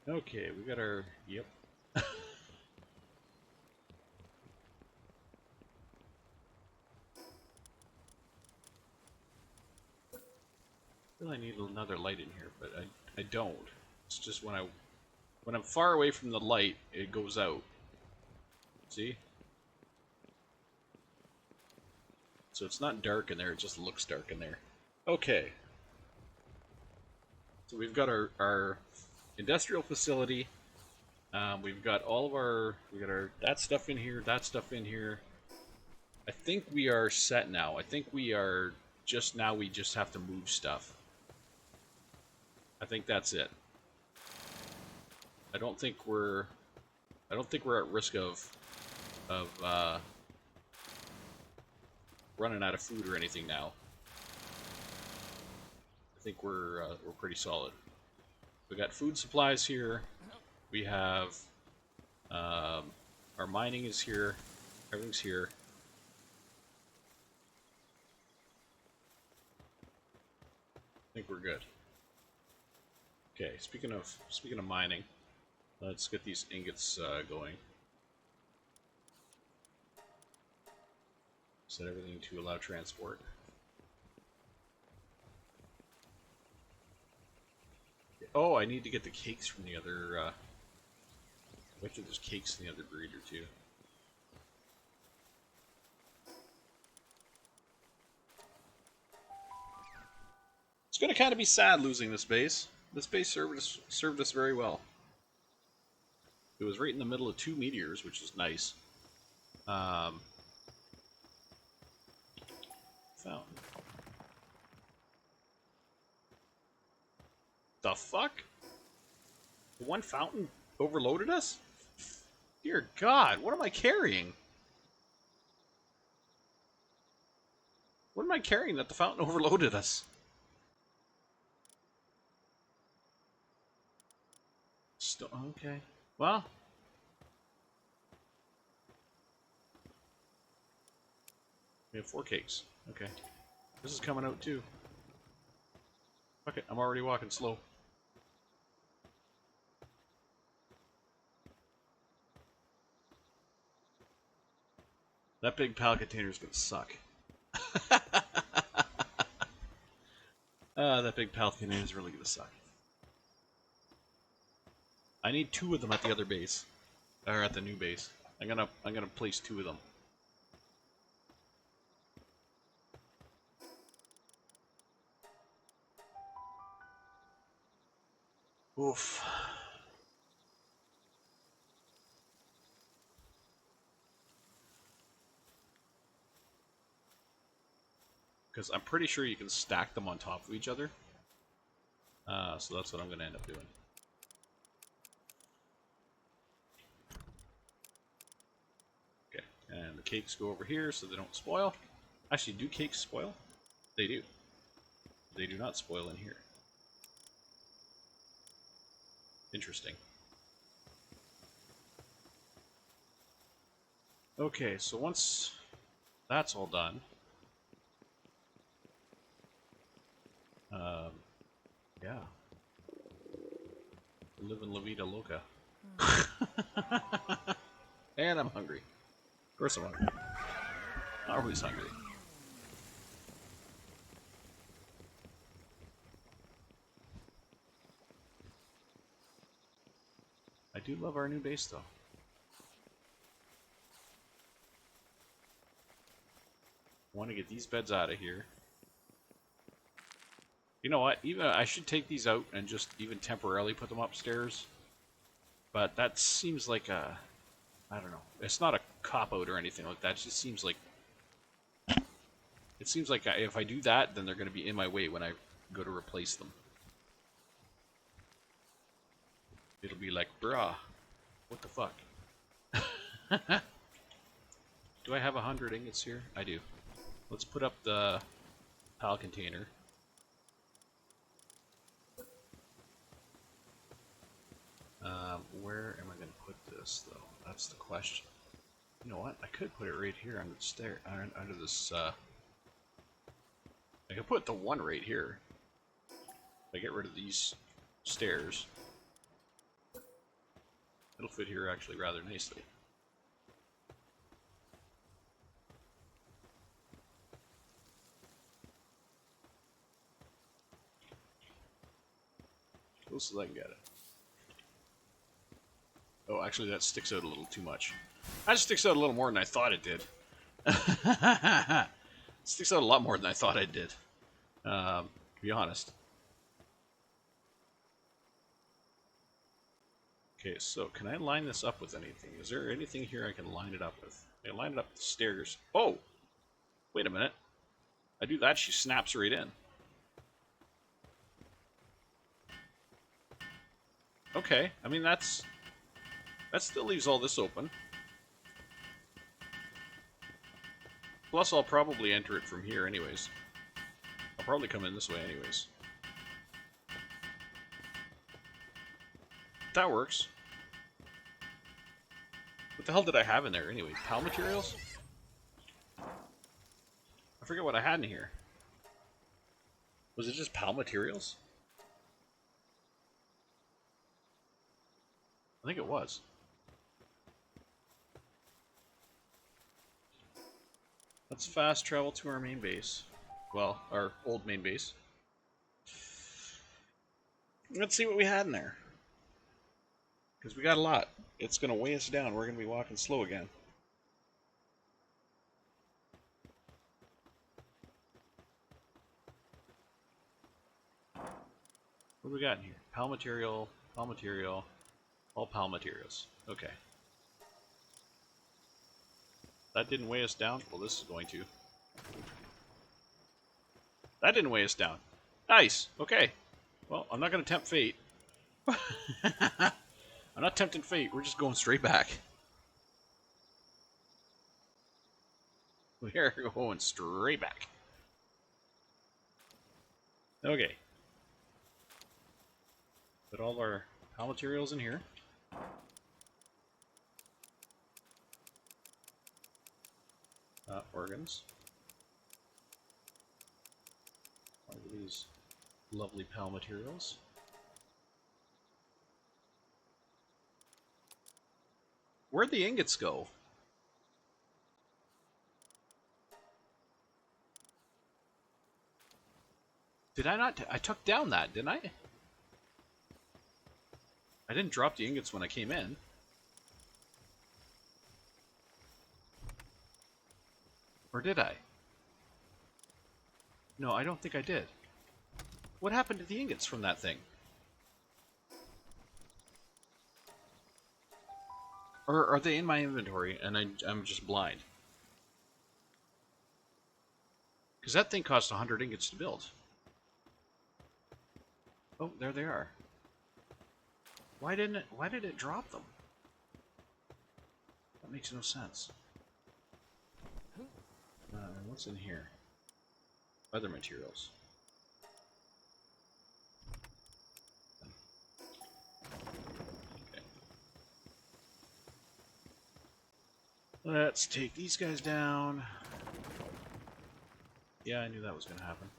Okay, we got our... Yep. I feel I need another light in here, but I don't. It's just when I'm far away from the light, it goes out. See? So it's not dark in there, it just looks dark in there. Okay. So we've got our industrial facility. We've got all of our... that stuff in here, that stuff in here. I think we are set now. I think we are... Just now we just have to move stuff. I think that's it. I don't think we're at risk of running out of food or anything now. I think we're pretty solid. We got food supplies here. We have our mining is here. Everything's here. I think we're good. Okay, speaking of mining, let's get these ingots going. Set everything to allow transport. Oh, I need to get the cakes from the other. I bet you there's cakes in the other breed or two. going to kind of be sad losing this base. This base served us very well. It was right in the middle of 2 meteors, which is nice. Fountain. The fuck? The one fountain overloaded us? Dear God, what am I carrying? What am I carrying that the fountain overloaded us? Okay. Well. We have 4 cakes. Okay. This is coming out too. Fuck it, I'm already walking slow. That big pallet container is gonna suck. That big pallet container is really gonna suck. I need 2 of them at the other base, or at the new base. I'm gonna place 2 of them. Oof. Because I'm pretty sure you can stack them on top of each other. So that's what I'm gonna end up doing. Okay, and the cakes go over here so they don't spoil. Actually, do cakes spoil? They do. They do not spoil in here. Interesting. Okay, so once that's all done, yeah, live in La Vida Loca. And I'm hungry. Of course I'm hungry. I'm always hungry. I do love our new base, though. I want to get these beds out of here. You know what? Even I should take these out and just even temporarily put them upstairs. But that seems like a... I don't know. It's not a cop-out or anything like that. It just seems like... It seems like if I do that, then they're going to be in my way when I go to replace them. It'll be like, bruh, what the fuck? Do I have 100 ingots here? I do. Let's put up the pallet container. Where am I going to put this, though? That's the question. You know what? I could put it right here under the stair, under this. I could put the one right here. If I get rid of these stairs, it'll fit here actually rather nicely. Close as I can get it. Oh, actually, that sticks out a little too much. That sticks out a little more than I thought it did. It sticks out a lot more than I thought it did. To be honest. Okay, so can I line this up with anything? Is there anything here I can line it up with? I line it up with the stairs. Oh! Wait a minute. I do that, she snaps right in. Okay, I mean, that still leaves all this open. Plus, I'll probably enter it from here anyways. I'll probably come in this way anyways. That works. What the hell did I have in there anyway? Pal materials? I forget what I had in here. Was it just pal materials? I think it was. Let's fast travel to our main base. Well, our old main base. Let's see what we had in there. Because we got a lot. It's going to weigh us down. We're going to be walking slow again. What do we got in here? Pal material, all pal materials. Okay. That didn't weigh us down. Well, this is going to. That didn't weigh us down. Nice. Okay. Well, I'm not going to tempt fate. I'm not tempting fate. We're just going straight back. We're going straight back. Okay. Put all our pal materials in here. Organs. All of these lovely pal materials. Where'd the ingots go? Did I not? I took down that, didn't I? I didn't drop the ingots when I came in. Or did I? No, I don't think I did. What happened to the ingots from that thing? Or are they in my inventory and I'm just blind? Because that thing cost 100 ingots to build. Oh, there they are. Why did it drop them? That makes no sense. What's in here? Other materials. Okay. Let's take these guys down. Yeah, I knew that was going to happen.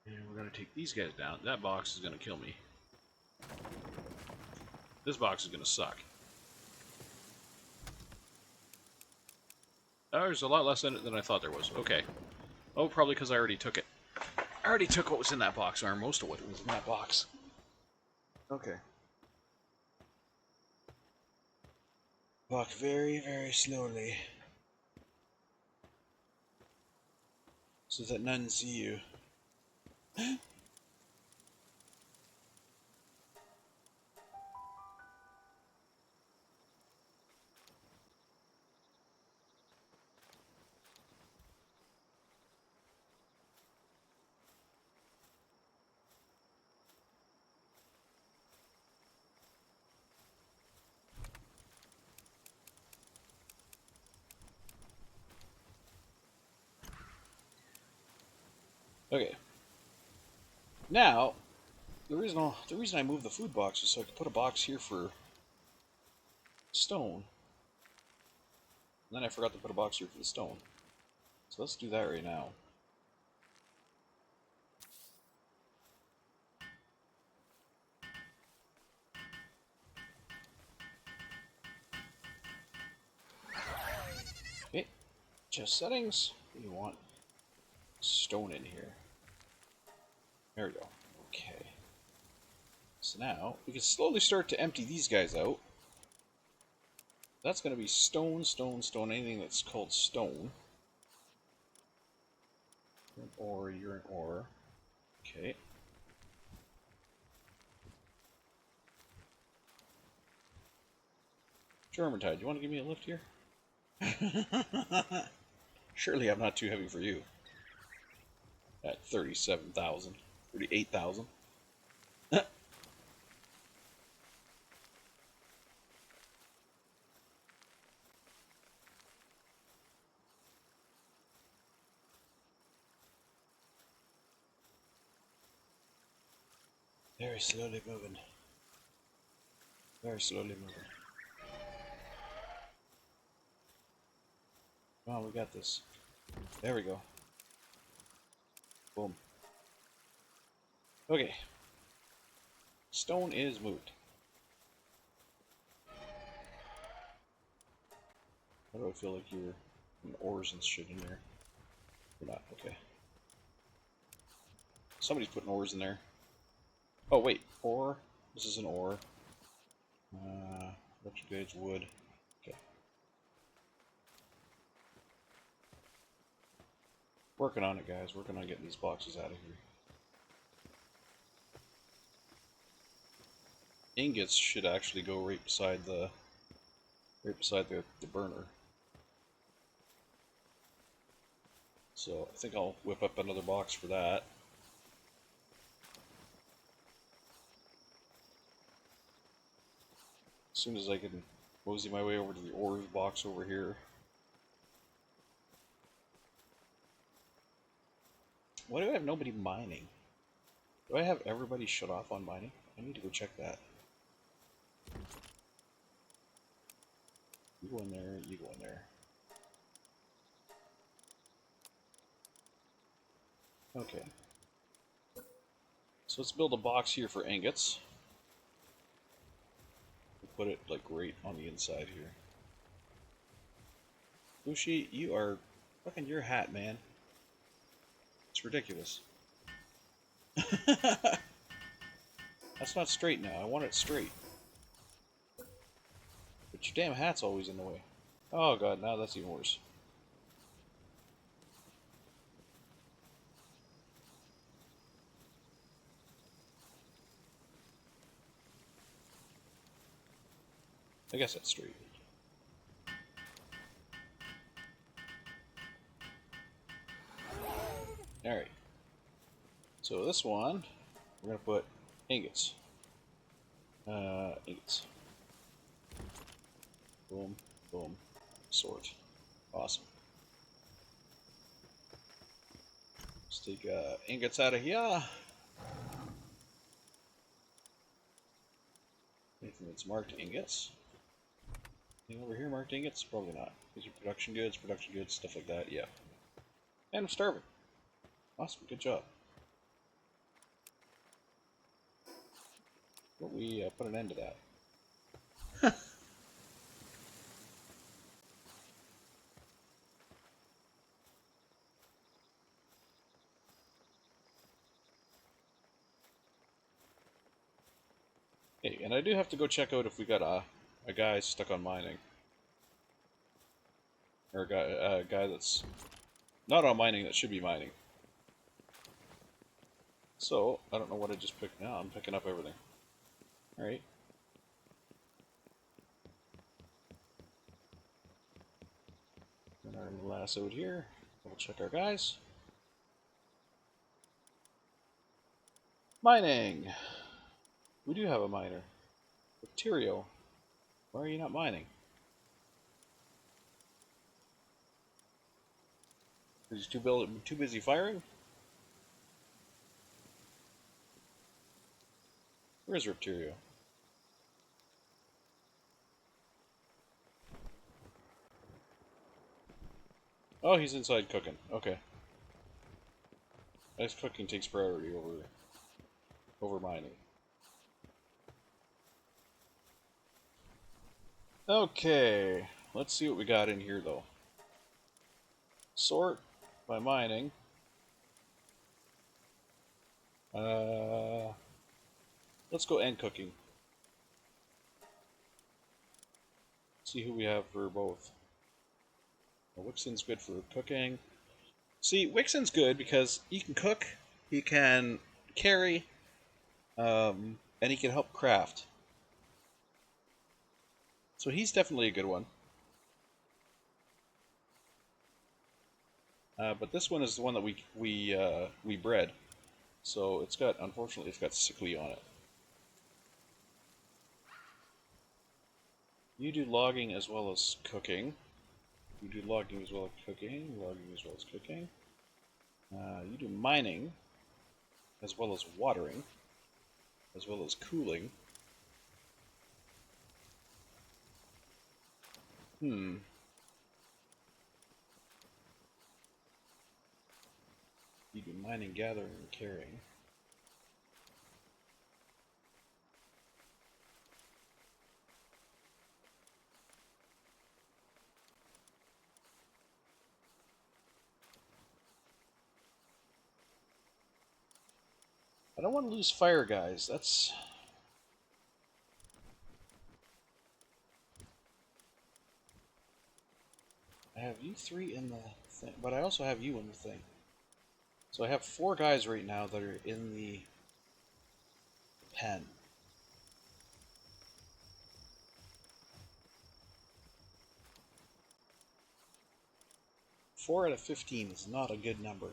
And we're going to take these guys down. That box is going to kill me. This box is going to suck. Oh, there's a lot less in it than I thought there was. Okay. Oh, probably because I already took it. I already took what was in that box, or most of what was in that box. Okay. Walk very, very slowly. So that none see you. Okay. Now, the reason I moved the food box is so I could put a box here for stone. And then I forgot to put a box here for the stone. So let's do that right now. Okay, chest settings. We want stone in here. There we go. Okay. So now, we can slowly start to empty these guys out. That's going to be stone, stone, stone, anything that's called stone. You're an ore, you're an ore. Okay. Germantide, you want to give me a lift here? Surely I'm not too heavy for you. At 37,000. 38,000. Very slowly moving. Very slowly moving. Come on, we got this. There we go. Boom. Okay. Stone is moved. Why do I feel like you're putting ores and shit in there? You're not, okay. Somebody's putting ores in there. Oh, wait. Ore? This is an ore. Electric goods, wood. Okay. Working on it, guys. Working on getting these boxes out of here. Ingots should actually go right beside the burner. So I think I'll whip up another box for that. As soon as I can mosey my way over to the ores box over here. Why do I have nobody mining? Do I have everybody shut off on mining? I need to go check that. You go in there, you go in there. Okay. So let's build a box here for ingots. We'll put it like right on the inside here. Bushi, you are fucking your hat, man. It's ridiculous. That's not straight now. I want it straight. But your damn hat's always in the way. Oh god, now that's even worse. I guess that's straight. Alright. So this one, we're going to put ingots. Ingots. Boom, boom, sort. Awesome. Let's take ingots out of here. Anything that's marked ingots? Anything over here marked ingots? Probably not. These are production goods, stuff like that, yeah. And I'm starving. Awesome, good job. But we put an end to that. Hey, and I do have to go check out if we got a guy stuck on mining. Or a guy that's not on mining that should be mining. So, I don't know what I just picked now. I'm picking up everything. Alright. Then our lasso out here. We'll check our guys. Mining! We do have a miner. Bacterio. Why are you not mining? Is he too busy firing? Where is Repterio? Oh, he's inside cooking. Okay. Nice cooking takes priority over mining. Okay, let's see what we got in here though. Sort by mining. Let's go end cooking. See who we have for both. Wixen's good for cooking. See, Wixen's good because he can cook, he can carry, and he can help craft. So he's definitely a good one. But this one is the one that we bred. So it's got, unfortunately, it's got sickly on it. You do logging as well as cooking. You do logging as well as cooking. Logging as well as cooking. You do mining as well as watering, as well as cooling. You do mining, gathering, and carrying. I don't want to lose fire, guys. That's... I have you three in the thing, but I also have you in the thing. So I have 4 guys right now that are in the pen. Four out of 15 is not a good number.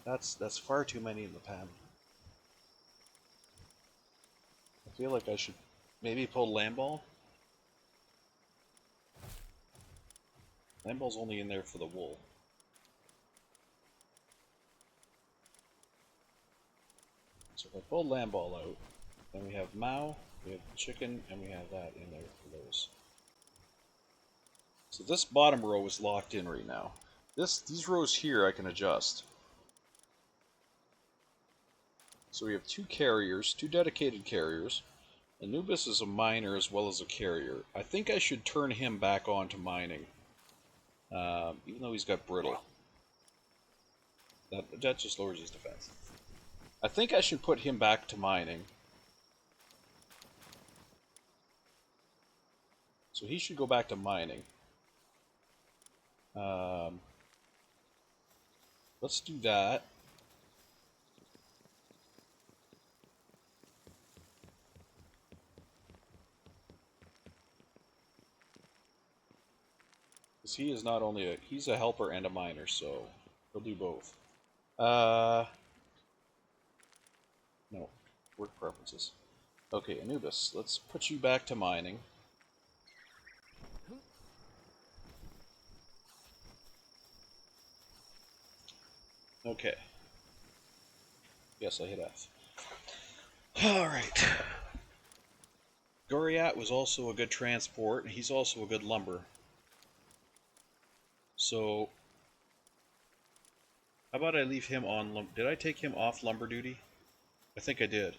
That's far too many in the pen. I feel like I should maybe pull Lamball. Lamball's only in there for the wool. So if I pull Lamball out, then we have Mao, we have chicken, and we have that in there for those. So this bottom row is locked in right now. These rows here I can adjust. So we have 2 carriers, 2 dedicated carriers. Anubis is a miner as well as a carrier. I think I should turn him back on to mining. Even though he's got brittle. That just lowers his defense. I think I should put him back to mining. So he should go back to mining. Let's do that. Because he is not only he's a helper and a miner, so he'll do both. No, work preferences. Okay, Anubis, let's put you back to mining. Okay. Yes, I hit F. Alright. Goriat was also a good transport, and he's also a good lumber. So, how about I leave him on did I take him off lumber duty? I think I did.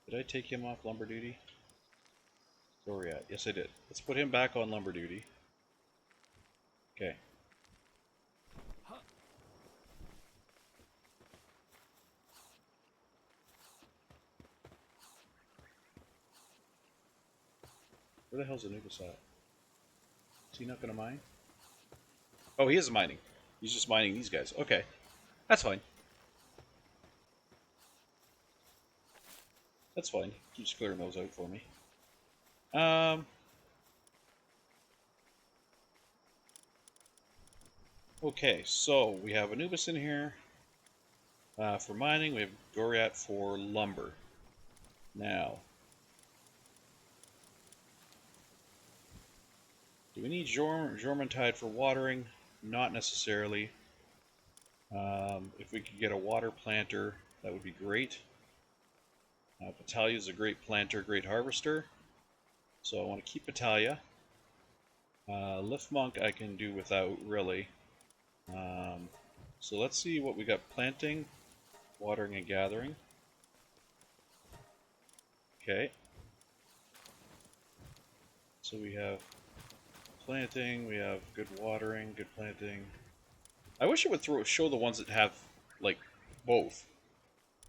Did I take him off lumber duty? Goriat, yes I did. Let's put him back on lumber duty. Okay. Where the hell's Anubis at? Is he not gonna mine? Oh, he is mining. He's just mining these guys. Okay. That's fine. That's fine. Keep clearing those out for me. Okay, so we have Anubis in here for mining. We have Goriat for lumber. Now, do we need Jormuntide for watering? Not necessarily. If we could get a water planter, that would be great. Battalia is a great planter, great harvester. So I want to keep Battalia. Lift Monk I can do without, really. So let's see what we got. Planting, watering, and gathering. Okay. So we have planting, we have good watering, good planting. I wish it would show the ones that have, like, both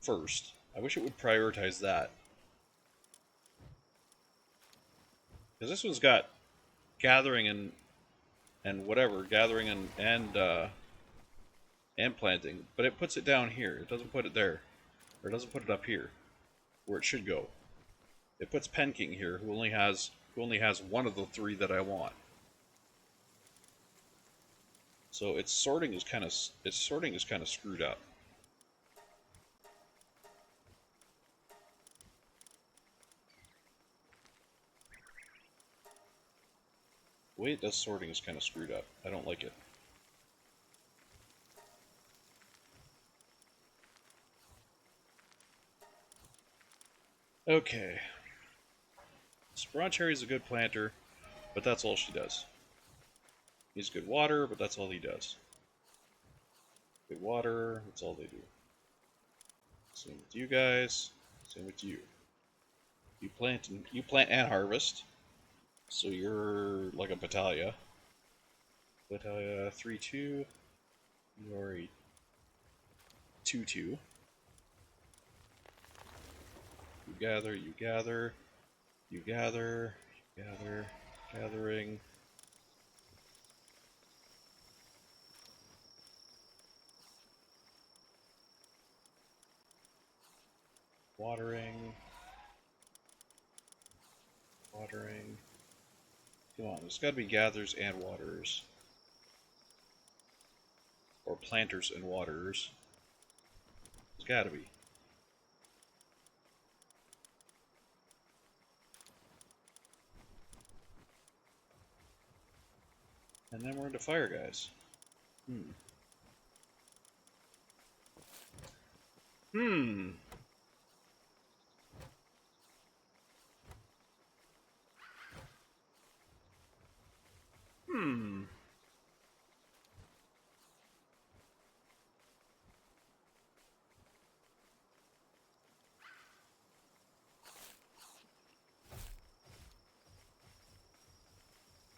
first. I wish it would prioritize that. Because this one's got gathering and whatever, gathering and planting, but it puts it down here. It doesn't put it there, or it doesn't put it up here, where it should go. It puts Penking here, who only has one of the 3 that I want. So its sorting is kind of screwed up. The way it does sorting is kind of screwed up. I don't like it. Okay. Speroncherry is a good planter, but that's all she does. He's good water, but that's all he does. Good water, that's all they do. Same with you guys. Same with you. You plant and harvest. So you're like a Battalia. Battalia 3-2. You're a 2-2. You gather. You gather, gathering. Watering. Come on, there's got to be gatherers and waterers. Or planters and waterers. There's got to be. And then we're into fire guys. Hmm.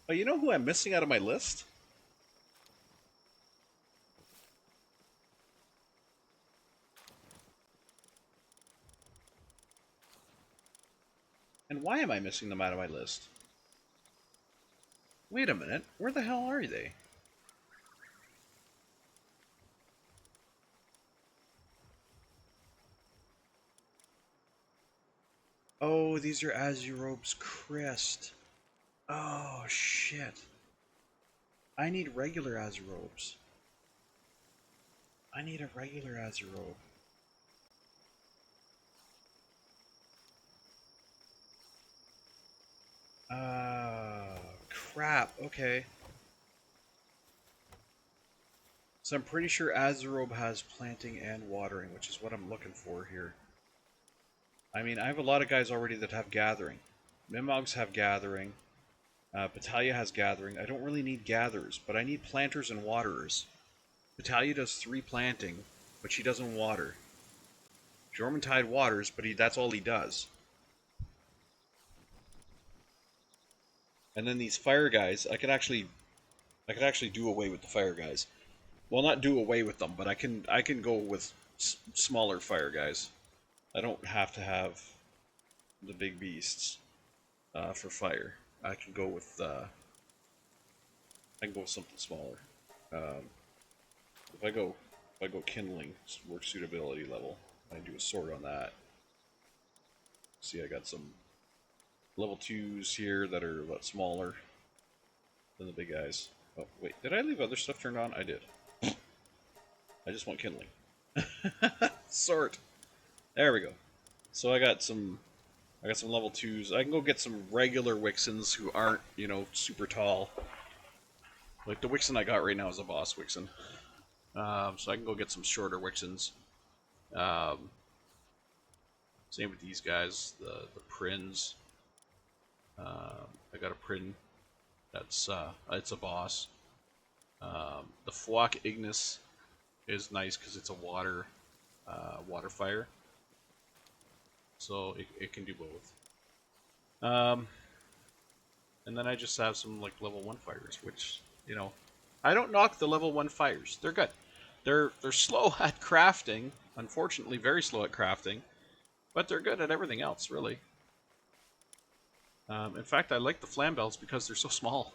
Oh, you know who I'm missing out of my list? And why am I missing them out of my list? Wait a minute. Where the hell are they? Oh, these are Azurobe's Crest. Oh, shit. I need regular Azurobes. I need a regular Azurobe. Crap. Okay. So I'm pretty sure Azurobe has planting and watering, which is what I'm looking for here. I mean, I have a lot of guys already that have gathering. Mimogs have gathering. Battaglia has gathering. I don't really need gatherers, but I need planters and waterers. Battaglia does 3 planting, but she doesn't water. Jormuntide waters, but that's all he does. And then these fire guys, I could actually do away with the fire guys. Well, not do away with them, but I can go with smaller fire guys. I don't have to have the big beasts for fire. I can go with something smaller. Um, if I go kindling work suitability level, I do a sort on that. See, I got some level 2s here that are a lot smaller than the big guys. Oh wait, did I leave other stuff turned on? I did. I just want kindling. Sort. There we go. So I got some level 2s. I can go get some regular Wixens who aren't, super tall. Like the Wixen I got right now is a boss Wixen. So I can go get some shorter Wixens. Same with these guys, the Prins. I got a Prin. That's it's a boss. The Flock Ignis is nice because it's a water fire, so it can do both. And then I just have some like level 1 fires, which I don't knock the level 1 fires. They're good. They're slow at crafting. Unfortunately, very slow at crafting, but they're good at everything else, really. In fact, I like the Flambells because they're so small.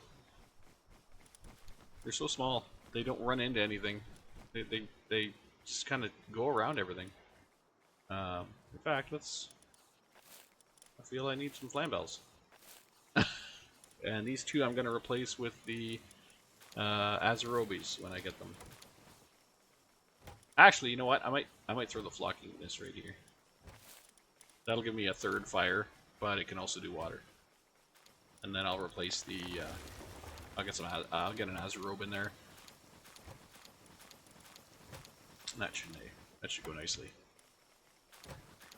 They're so small. They don't run into anything. They just kind of go around everything. In fact, I feel I need some Flambells. And these 2 I'm going to replace with the Azurobes when I get them. Actually, you know what? I might throw the Flocking Ignis right here. That'll give me a 3rd fire, but it can also do water. And then I'll replace the. I'll get an Azurobe in there. That should go nicely.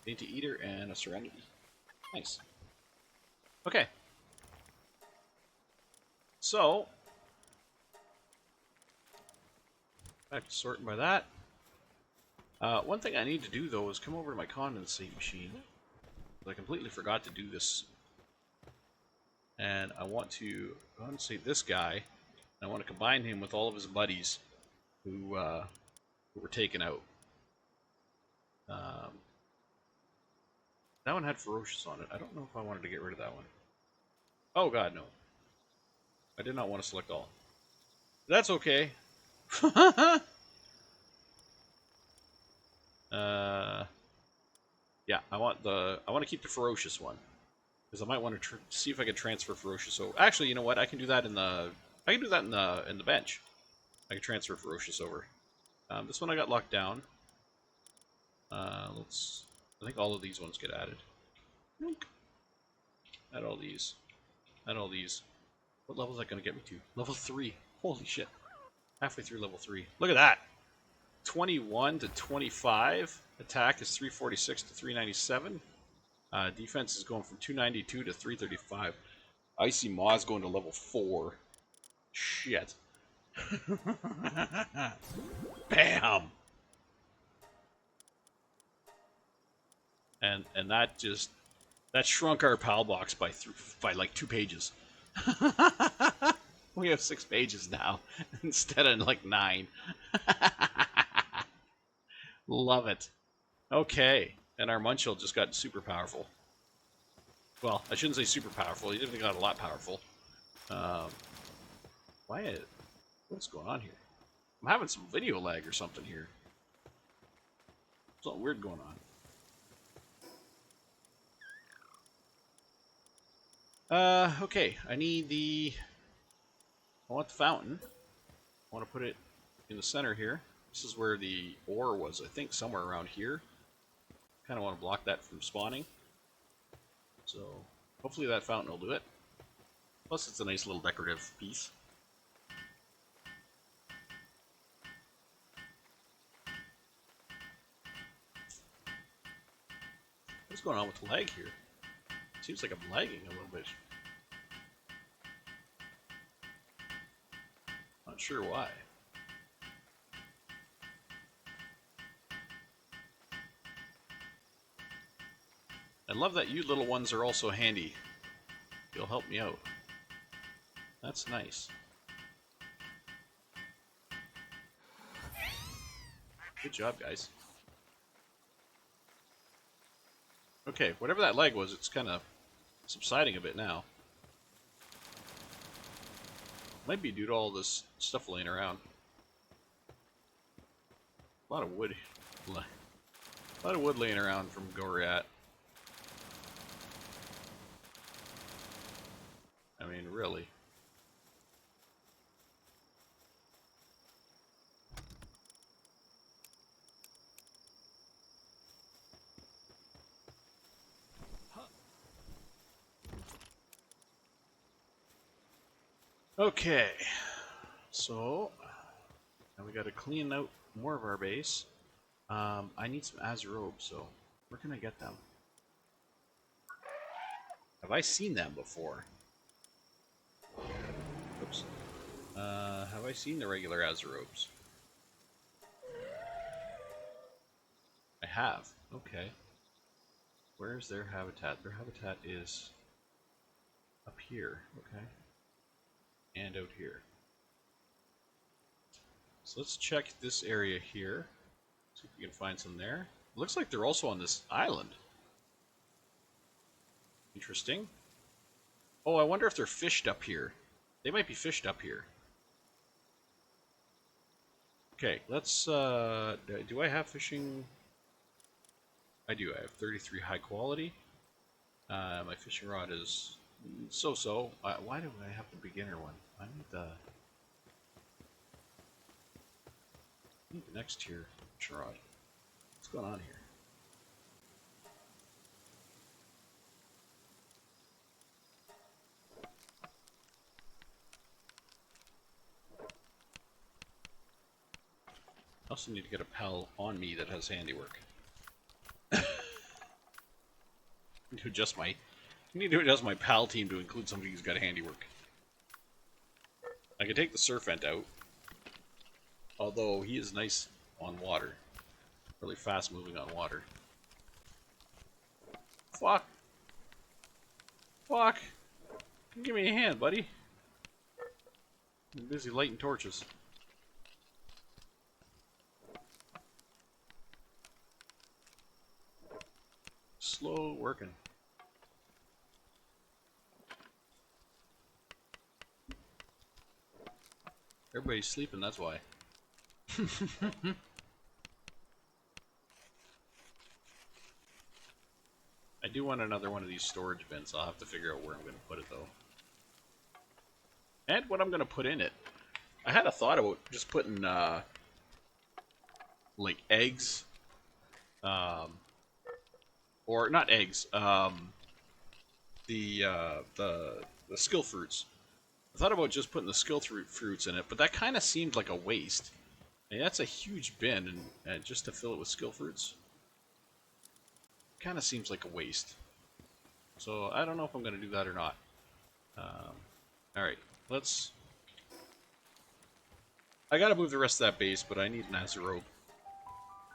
Dainty Eater and a Serenity. Nice. Okay. So, back to sorting by that. One thing I need to do though is come over to my condensate machine. I completely forgot to do this. And I want to condensate this guy. I want to combine him with all of his buddies who were taken out. That one had ferocious on it. I don't know if I wanted to get rid of that one. Oh god, no. I did not want to select all. That's okay. Yeah, I want to keep the ferocious one because I might want to see if I can transfer ferocious. So actually, you know what? I can do that in the bench. I can transfer ferocious over. This one I got locked down. Let's. I think all of these ones get added. Nope. Add all these. Add all these. What level is that going to get me to? Level 3. Holy shit. Halfway through level 3. Look at that. 21 to 25. Attack is 346 to 397. Defense is going from 292 to 335. Icy Maw's going to level 4. Shit. Bam! And that shrunk our PAL box by like 2 pages. We have 6 pages now instead of like 9. Love it. Okay, and our Munchel just got super powerful. Well, I shouldn't say super powerful. He definitely got a lot powerful. What's going on here? I'm having some video lag or something here. Something weird going on. Okay, I want the fountain. I want to put it in the center here. This is where the ore was, I think, somewhere around here. Kind of want to block that from spawning. So, hopefully that fountain will do it. Plus, it's a nice little decorative piece. What's going on with the lag here? Seems like I'm lagging a little bit. Not sure why. I love that you little ones are also handy. You'll help me out. That's nice. Good job, guys. Okay, whatever that lag was, it's kind of subsiding a bit now. Might be due to all this stuff laying around. A lot of wood. A lot of wood laying around from Goriat. I mean, really. Okay, so now we got to clean out more of our base. I need some Azurobes, so where can I get them? Have I seen them before? Oops. Have I seen the regular Azurobes? I have. Okay. Where's their habitat? Their habitat is up here. Okay. And out here. So let's check this area here. See if we can find some there. Looks like they're also on this island. Interesting. Oh, I wonder if they're fished up here. They might be fished up here. Okay, let's, do I have fishing? I do. I have 33 high quality. My fishing rod is so-so. Why do I have the beginner one? I need the next tier fishing rod. What's going on here? I also need to get a pal on me that has handiwork. Need to adjust my pal team to include somebody who's got handiwork. I can take the Serpent out, although he is nice on water. Really fast moving on water. Fuck! Fuck! Give me a hand, buddy. I'm busy lighting torches. slow working. Everybody's sleeping, that's why. I do want another one of these storage bins. I'll have to figure out where I'm going to put it, though. And what I'm going to put in it. I had a thought about just putting, like, eggs. Or, not eggs. The skill fruits. I thought about just putting the skill fruits in it, but that kind of seemed like a waste. I mean, that's a huge bin, and just to fill it with skill fruits, kind of seems like a waste. So I don't know if I'm going to do that or not. Alright, let's... I gotta move the rest of that base, but I need an Azurobe.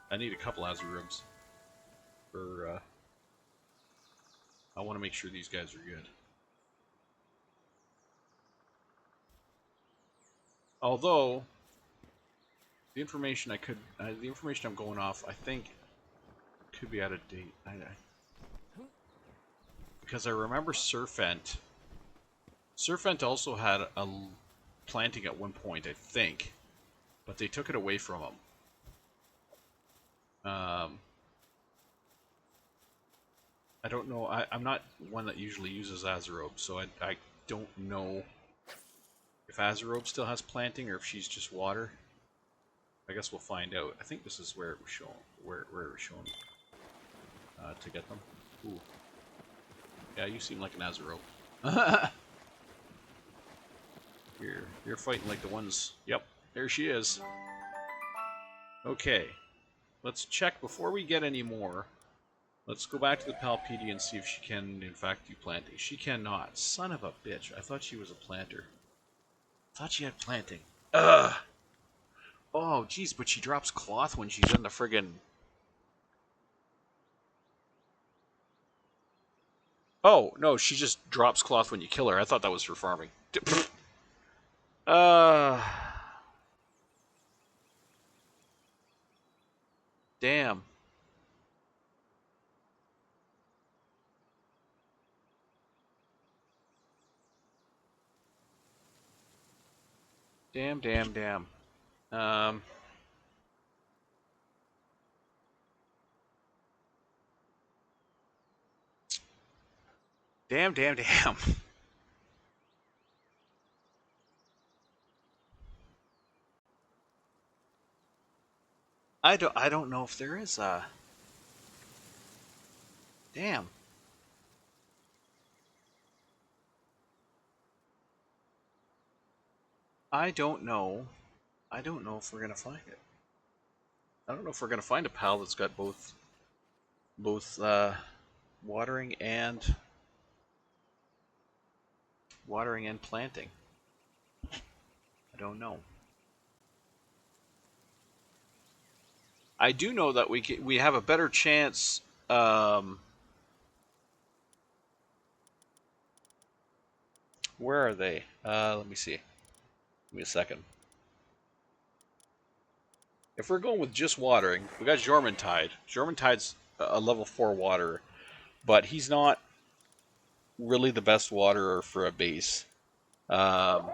I need a couple Azurobes. For, I want to make sure these guys are good. Although, the information the information I'm going off, I think, could be out of date. Because I remember Surfent also had a planting at one point, I think, but they took it away from him. I don't know. I'm not one that usually uses Azurobe, so I don't know if Azurobe still has planting or if she's just water. I guess we'll find out. I think this is where it was shown. Where it was shown to get them. Ooh. Yeah, you seem like an Azurobe. You're fighting like the ones. Yep, there she is. Okay, let's check before we get any more. Let's go back to the Palpedia and see if she can, in fact, do planting. She cannot. Son of a bitch. I thought she was a planter. I thought she had planting. Ugh! Oh, jeez, but she drops cloth when she's in the friggin'... Oh, no, she just drops cloth when you kill her. I thought that was for farming. Damn. Damn, damn, damn. Damn, damn, damn. I don't know if there is a... Damn. I don't know. I don't know if we're gonna find it. I don't know if we're gonna find a pal that's got both watering and planting. I don't know. I do know that we have a better chance. Where are they? Let me see. Give me a second. If we're going with just watering, we got Jormuntide. Jormuntide's a level 4 waterer, but he's not really the best waterer for a base. Where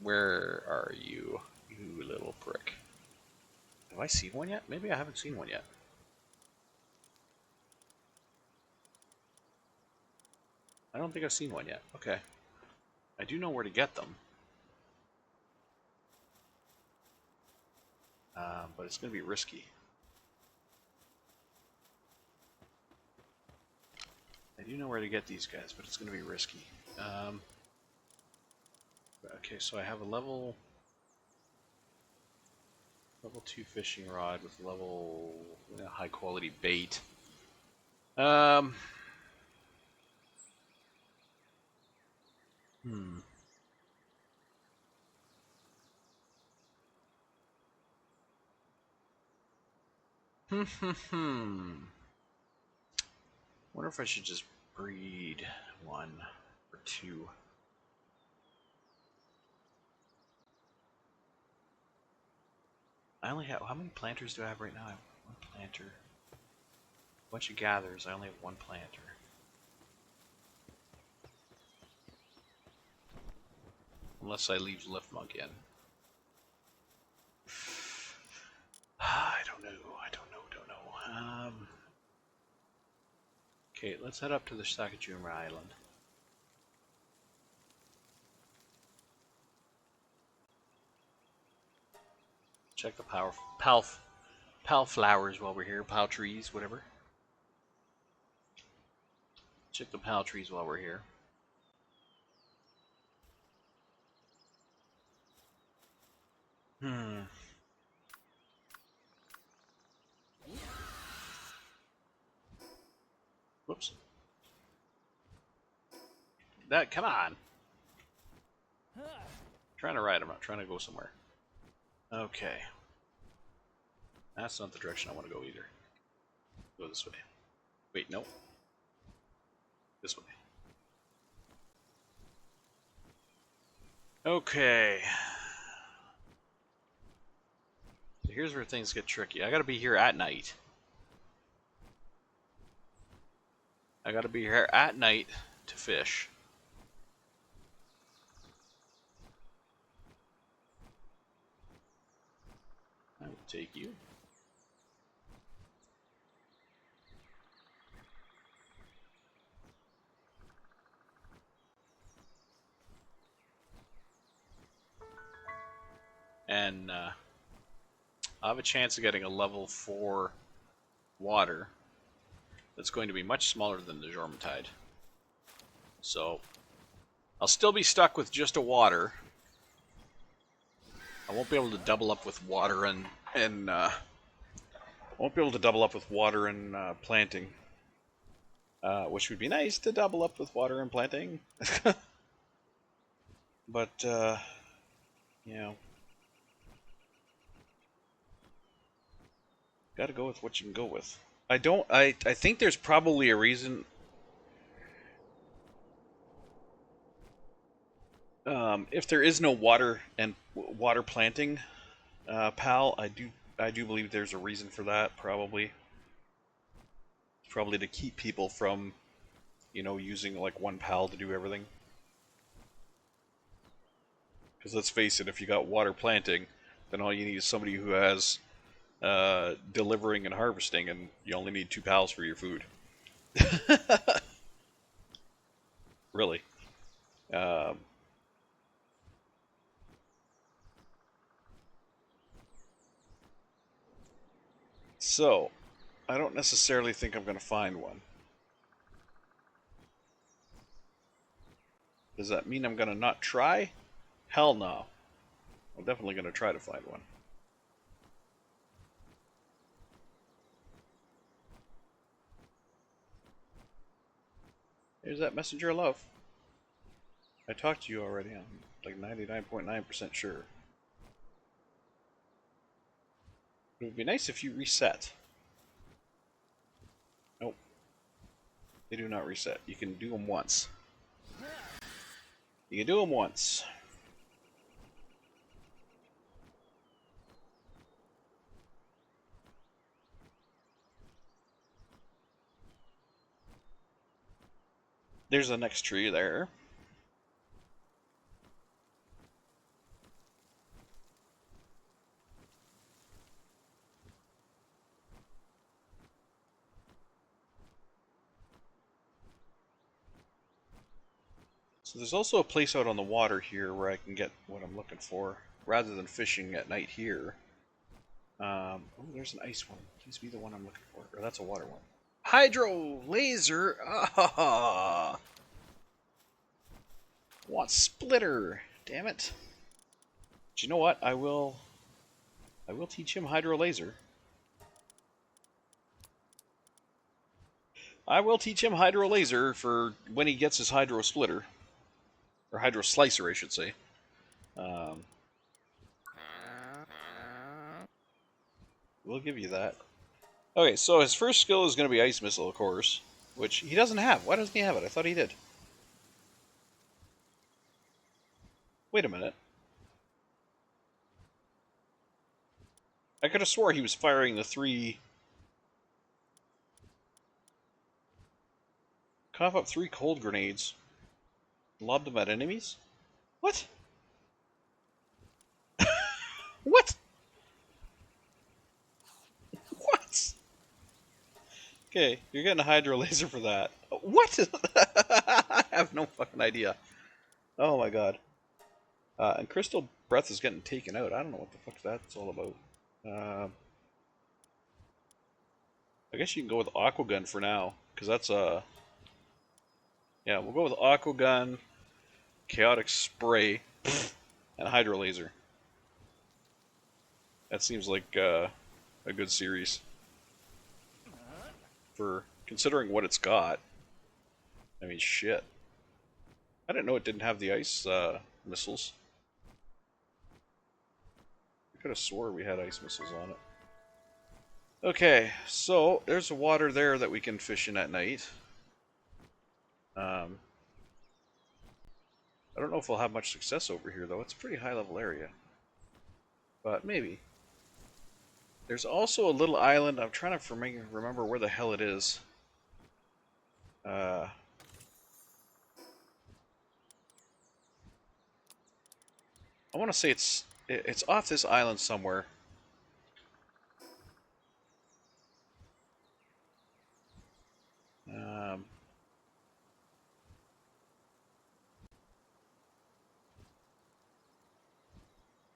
are you, you little prick? Have I seen one yet? Maybe I haven't seen one yet. I don't think I've seen one yet. Okay. I do know where to get them. But it's going to be risky. I do know where to get these guys, but it's going to be risky. Okay, so I have a level 2 fishing rod with level high quality bait. Wonder if I should just breed one or two. I only have, how many planters do I have right now? I have one planter. Bunch of gatherers. I only have one planter. Unless I leave Liftmunk in. I don't know. Okay, let's head up to the Sakajuma Island. Check the pal flowers while we're here. Pal trees, whatever. Check the pal trees while we're here. Whoops. Come on. I'm trying to ride. I'm not trying to go somewhere. Okay. That's not the direction I want to go either. Go this way. Wait, no. This way. Okay. So here's where things get tricky. I gotta be here at night. I gotta be here at night to fish. I will take you. And I have a chance of getting a level 4 water that's going to be much smaller than the Jormuntide. So I'll still be stuck with just a water. I won't be able to double up with water and planting, which would be nice to double up with water and planting. But you know, got to go with what you can go with. I think there's probably a reason. If there is no water and water planting, pal, I do believe there's a reason for that. Probably to keep people from, using like one pal to do everything. Because let's face it, if you got water planting, then all you need is somebody who has delivering and harvesting, and you only need 2 pals for your food. Really. So, I don't necessarily think I'm going to find one. Does that mean I'm going to not try? Hell no. I'm definitely going to try to find one. There's that messenger of love. I talked to you already. I'm like 99.9% sure. It would be nice if you reset. Nope. They do not reset. You can do them once. You can do them once. There's the next tree there. So there's also a place out on the water here where I can get what I'm looking for, rather than fishing at night here. Oh, there's an ice one. Please be the one I'm looking for. Or that's a water one. Hydro laser. Ah, want splitter. Damn it. But you know what? I will teach him hydro laser. I will teach him hydro laser for when he gets his hydro splitter. Or hydro slicer, I should say. We'll give you that. Okay, so his first skill is going to be Ice Missile, of course. Which he doesn't have. Why doesn't he have it? I thought he did. Wait a minute. I could have swore he was firing the 3... Cough up 3 cold grenades. Lob them at enemies? What? What? What? Okay, you're getting a hydro laser for that. What? I have no fucking idea. Oh my god. And Crystal Breath is getting taken out. I don't know what the fuck that's all about. I guess you can go with Aqua Gun for now, because that's yeah, we'll go with Aqua Gun, Chaotic Spray, and Hydro Laser. That seems like a good series for considering what it's got. I mean, shit. I didn't know it didn't have the ice missiles. I could have swore we had ice missiles on it. Okay, so there's water there that we can fish in at night. I don't know if we'll have much success over here, though. It's a pretty high-level area. But maybe. There's also a little island. I'm trying to remember where the hell it is. I want to say it's off this island somewhere.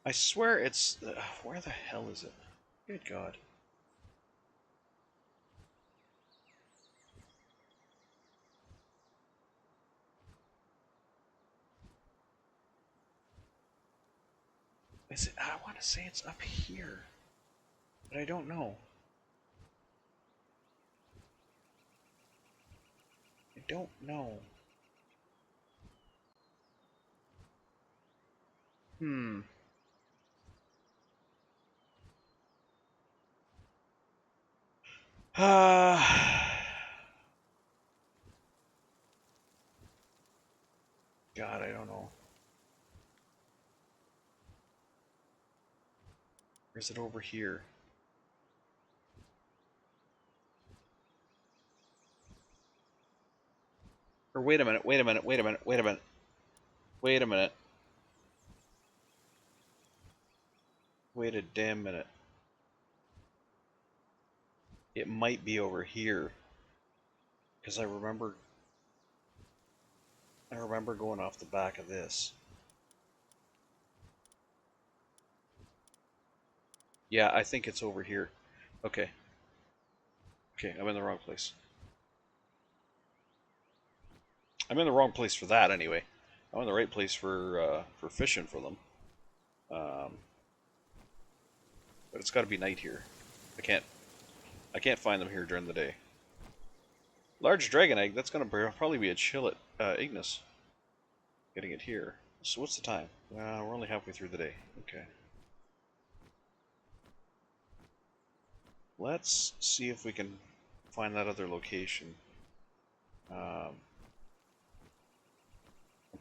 I swear it's... where the hell is it? Good God. Is it? I want to say it's up here. But I don't know. I don't know. Hmm. God, I don't know. Or is it over here? Or wait a minute, wait a minute, wait a minute, wait a minute. Wait a minute. Wait a damn minute. It might be over here. Because I remember going off the back of this. Yeah, I think it's over here. Okay. Okay, I'm in the wrong place. I'm in the wrong place for that anyway. I'm in the right place for fishing for them. But it's got to be night here. I can't find them here during the day. Large dragon egg. That's gonna probably be a chill at Ignis. Getting it here. So what's the time? We're only halfway through the day. Okay. Let's see if we can find that other location. I'm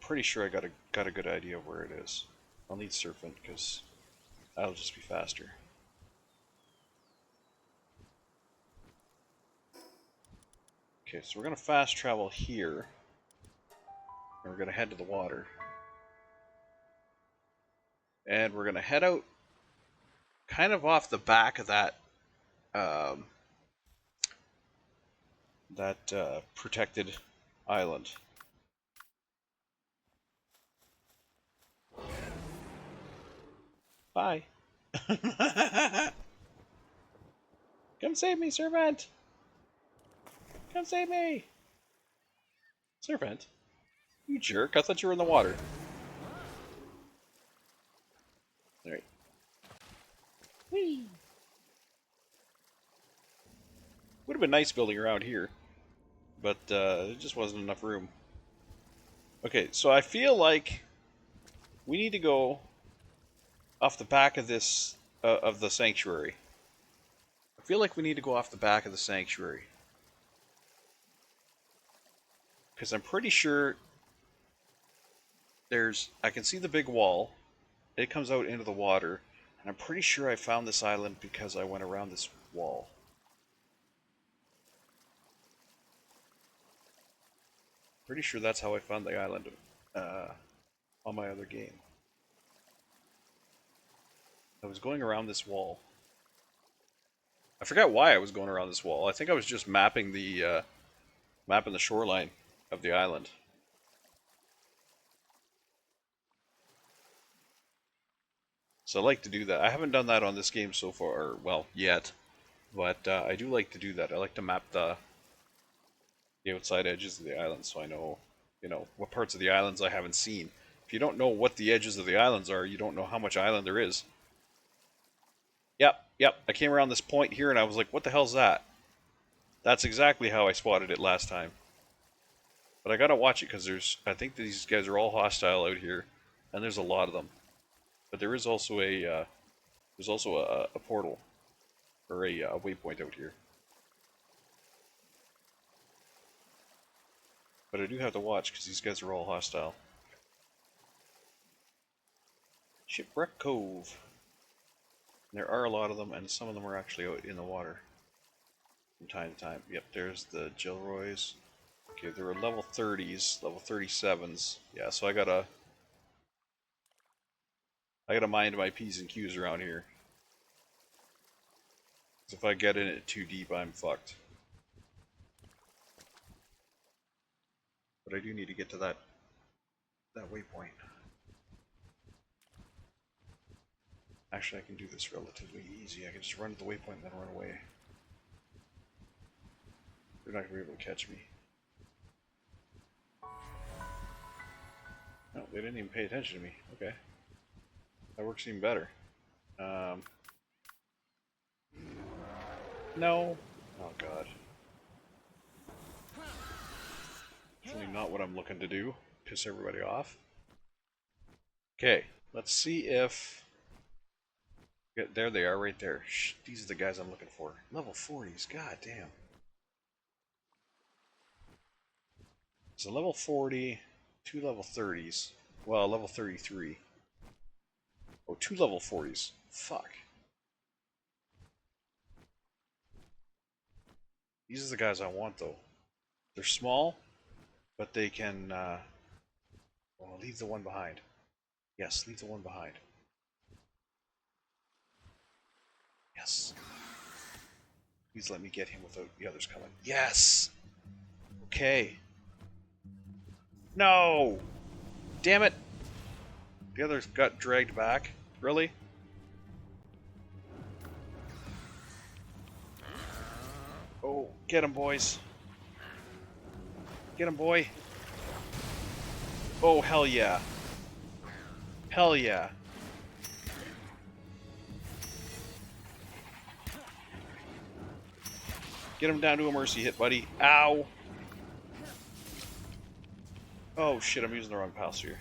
pretty sure I got a good idea of where it is. I'll need Serpent because that'll just be faster. Okay, so we're gonna fast travel here, and we're gonna head to the water, and we're gonna head out, kind of off the back of that protected island. Bye. Come save me, Servant! Come save me! Servant? You jerk, I thought you were in the water. Alright. Whee! Would have been nice building around here, but there just wasn't enough room. Okay, so I feel like we need to go off the back of this, of the sanctuary. I feel like we need to go off the back of the sanctuary. Because I'm pretty sure I can see the big wall. It comes out into the water. And I'm pretty sure I found this island because I went around this wall. Pretty sure that's how I found the island on my other game. I was going around this wall. I forgot why I was going around this wall. I think I was just mapping the shoreline of the island. So I like to do that. I haven't done that on this game so far, well, yet. But I do like to do that. I like to map the outside edges of the island so I know, what parts of the islands I haven't seen. If you don't know what the edges of the islands are, you don't know how much island there is. Yep. I came around this point here and I was like, what the hell's that? That's exactly how I spotted it last time. But I gotta watch it because I think these guys are all hostile out here, and there's a lot of them. But there is also a portal, or a waypoint out here. But I do have to watch because these guys are all hostile. Shipwreck Cove. There are a lot of them, and some of them are actually out in the water from time to time. Yep, there's the Gilroys. Okay, there are level 30s, level 37s. Yeah, so I gotta mind my P's and Q's around here. Because if I get in it too deep, I'm fucked. But I do need to get to that waypoint. Actually, I can do this relatively easy. I can just run to the waypoint and then run away. They're not going to be able to catch me. No, they didn't even pay attention to me. Okay. That works even better. No. Oh, God. Definitely not what I'm looking to do. Piss everybody off. Okay, let's see if... There they are, right there. Shh, these are the guys I'm looking for. Level 40s, god damn. So level 40, 2 level 30s. Well, level 33. Oh, 2 level 40s. Fuck. These are the guys I want, though. They're small, but they can... well, leave the one behind. Yes, leave the one behind. Yes. Please let me get him without the others coming. Yes! Okay. No! Damn it! The others got dragged back. Really? Oh, get him, boys. Get him, boy. Oh, hell yeah. Hell yeah. Get him down to a mercy hit, buddy. Ow! Oh shit, I'm using the wrong pass here.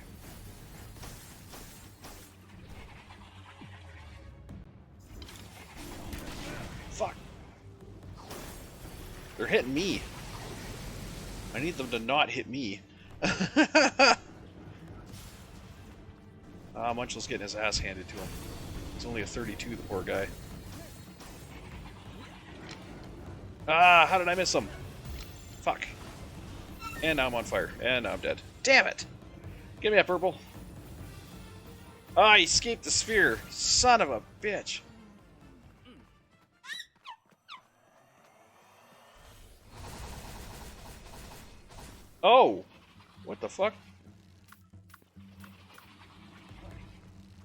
Fuck. They're hitting me. I need them to not hit me. Munchel's getting his ass handed to him. He's only a 32, the poor guy. Ah, how did I miss him? Fuck. And now I'm on fire. And now I'm dead. Damn it! Give me that purple. Ah, I escaped the sphere. Son of a bitch. Oh! What the fuck?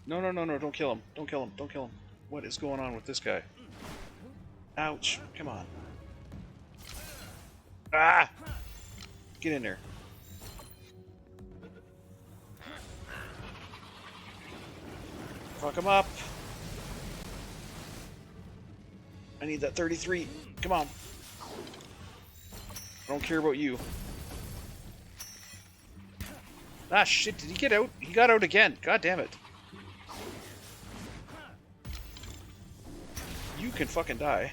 No, don't kill him. Don't kill him. What is going on with this guy? Ouch. Come on. Ah! Get in there. Fuck him up. I need that 33. Come on. I don't care about you. Ah, shit. Did he get out? He got out again. God damn it. You can fucking die.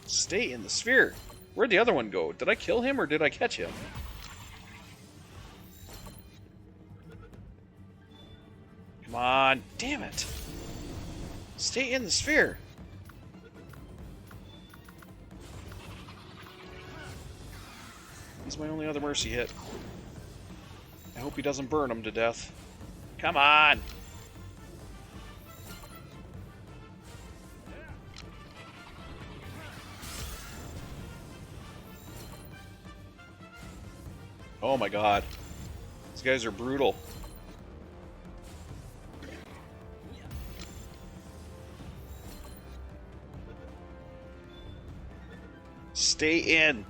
Stay in the sphere. Where'd the other one go? Did I kill him or did I catch him? Come on. Damn it. Stay in the sphere. That's my only other mercy hit. I hope he doesn't burn him to death. Come on! Oh my god. These guys are brutal. Stay in!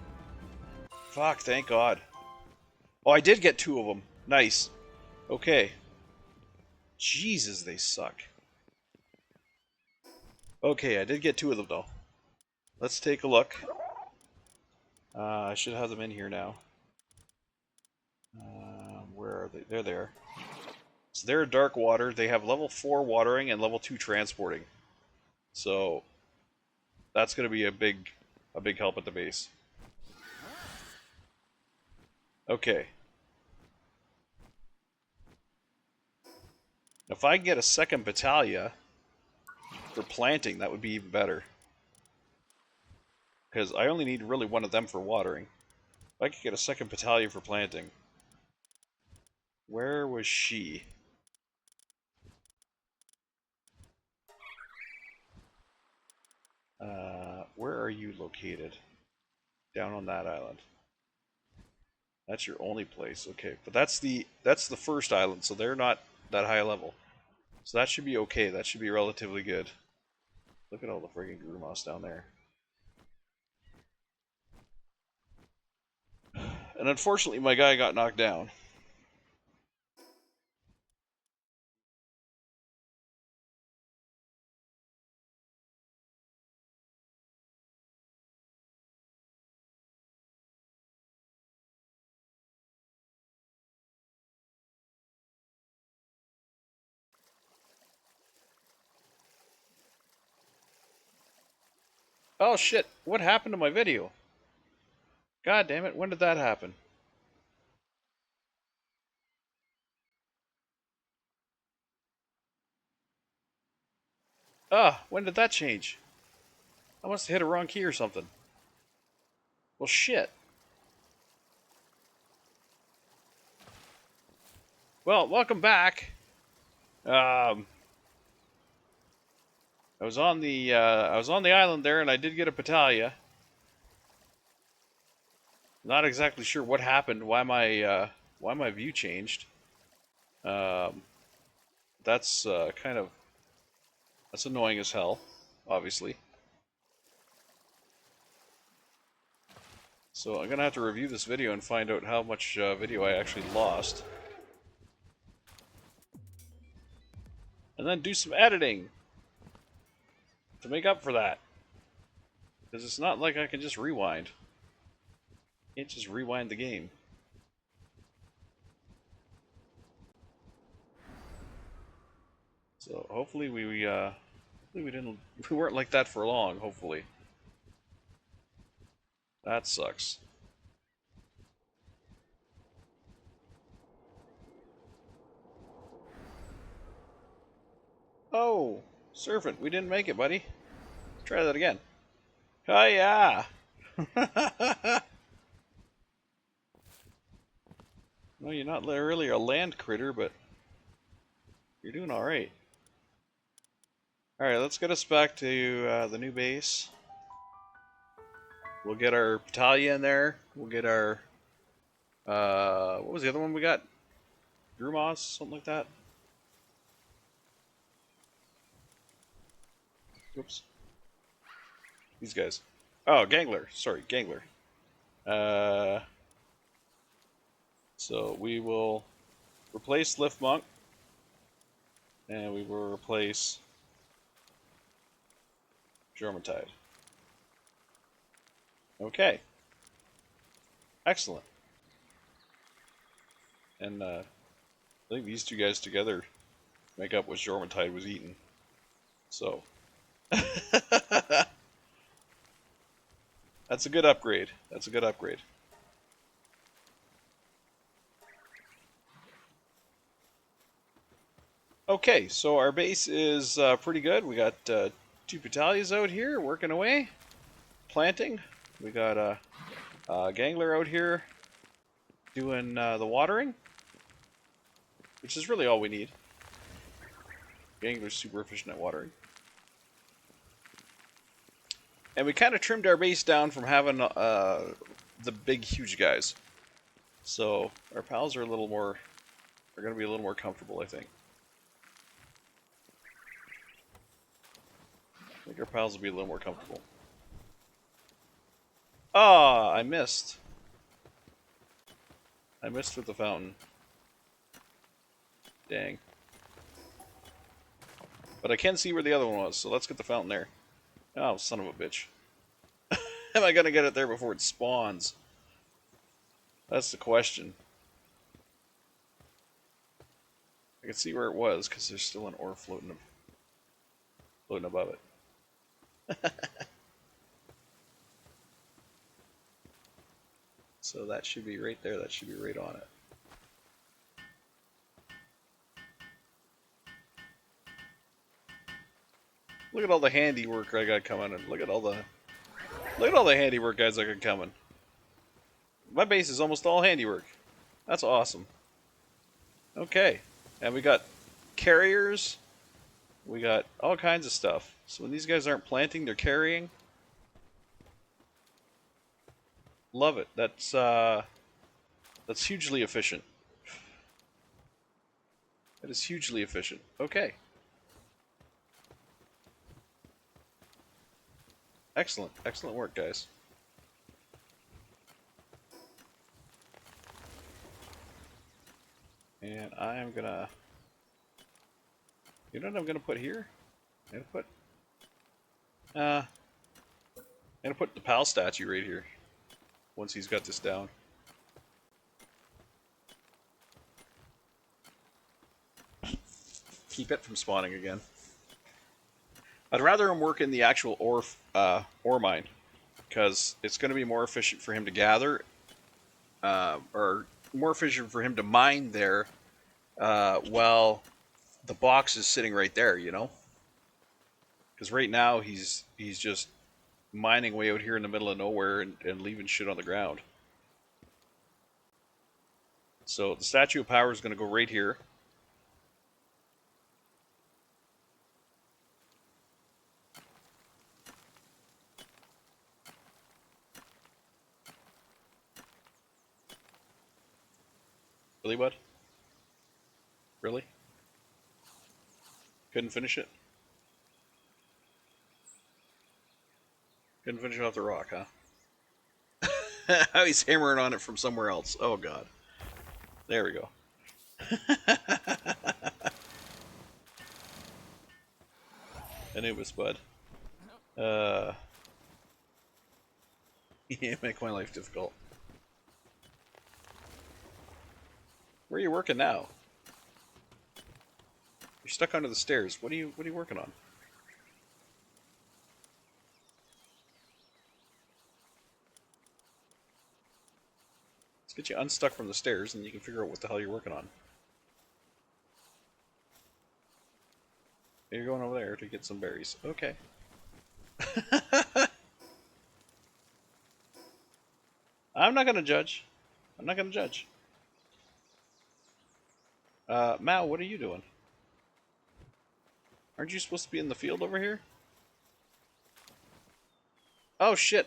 Fuck, thank god. Oh, I did get 2 of them. Nice. Okay. Jesus, they suck. Okay, I did get 2 of them, though. Let's take a look. I should have them in here now. Where are they? They're there. So they're dark water. They have level 4 watering and level 2 transporting. So that's going to be a big help at the base. Okay. If I can get a second battalion for planting, that would be even better. Because I only need really 1 of them for watering. If I could get a second battalion for planting. Where was she? Where are you located? Down on that island. That's your only place, okay. But that's the first island, so they're not that high level. So that should be okay. That should be relatively good. Look at all the friggin' Grumos down there. And unfortunately, my guy got knocked down. Oh shit, what happened to my video? God damn it, when did that happen? When did that change? I must have hit a wrong key or something. Well, shit. Well, welcome back. I was on the island there, and I did get a battalion. Not exactly sure what happened. Why my view changed. That's that's annoying as hell, obviously. So I'm gonna have to review this video and find out how much video I actually lost. And then do some editing to make up for that. Because it's not like I can just rewind. Can't just rewind the game. So hopefully we weren't like that for long, hopefully. That sucks. Oh, Serpent, we didn't make it, buddy. Let's try that again. Oh yeah. Well, you're not really a land critter, but you're doing all right. All right, let's get us back to the new base. We'll get our battalion there. We'll get our what was the other one we got? Grumos, something like that. Oops. These guys. Oh, Gangler. Sorry, Gangler. So we will replace Lift Monk, and we will replace Jormuntide. Okay. Excellent. And I think these 2 guys together make up what Jormuntide was eating. So. That's a good upgrade. That's a good upgrade. Okay, so our base is pretty good. We got 2 battalions out here working away, planting. We got a Gangler out here doing the watering, which is really all we need. The angler's super efficient at watering. And we kind of trimmed our base down from having the big, huge guys. So our pals are a little more, are going to be a little more comfortable, I think. I think our pals will be a little more comfortable. Ah, I missed. I missed with the fountain. Dang. But I can see where the other one was, so let's get the fountain there. Oh, son of a bitch. Am I gonna get it there before it spawns? That's the question. I can see where it was, because there's still an ore floating above it. So that should be right there, that should be right on it. Look at all the handiwork I got coming, and look at all the handiwork guys I got coming. My base is almost all handiwork. That's awesome. Okay, and we got carriers. We got all kinds of stuff. So when these guys aren't planting, they're carrying. Love it. That's hugely efficient. That is hugely efficient. Okay. Excellent. Excellent work, guys. And I am gonna... You know what I'm gonna put here? I'm gonna put the pal statue right here. Once he's got this down. Keep it from spawning again. I'd rather him work in the actual ore mine, because it's going to be more efficient for him to gather, or more efficient for him to mine there, while the box is sitting right there, you know? Because right now he's just mining way out here in the middle of nowhere and leaving shit on the ground. So the Statue of Power is going to go right here. Really, bud? Really? Couldn't finish it? Couldn't finish it off the rock, huh? He's hammering on it from somewhere else. Oh, God. There we go. Anubis, bud. You make my life difficult. Where are you working now? You're stuck under the stairs. What are you working on? Let's get you unstuck from the stairs and you can figure out what the hell you're working on. You're going over there to get some berries. Okay. I'm not gonna judge. I'm not gonna judge. Mal, what are you doing? Aren't you supposed to be in the field over here? Oh, shit.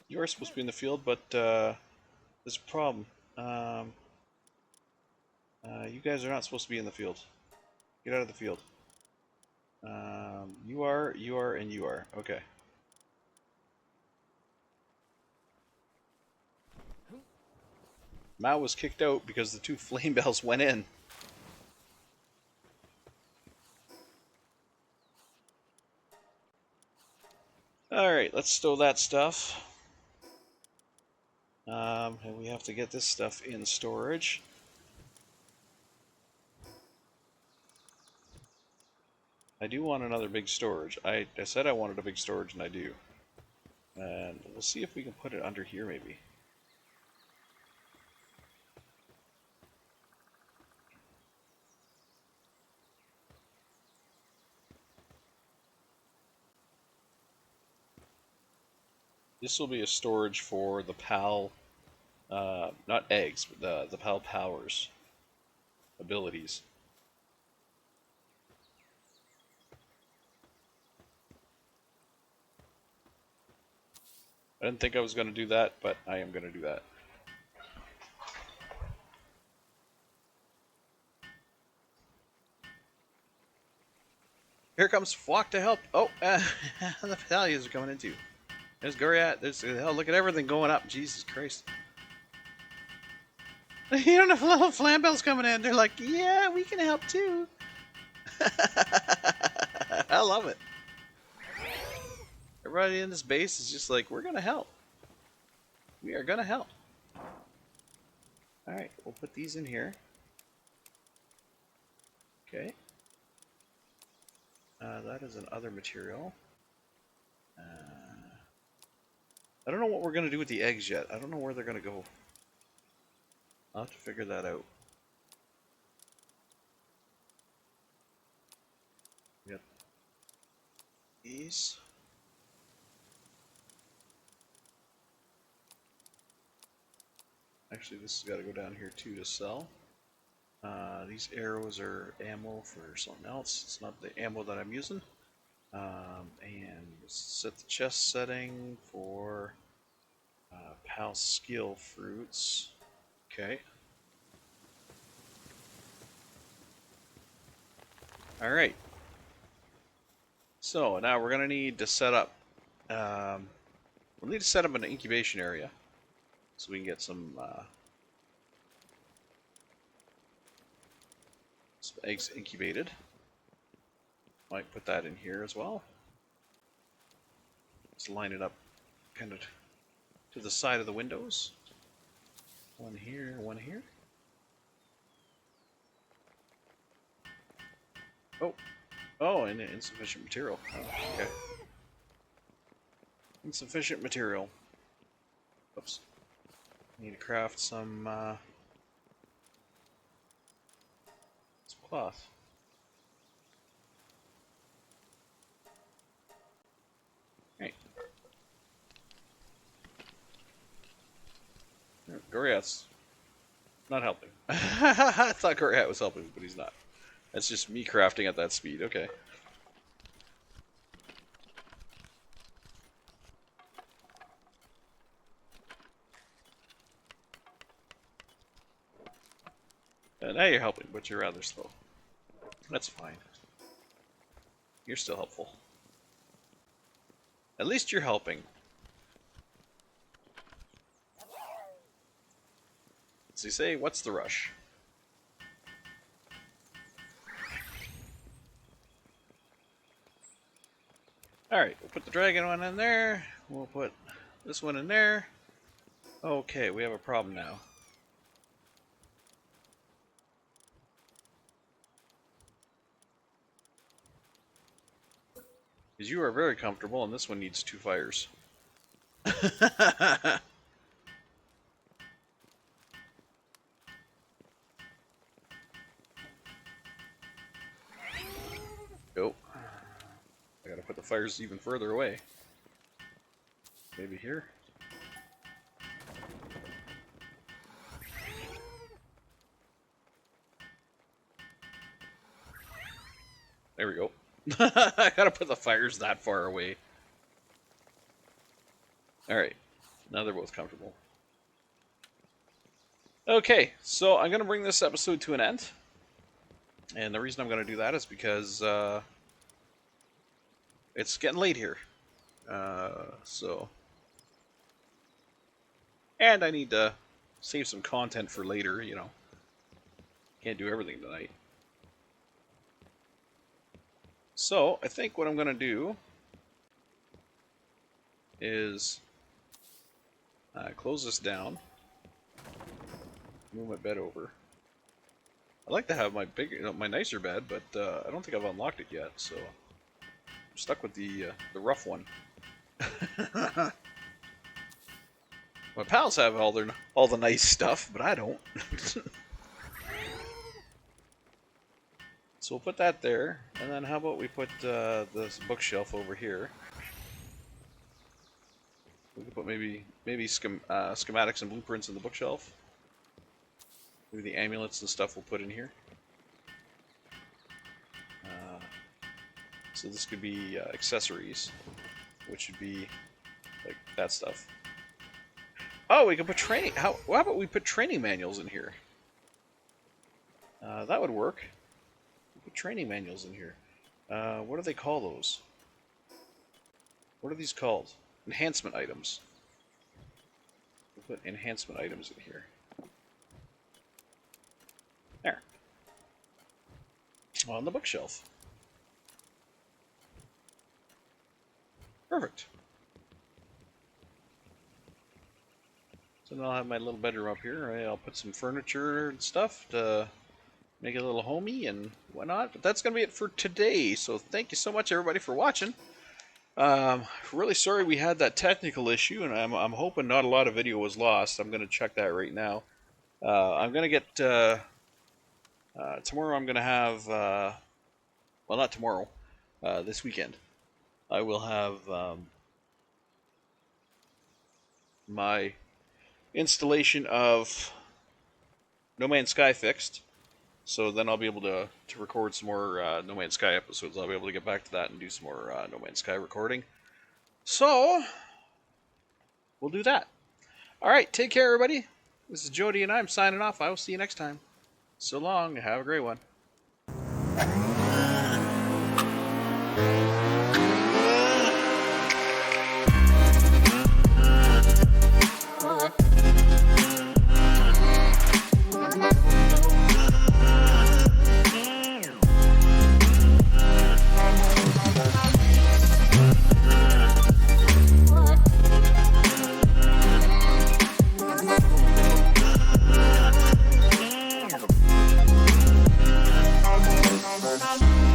You are supposed to be in the field, but there's a problem. You guys are not supposed to be in the field. Get out of the field. You are, and you are. Okay. Mao was kicked out because the two flame bells went in. Alright, let's stow that stuff. And we have to get this stuff in storage. I do want another big storage. I said I wanted a big storage, and I do. And we'll see if we can put it under here, maybe. This will be a storage for the PAL, not eggs, but the PAL powers abilities. I didn't think I was going to do that, but I am going to do that. Here comes Flock to help. Oh, the Thalias are coming in too. There's Goriat. There's hell. Look at everything going up. Jesus Christ! You don't have little Flambells coming in. They're like, yeah, we can help too. I love it. Everybody in this base is just like, we're gonna help. We are gonna help. All right, we'll put these in here. Okay. That is an other material. I don't know what we're going to do with the eggs yet. I don't know where they're going to go. I'll have to figure that out. We got these. Actually, this has got to go down here too to sell. These arrows are ammo for something else. It's not the ammo that I'm using. And set the chest setting for PAL skill fruits. Okay. Alright. So now we're going to need to set up, we'll need to set up an incubation area so we can get some eggs incubated. Might put that in here as well. Just line it up kind of to the side of the windows. One here, one here. Oh, and insufficient material. Oh, okay. Insufficient material. Oops. Need to craft some cloth. Right. Goriat's not helping. I thought Goriat was helping, but he's not. That's just me crafting at that speed. Okay. Now you're helping, but you're rather slow. That's fine. You're still helpful. At least you're helping. As they say, what's the rush? Alright, we'll put the dragon one in there. We'll put this one in there. Okay, we have a problem now. Because you are very comfortable, and this one needs 2 fires. Go. I gotta put the fires even further away. Maybe here? There we go. I gotta put the fires that far away. Alright. Now they're both comfortable. Okay, so I'm gonna bring this episode to an end. And the reason I'm gonna do that is because it's getting late here. And I need to save some content for later, you know. Can't do everything tonight. So, I think what I'm going to do is close this down, move my bed over. I'd like to have my my nicer bed, but I don't think I've unlocked it yet, so I'm stuck with the rough one. My pals have all the nice stuff, but I don't. So we'll put that there, and then how about we put this bookshelf over here? We can put maybe schematics and blueprints in the bookshelf. Maybe the amulets and stuff we'll put in here. So this could be accessories, which would be like that stuff. Oh, we can put training. How about we put training manuals in here? That would work. Put training manuals in here. What do they call those? What are these called? Enhancement items. We'll put enhancement items in here. There. On the bookshelf. Perfect. So now I'll have my little bedroom up here. I'll put some furniture and stuff to make it a little homey and whatnot. But that's going to be it for today. So thank you so much, everybody, for watching. Really sorry we had that technical issue, and I'm hoping not a lot of video was lost. I'm going to check that right now. I'm going to get... tomorrow I'm going to have... well, not tomorrow. This weekend. I will have my installation of No Man's Sky fixed. So then I'll be able to record some more No Man's Sky episodes. I'll be able to get back to that and do some more No Man's Sky recording. So, we'll do that. Alright, take care, everybody. This is Jody, and I'm signing off. I will see you next time. So long. Have a great one. Bye.